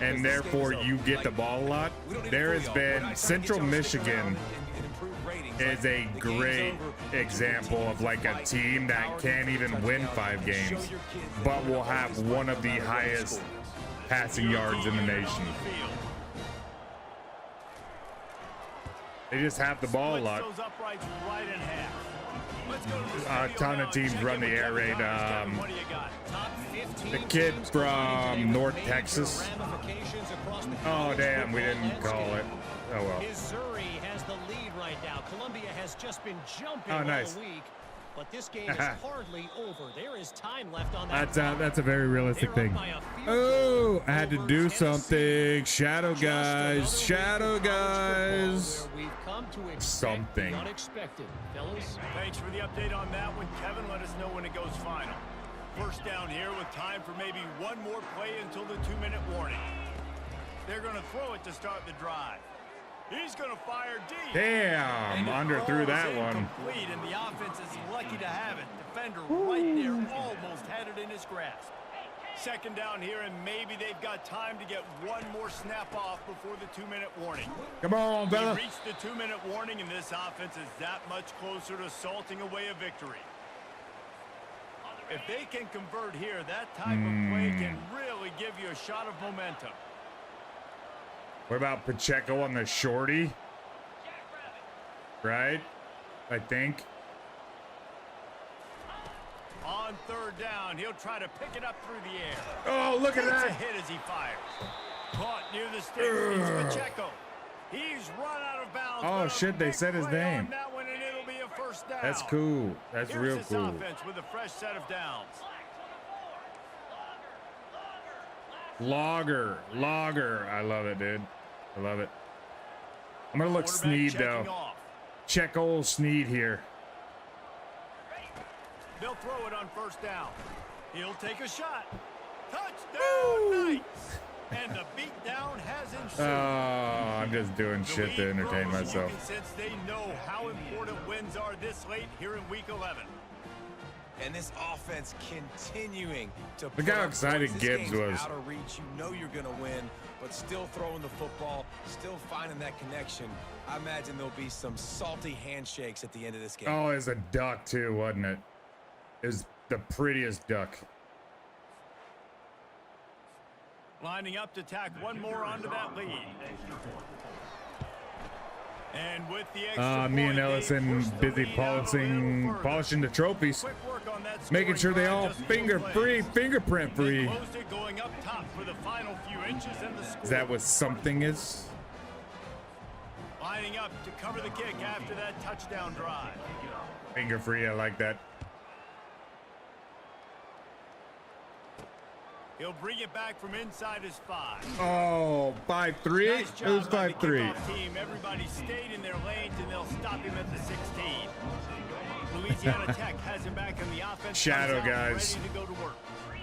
and therefore you get the ball a lot. There has been Central Michigan is a great example of like a team that can't even win 5 games, but will have one of the highest passing yards in the nation. They just have the ball a lot. Those uprights right in half. A ton of teams run the air raid. What do you got? The kid from North Texas. Oh, damn, we didn't call it. Oh, well. Missouri has the lead right now. Columbia has just been jumping all nice. the week, but this game is hardly over. There is time left on that. That's a very realistic thing. Oh, I had to do something. Shadow guys. Shadow guys. We've come to expect Something. the unexpected, fellas. Thanks for the update on that one, Kevin. Let us know when it goes final. First down here with time for maybe one more play until the 2-minute warning. They're going to throw it to start the drive. He's going to fire deep. Damn, underthrew that one. Complete, and the offense is lucky to have it. Defender right there almost had it in his grasp. Second down here, and maybe they've got time to get one more snap off before the 2-minute warning. Come on, We Bella. reached the 2-minute warning, and this offense is that much closer to salting away a victory. If they can convert here, that type of play can really give you a shot of momentum. What about Pacheco on the shorty? Right? I think. On third down, he'll try to pick it up through the air. Oh, look at It's a that. hit as he fires. Caught near the sticks. It's Pacheco. He's run out of bounds. Oh, but a shit, they big said his play on name. that one, and it'll be a first down. That's cool. That's Here's real this cool. offense with a fresh set of downs. Logger. I love it, dude. I love it. I'm going to look Quarterback Sneed, checking though. off. Check old Sneed here. They'll throw it on first down. He'll take a shot. Touchdown, nice. And the beatdown has ensued. Oh, I'm just doing shit to entertain myself. Since they know how important wins are this late here in Week 11. And this offense continuing to Look put how up excited points. This Gibbs game's was. out of reach. You know you're going to win, but still throwing the football, still finding that connection. I imagine there'll be some salty handshakes at the end of this game. Oh, it's a duck, too, wasn't it? It was the prettiest duck. Lining up to tack one more onto that lead. And with the extra Me and point, Ellison they push the busy lead out a little further. polishing the trophies. Quick work on that Making sure scoring they drive, all just fingerprint They free. closed it going up top for the final few inches and the score. Is that what something is? Lining up to cover the kick after that touchdown drive. Finger free, I like that. He'll bring it back from inside his 5. Oh, 5-3? Nice It was job by the 5-3. kickoff team. Everybody stayed in their lanes, and they'll stop him at the 16. Louisiana Tech has him back in the offense. Shadow comes out guys. ready to go to work.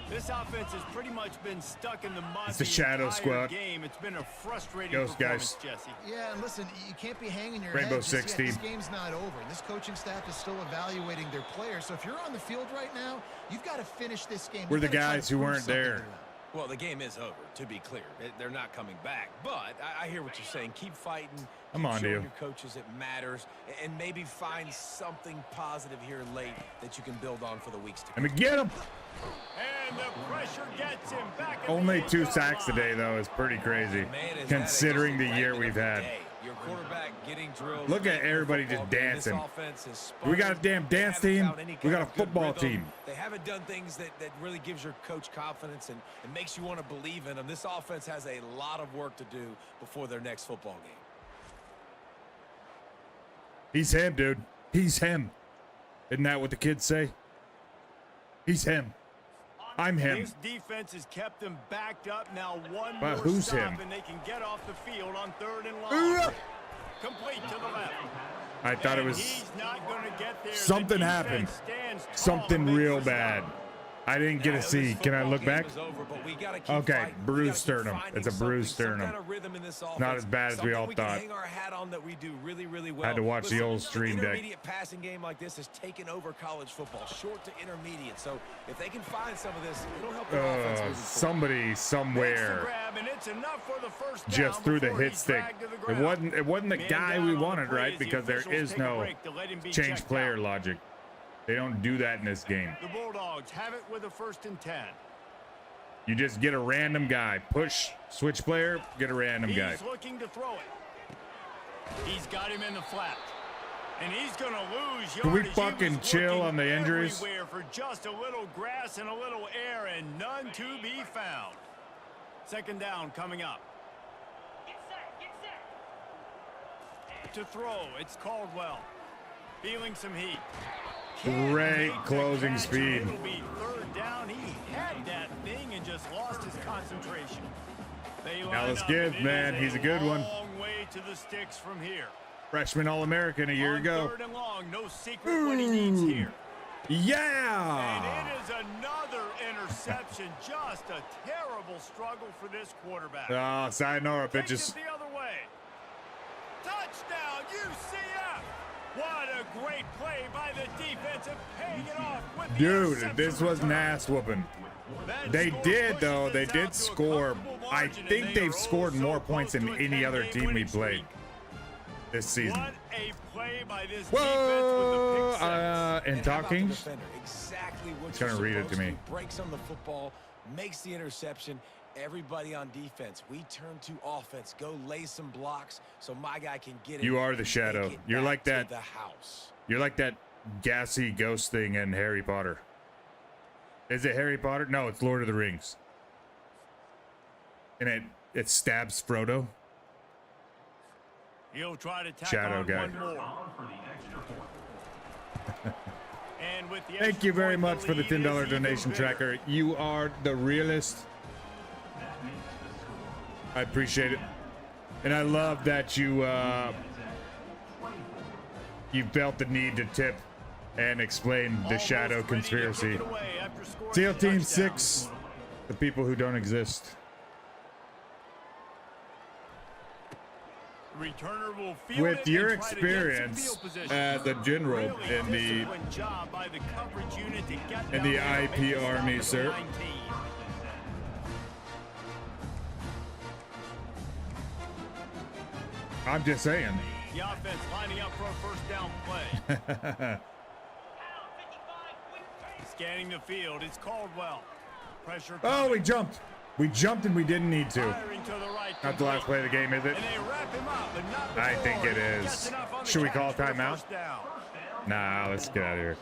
This offense has pretty much been stuck in the mud. It's the Shadow entire Squad. Game. It's been a frustrating Ghost performance, guys. Jesse. Yeah, and listen, you can't be hanging your Rainbow head just 16. yet. This game's not over. This coaching staff is still evaluating their players. So if you're on the field right now, you've got to finish this game. We're You've the gotta try to guys who prove weren't something there. to them. Well, the game is over, to be clear. They're not coming back. But I hear what you're saying. Keep fighting. I'm Keep on to showing you. your coaches it matters. And maybe find something positive here late that you can build on for the weeks to come. Let me get him. And the pressure gets him back. at Only the 2 end sacks line. today, though, is pretty crazy. Man, is that Considering the exciting year we've had. day. Your quarterback getting drilled. Look at everybody just dancing. We got a damn dance team. We got a football team. They haven't done things that really gives your coach confidence and makes you want to believe in them. This offense has a lot of work to do before their next football game. He's him, dude. He's him. Isn't that what the kids say? He's him. I'm him. This defense has kept them backed up. Now one But more who's stop, him? and they can get off the field on 3rd and long. Complete to the left. I thought it And was he's not going to get there. The something defense happened. stands tall Something and makes real the bad. stop. I didn't get to see. Can I look back? Okay, bruised bruised sternum. It's a bruised sternum. Not as bad as we all thought. Had to watch the old stream deck. Intermediate passing game like this has taken over college football, short to intermediate. So if they can find some of this, it'll help their offense moving forward. Somebody Makes the somewhere grab, and it's enough for the first down just threw the before hit he's stick. dragged to the It ground. wasn't the Man guy down we on the wanted, play right? as the Because there officials is take a no break to let him be change checked player out. logic. They don't do that in this game. The Bulldogs have it with a 1st and 10. You just get a random guy. Push, switch player, get a random guy. He's looking to throw it. He's got him in the flat. And he's going to lose Can we yardage. fucking chill on the injuries? Everywhere for just a little grass and a little air and none to be found. Second down coming up. To throw, it's Caldwell. Feeling some heat. Great closing speed. It'll be third down. He had that thing and just lost his concentration. Dallas Gibbs, man, he's a good one. Long way to the sticks from here. Freshman All-American a year ago. Third and long, no secret what he needs here. Yeah. And it is another interception. Just a terrible struggle for this quarterback. Oh, sayonara, Takes bitches. it the other way. Touchdown, UCF. What a great play by the defense and paying it off with the Dude, this interception was an return. ass whooping. That They score did, pushes though. They this did out to a score. comfortable I margin, and think they they've are scored oh more so points close than to a any other 10-game team we winning played streak. this season. What a play by this Whoa! defense with the pick six. And how about the talking. defender? Exactly what He's you're gonna read it to supposed me. do. Breaks on the football, makes the interception. Everybody on defense, we turn to offense. Go lay some blocks so my guy can get it. You are the shadow. Take it You're back like to that. the house. You're like that gassy ghost thing in Harry Potter. Is it Harry Potter? No, it's Lord of the Rings. And it stabs Frodo. He'll try to tack Shadow on guy. one more. And with the Thank extra you very point, much for the lead is $10 even donation bigger. tracker. You are the realest. I appreciate it. And I love that you felt the need to tip and explain the Almost shadow ready to conspiracy. kick it away after scoring SEAL a Team touchdown. 6, the people who don't exist. Returner will field With it your and try to get some experience field position. as a general Really in the disciplined job by the coverage unit to get in down the there and make IP the stop Army, at the sir. 19. I'm just saying. The offense lining up for a first down play. Scanning the field, it's Caldwell. Pressure Oh, coming. we jumped. We jumped and we didn't need to. Firing to the right, Not the last play of the game, is it? And they wrap him up, but not I before. think it He is. gets enough on the Should we call catch for the timeout? first down. Nah, let's get out of here.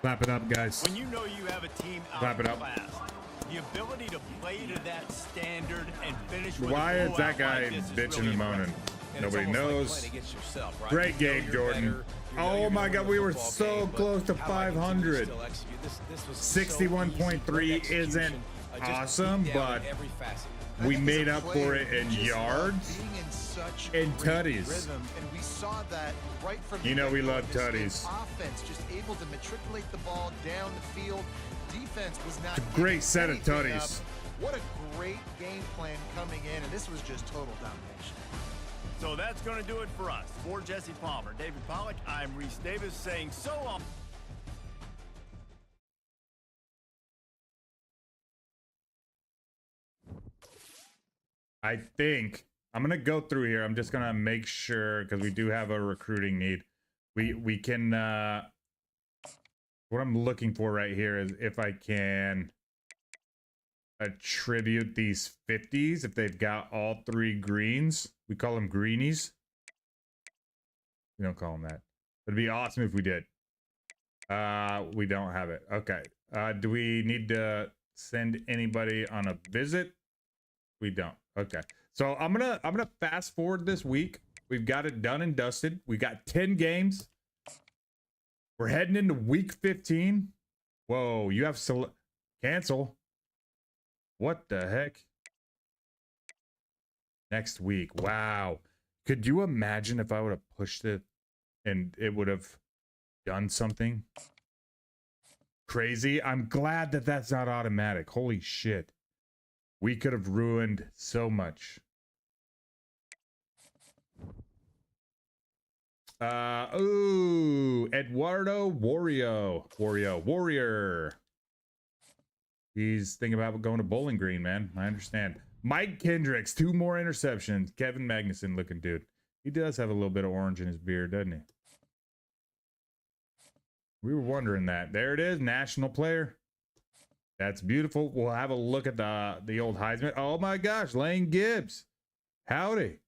Clap it up, guys. When you know you have a team Clap it up. outclassed, the ability to play to that standard and finish with Why a is that blowout guy like this is bitching really and moaning? impressive. And it's Nobody almost like knows. playing against yourself, right? Great You know game, you're Jordan. better, you know Oh you're my gonna God, win we the were football so game, but close to how I continue to 500. still execute. This was so 61.3 easy. Great isn't execution, just awesome, beat down but in every facet. I we think as made a up for player, it in you just love yards being in such and great tutties. rhythm, and we saw that right from the You know we get-go love of this game. tutties. Offense just able to matriculate the ball down the field. Defense was not. It's a great giving set of anything tutties. up. What a great game plan coming in, and this was just total domination. So that's going to do it for us. For Jesse Palmer, David Pollack, I'm Reese Davis saying so long. I think I'm gonna go through here. I'm just gonna make sure because we do have a recruiting need. We can what I'm looking for right here is if I can attribute these 50s if they've got all three greens. We call them greenies. We don't call them that. It'd be awesome if we did. We don't have it. Okay. Do we need to send anybody on a visit? We don't. Okay. So I'm gonna fast forward this week. We've got it done and dusted. We got 10 games. We're heading into week 15. Whoa, you have cancel. What the heck? Next week. Wow. Could you imagine if I would have pushed it and it would have done something crazy? I'm glad that that's not automatic. Holy shit. We could have ruined so much. Ooh, Eduardo Warrior. He's thinking about going to Bowling Green, man. I understand. Mike Kendricks, 2 more interceptions. Kevin Magnuson looking dude. He does have a little bit of orange in his beard, doesn't he? We were wondering that. There it is, national player. That's beautiful. We'll have a look at the old Heisman. Oh my gosh, Lane Gibbs. Howdy.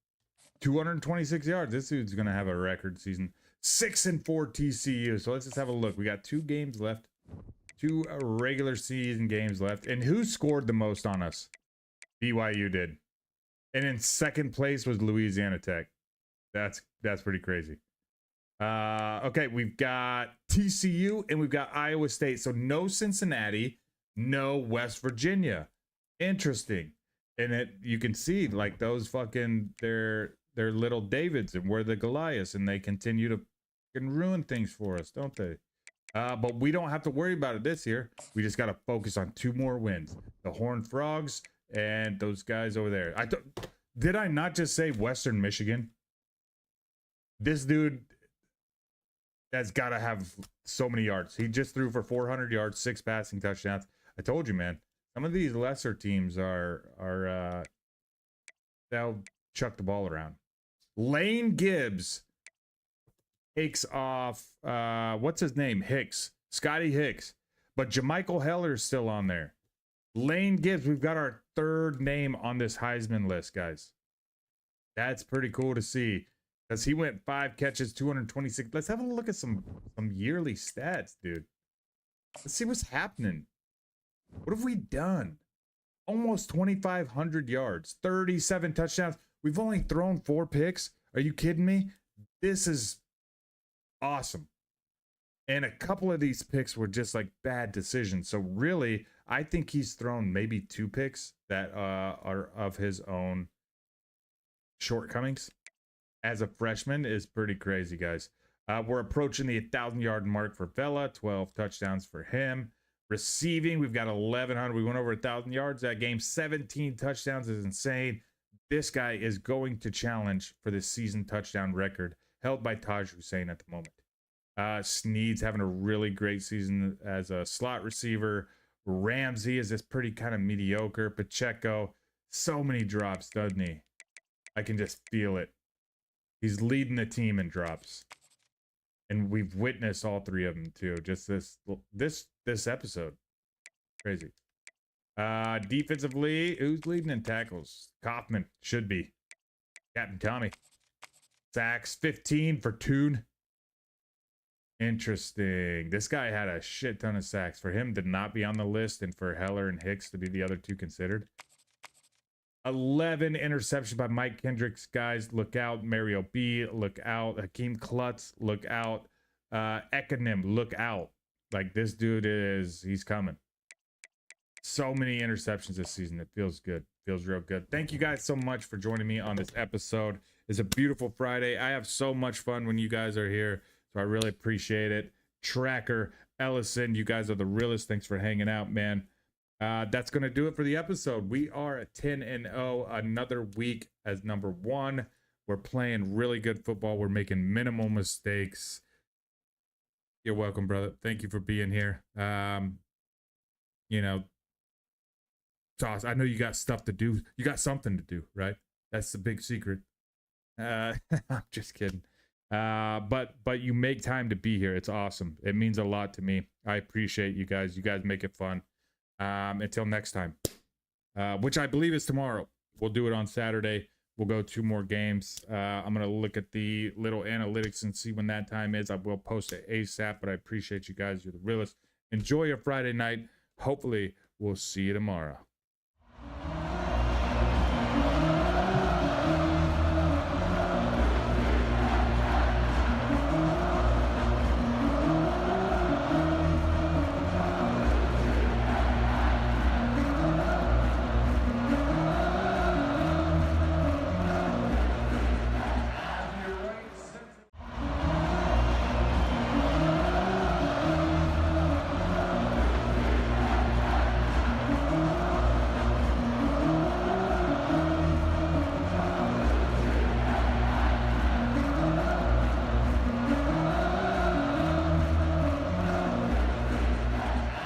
226 yards. This dude's going to have a record season. 6-4 TCU. So let's just have a look. We got 2 games left. 2 regular season games left. And who scored the most on us? BYU did. And in second place was Louisiana Tech. That's pretty crazy. Okay, we've got TCU and we've got Iowa State. So no Cincinnati, no West Virginia. Interesting. And you can see like those fucking they're little Davids and we're the Goliaths, and they continue to fucking ruin things for us, don't they? But we don't have to worry about it this year. We just got to focus on 2 more wins. The Horned Frogs and those guys over there. Did I not just say Western Michigan? This dude has got to have so many yards. He just threw for 400 yards, 6 passing touchdowns. I told you, man. Some of these lesser teams they'll chuck the ball around. Lane Gibbs takes off what's his name? Hicks. Scotty Hicks. But Jermichael Heller's still on there. Lane Gibbs, we've got our 3rd name on this Heisman list, guys. That's pretty cool to see. Because he went 5 catches, 226. Let's have a look at some yearly stats, dude. Let's see what's happening. What have we done? Almost 2,500 yards, 37 touchdowns. We've only thrown 4 picks. Are you kidding me? This is awesome. And a couple of these picks were just like bad decisions. So really, I think he's thrown maybe 2 picks that are of his own shortcomings. As a freshman is pretty crazy, guys. We're approaching the 1,000-yard mark for Vela. 12 touchdowns for him. Receiving, we've got 1,100. We went over 1,000 yards that game. 17 touchdowns is insane. This guy is going to challenge for the season touchdown record held by Taj Hussein at the moment. Sneed's having a really great season as a slot receiver. Ramsey is just pretty kind of mediocre. Pacheco, so many drops, doesn't he? I can just feel it. He's leading the team in drops. And we've witnessed all 3 of them too. Just this episode. Crazy. Defensively, who's leading in tackles? Kaufman should be. Captain Tommy. Sacks 15 for Toon. Interesting. This guy had a shit ton of sacks. For him to not be on the list and for Heller and Hicks to be the other 2 considered. 11 interceptions by Mike Kendricks. Guys, look out. Mario B, look out. Hakeem Klutz, look out. Ekanim, look out. Like, this dude he's coming. So many interceptions this season. It feels good. Feels real good. Thank you guys so much for joining me on this episode. It's a beautiful Friday. I have so much fun when you guys are here, so I really appreciate it. Tracker, Ellison, you guys are the realest. Thanks for hanging out, man. That's going to do it for the episode. We are at 10-0, another week as number 1. We're playing really good football. We're making minimal mistakes. You're welcome, brother. Thank you for being here. You know, Toss, I know you got stuff to do. You got something to do, right? That's the big secret. I'm just kidding. But you make time to be here. It's awesome. It means a lot to me. I appreciate you guys. You guys make it fun. Until next time, which I believe is tomorrow. We'll do it on Saturday. We'll go 2 more games. I'm going to look at the little analytics and see when that time is. I will post it ASAP, but I appreciate you guys. You're the realest. Enjoy your Friday night. Hopefully, we'll see you tomorrow.